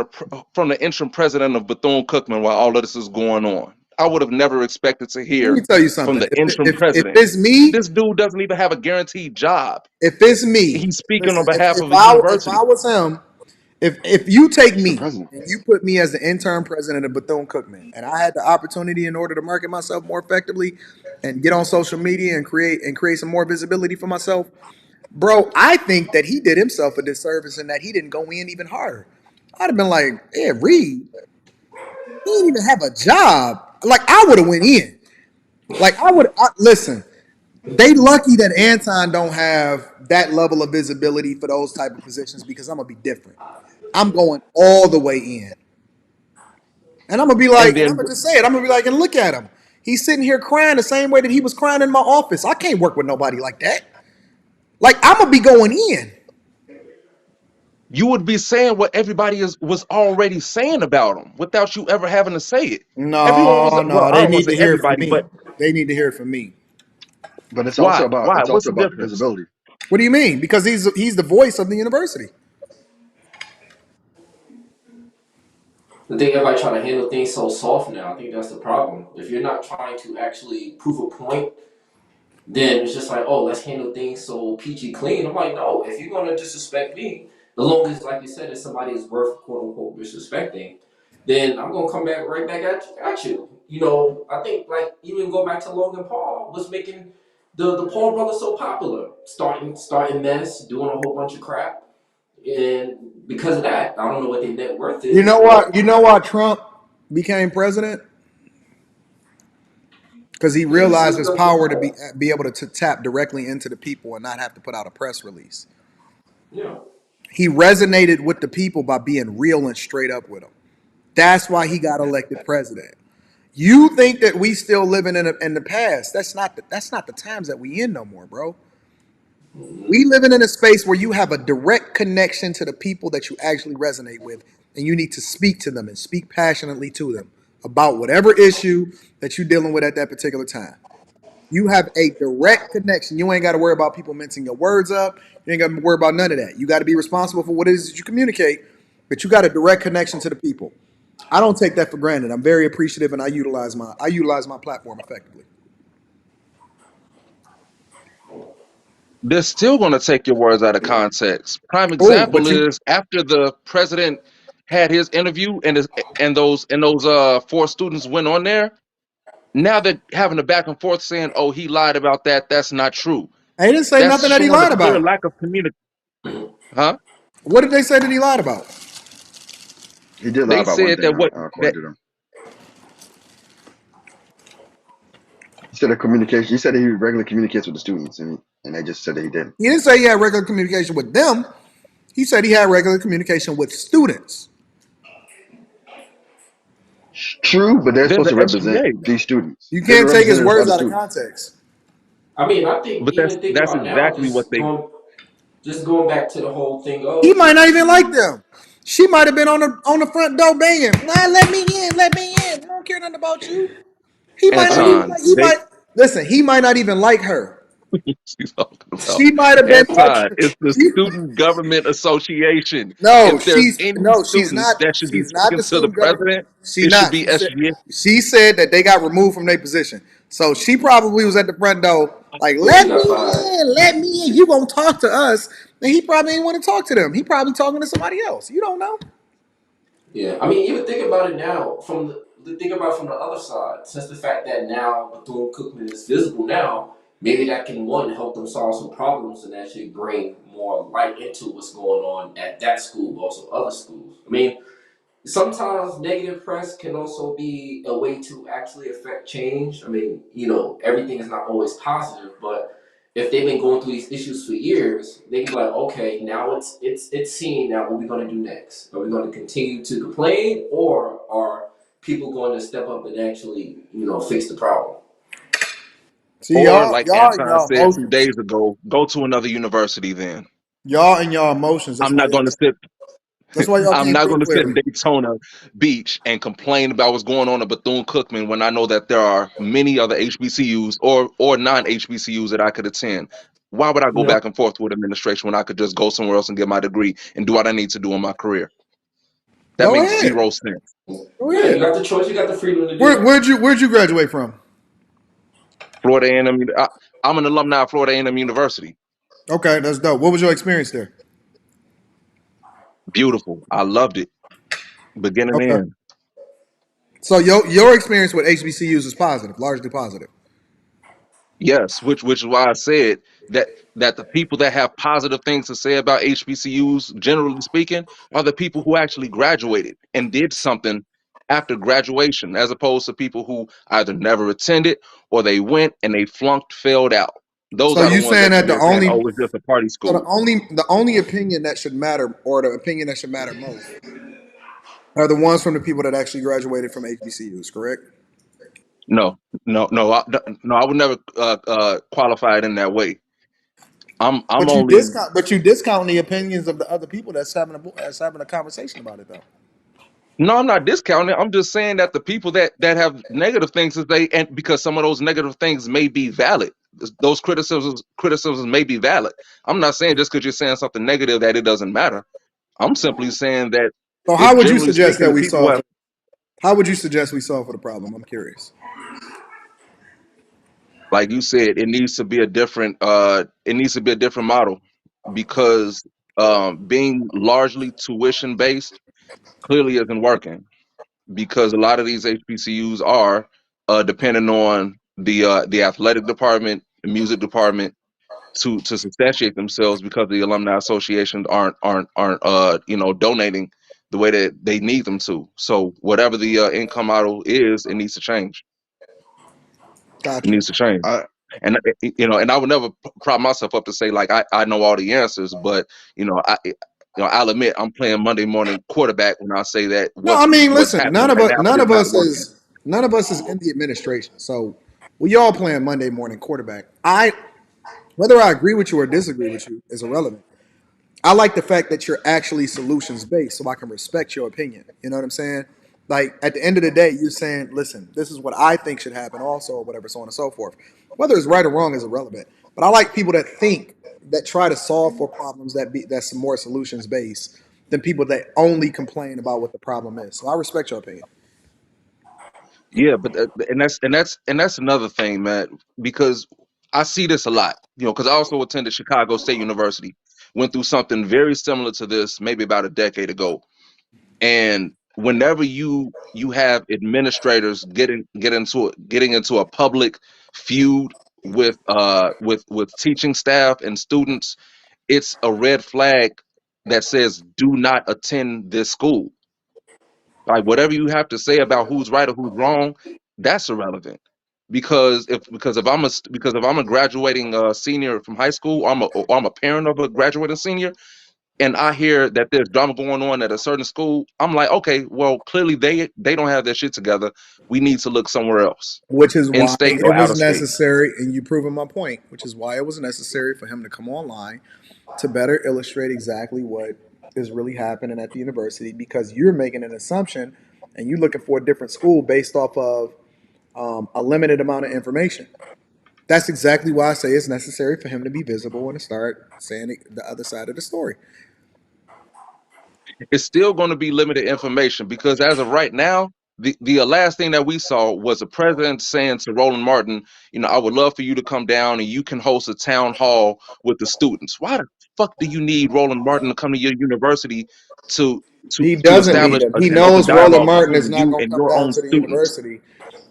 the interim president of Bethune-Cookman while all of this is going on? I would have never expected to Let me hear tell you from something. the interim If president. it's me, This dude doesn't even have a guaranteed job. if it's me, He's speaking on listen. behalf If of a I if I university. was him, if you take It's the me president. and you put me as the intern president of Bethune-Cookman, and I had the opportunity in order to market myself more effectively and get on social media and create some more visibility for myself, bro, I think that he did himself a disservice in that he didn't go in even harder. I'd have been like, yeah, Reed, he didn't even have a job. Like I would have went in. Like listen. They lucky that Anton don't have that level of visibility for those type of positions because I'm gonna be different. I'm going all the way in, and I'm gonna be like, And and I'm then gonna just say it. I'm gonna be like, and look at him. He's sitting here crying the same way that he was crying in my office. I can't work with nobody like that. Like I'm gonna be going in. you would be saying what everybody was already saying about him without you ever having to say it. Everyone No, was, well, no, I they don't want need to to say hear it from everybody, me. but They need to hear it from me. But why? Why? it's What's also the about difference? visibility. What do you mean? Because he's the voice of the university. I think everybody trying to handle things so soft now. I think that's the problem. If you're not trying to actually prove a point, then it's just like, oh, let's handle things so peachy clean. I'm like, no, if you're gonna disrespect me, the longest, like you said, if somebody is worth quote unquote disrespecting, then I'm gonna come back right back at you. You know, I think like even go back to Logan Paul was making the Paul brothers so popular, starting mess, doing a whole bunch of crap, and because of that, I don't know what their net worth You is, know but what? You know why Trump became president? Because he he realized received his them from power to home. be able to tap directly into the people and not have to put out a press release. Yeah. He resonated with the people by being real and straight up with them. That's why he got elected president. You think that we still living in the past? That's not the times that we in no more, bro. We living in a space where you have a direct connection to the people that you actually resonate with, and you need to speak to them and speak passionately to them about whatever issue that you're dealing with at that particular time. You have a direct connection. You ain't got to worry about people mixing your words up. You ain't got to worry about none of that. You got to be responsible for what it is that you communicate, but you got a direct connection to the people. I don't take that for granted. I'm very appreciative, and I utilize my platform effectively. They're still going to take your words out of context. Prime Oh, example but you is after the president had his interview and those four students went on there. Now they're having a back and forth saying, "Oh, he lied about that. That's not true." I didn't say That's nothing that he showing a lied clear about. lack of communication. Huh? What did they say that he lied about? He did lie They about one said thing, that what according that to them. He said a communication. He said that he regularly communicates with the students, and they just said that he didn't. He didn't say he had regular communication with them. He said he had regular communication with students. True, but they're they're supposed the to represent SGA, these students. You They're the can't take his representatives of words the out of students. context. I mean, I think but that's even thinking that's about now, exactly what they. just going back to the whole thing He of might not even like the them. She might have been on the front door banging. Nah, let me in, let me in. I don't care nothing about you. He might I not even mean, Anton, like. He they might listen. He might not even like her. she's talking about She might have been like. Anton. It's the She, Student Government Association. no, If there's she's any no, she's student not. that should be She's not speaking the to the student government. president, She it should not. be She said. SGA. She said that they got removed from their position. So she probably was at the front door Like, Yeah, he got fired. let me in. You gonna talk to us? And he probably ain't want to talk to them. He probably talking to somebody else. You don't know. Yeah, I mean, even think about it now from think about it from the other side. Since the fact that now Bethune Cookman is visible now, maybe that can one help them solve some problems and actually bring more light into what's going on at that school, but also other schools. I mean, sometimes negative press can also be a way to actually affect change. I mean, everything is not always positive, but if they've been going through these issues for years, they can be like, okay, now it's seen. Now, what are we going to do next? Are we going to continue to complain, or are people going to step up and actually, fix the problem? See, Or y'all, like y'all and Anton y'all said two emotions. days ago, go to another university then. Y'all and y'all emotions. That's I'm why not y'all. going to sit That's why y'all I'm can't not think going to sit in clearly. Daytona Beach and complain about what's going on at Bethune-Cookman when I know that there are many other HBCUs or non-HBCUs that I could attend. Why would I go Yep. back and forth with administration when I could just go somewhere else and get my degree and do what I need to do in my career? That Go makes ahead. zero sense. Go Yeah, you ahead. got the choice. You got the freedom to do that. Where'd you graduate from? Florida A&M. I'm an alumni of Florida A&M University. Okay, that's dope. What was your experience there? Beautiful. I loved it, beginning to Okay. end. So your experience with HBCUs is positive, largely positive. Yes, which is why I said that the people that have positive things to say about HBCUs, generally speaking, are the people who actually graduated and did something after graduation, as opposed to people who either never attended or they went and they flunked, failed out. Those So are the you ones saying that that come the in saying, only "Oh, it's just a party so school." the only opinion that should matter, or the opinion that should matter most, are the ones from the people that actually graduated from HBCUs, correct? No, no, I would never qualify it in that way. I'm only But you discount the opinions of the other people that's having a conversation about it though. No, I'm not discounting it. I'm just saying that the people that have negative things to say, and because some of those negative things may be valid, those criticisms may be valid. I'm not saying just because you're saying something negative that it doesn't matter. I'm simply saying that So if generally speaking, the people who have, how would you suggest we solve for the problem? I'm curious. like you said, it needs to be a different model because being largely tuition based clearly isn't working because a lot of these HBCUs are depending on the athletic department, the music department to substantiate themselves because the alumni associations aren't donating the way that they need them to. So whatever the income model is, it needs to change. It Gotcha. needs to change. Uh, And I would never prop myself up to say like I know all the answers, but I'll admit I'm playing Monday morning quarterback when I say that No, I mean, what's listen, happening right now is not working. none of us is in the administration. So we all playing Monday morning quarterback. Whether I agree with you or disagree with you is irrelevant. I like the fact that you're actually solutions based, so I can respect your opinion. You know what I'm saying? Like at the end of the day, you're saying, "Listen, this is what I think should happen," also, or whatever, so on and so forth. Whether it's right or wrong is irrelevant. But I like people that think, that try to solve for problems that's more solutions based than people that only complain about what the problem is. So I respect your opinion. Yeah, but and that's another thing, man, because I see this a lot. Because I also attended Chicago State University, went through something very similar to this maybe about a decade ago. And whenever you have administrators getting into a public feud with teaching staff and students, it's a red flag that says do not attend this school. Like whatever you have to say about who's right or who's wrong, that's irrelevant. Because if I'm a graduating senior from high school, or I'm a parent of a graduating senior, and I hear that there's drama going on at a certain school, I'm like, okay, well, clearly they don't have their shit together. We need to look somewhere else, Which is in why state it or out was of state. necessary, and you proving my point, which is why it was necessary for him to come online to better illustrate exactly what is really happening at the university because you're making an assumption and you're looking for a different school based off of a limited amount of information. That's exactly why I say it's necessary for him to be visible and to start saying the other side of the story. It's still going to be limited information because as of right now, The last thing that we saw was the president saying to Roland Martin, I would love for you to come down and you can host a town hall with the students. Why the fuck do you need Roland Martin to come to your university to He to doesn't need establish him. He an open knows Roland dialogue Martin is between not you going to and come your down own to the students? university,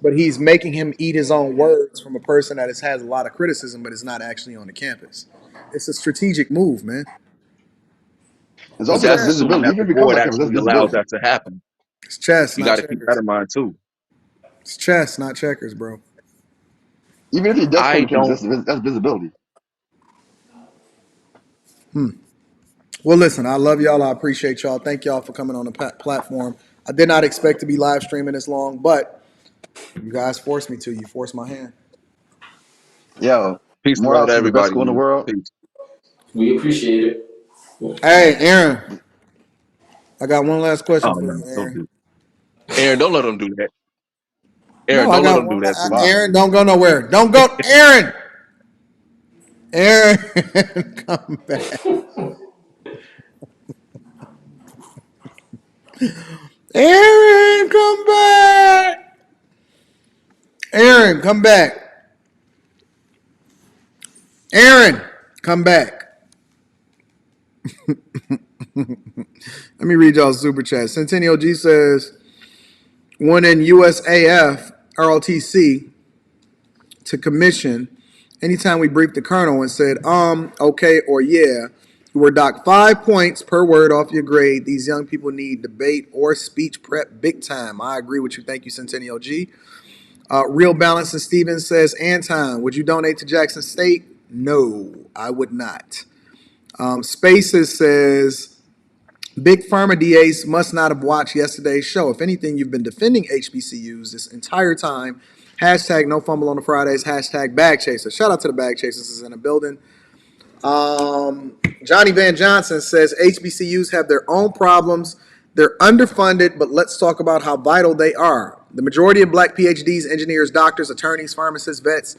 but he's making him eat his own words from a person that has a lot of criticism, but is not actually on the campus. It's a strategic move, man. It's But also It's less that's chess. assuming visibility. that Even the if he comes board on campus, less actually allows visibility. that to happen. It's chess, You not got to keep that checkers. in mind too. It's chess, not checkers, bro. Even if he does come I to campus, don't. that's visibility. Well, listen, I love y'all. I appreciate y'all. Thank y'all for coming on the platform. I did not expect to be live streaming this long, but you guys forced me to. You forced my hand. Yo, Peace and love to Morehouse is the best everybody, school in the man. world. Peace. We appreciate it. Hey, Aaron, I got one last question Oh for no, you, don't Aaron. do that. Aaron, don't let them do that. Aaron, No, I don't let got them one. do that to you. Wow. Aaron, don't go nowhere. Don't go, Aaron. Aaron, come back. Aaron, come back. Aaron, come back. Aaron, come back. Let me read y'all's super chat. Centennial G says, one in USAF ROTC to commission, anytime we briefed the colonel and said, okay, or yeah, you were docked 5 points per word off your grade. These young people need debate or speech prep big time. I agree with you. Thank you, Centennial G. Real Balance and Stevens says, Anton, would you donate to Jackson State? No, I would not. Spaces says, Big Pharma DAs must not have watched yesterday's show. If anything, you've been defending HBCUs this entire time. Hashtag no fumble on the Fridays. Hashtag bag chaser. Shout out to the bag chasers is in the building. Johnny Van Johnson says HBCUs have their own problems. They're underfunded, but let's talk about how vital they are. The majority of black PhDs, engineers, doctors, attorneys, pharmacists, vets,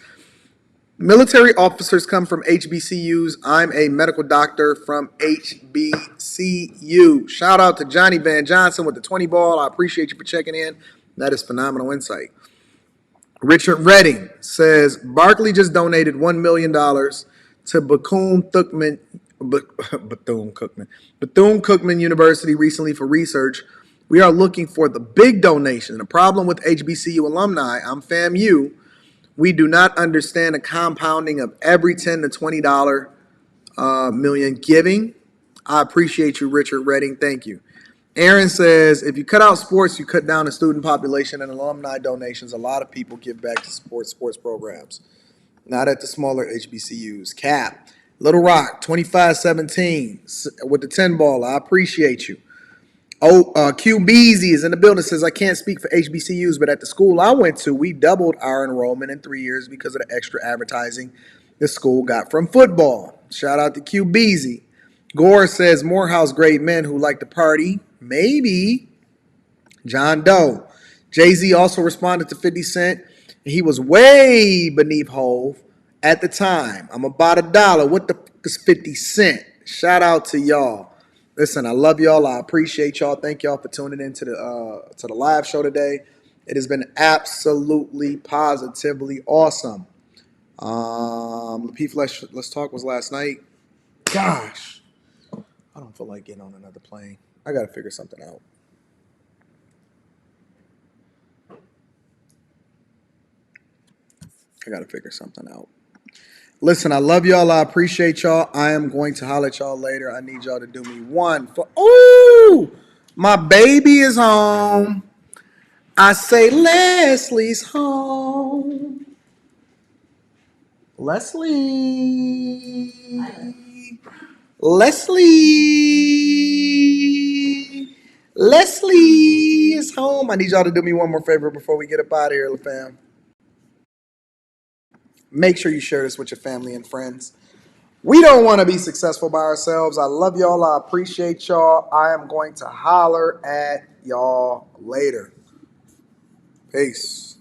military officers come from HBCUs. I'm a medical doctor from HBCU. Shout out to Johnny Van Johnson with the 20 ball. I appreciate you for checking in. That is phenomenal insight. Richard Redding says Barkley just donated $1 million to Bethune-Cookman Bethune-Cookman University recently for research. We are looking for the big donation. The problem with HBCU alumni, I'm FAMU, we do not understand the compounding of every $10 to $20 million giving. I appreciate you, Richard Redding. Thank you. Aaron says, if you cut out sports, you cut down the student population and alumni donations. A lot of people give back to sports programs, not at the smaller HBCUs. Cap, Little Rock, 2517 with the 10 ball. I appreciate you. Q Beezy is in the building, says, I can't speak for HBCUs, but at the school I went to, we doubled our enrollment in 3 years because of the extra advertising the school got from football. Shout out to Q Beezy. Gore says, Morehouse grade men who like to party. Maybe. John Doe. Jay-Z also responded to 50 Cent. He was way beneath Hove at the time. I'm about $1. What the fuck is 50 Cent? Shout out to y'all. Listen, I love y'all. I appreciate y'all. Thank y'all for tuning in to the live show today. It has been absolutely, positively awesome. Lapeef, let's talk was last night. Gosh, I don't feel like getting on another plane. I got to figure something out. Listen, I love y'all. I appreciate y'all. I am going to holler at y'all later. I need y'all to do me one for. Ooh, my baby is home. I say Leslie's home. Leslie. Leslie is home. I need y'all to do me one more favor before we get up out of here, fam. Make sure you share this with your family and friends. We don't want to be successful by ourselves. I love y'all. I appreciate y'all. I am going to holler at y'all later. Peace.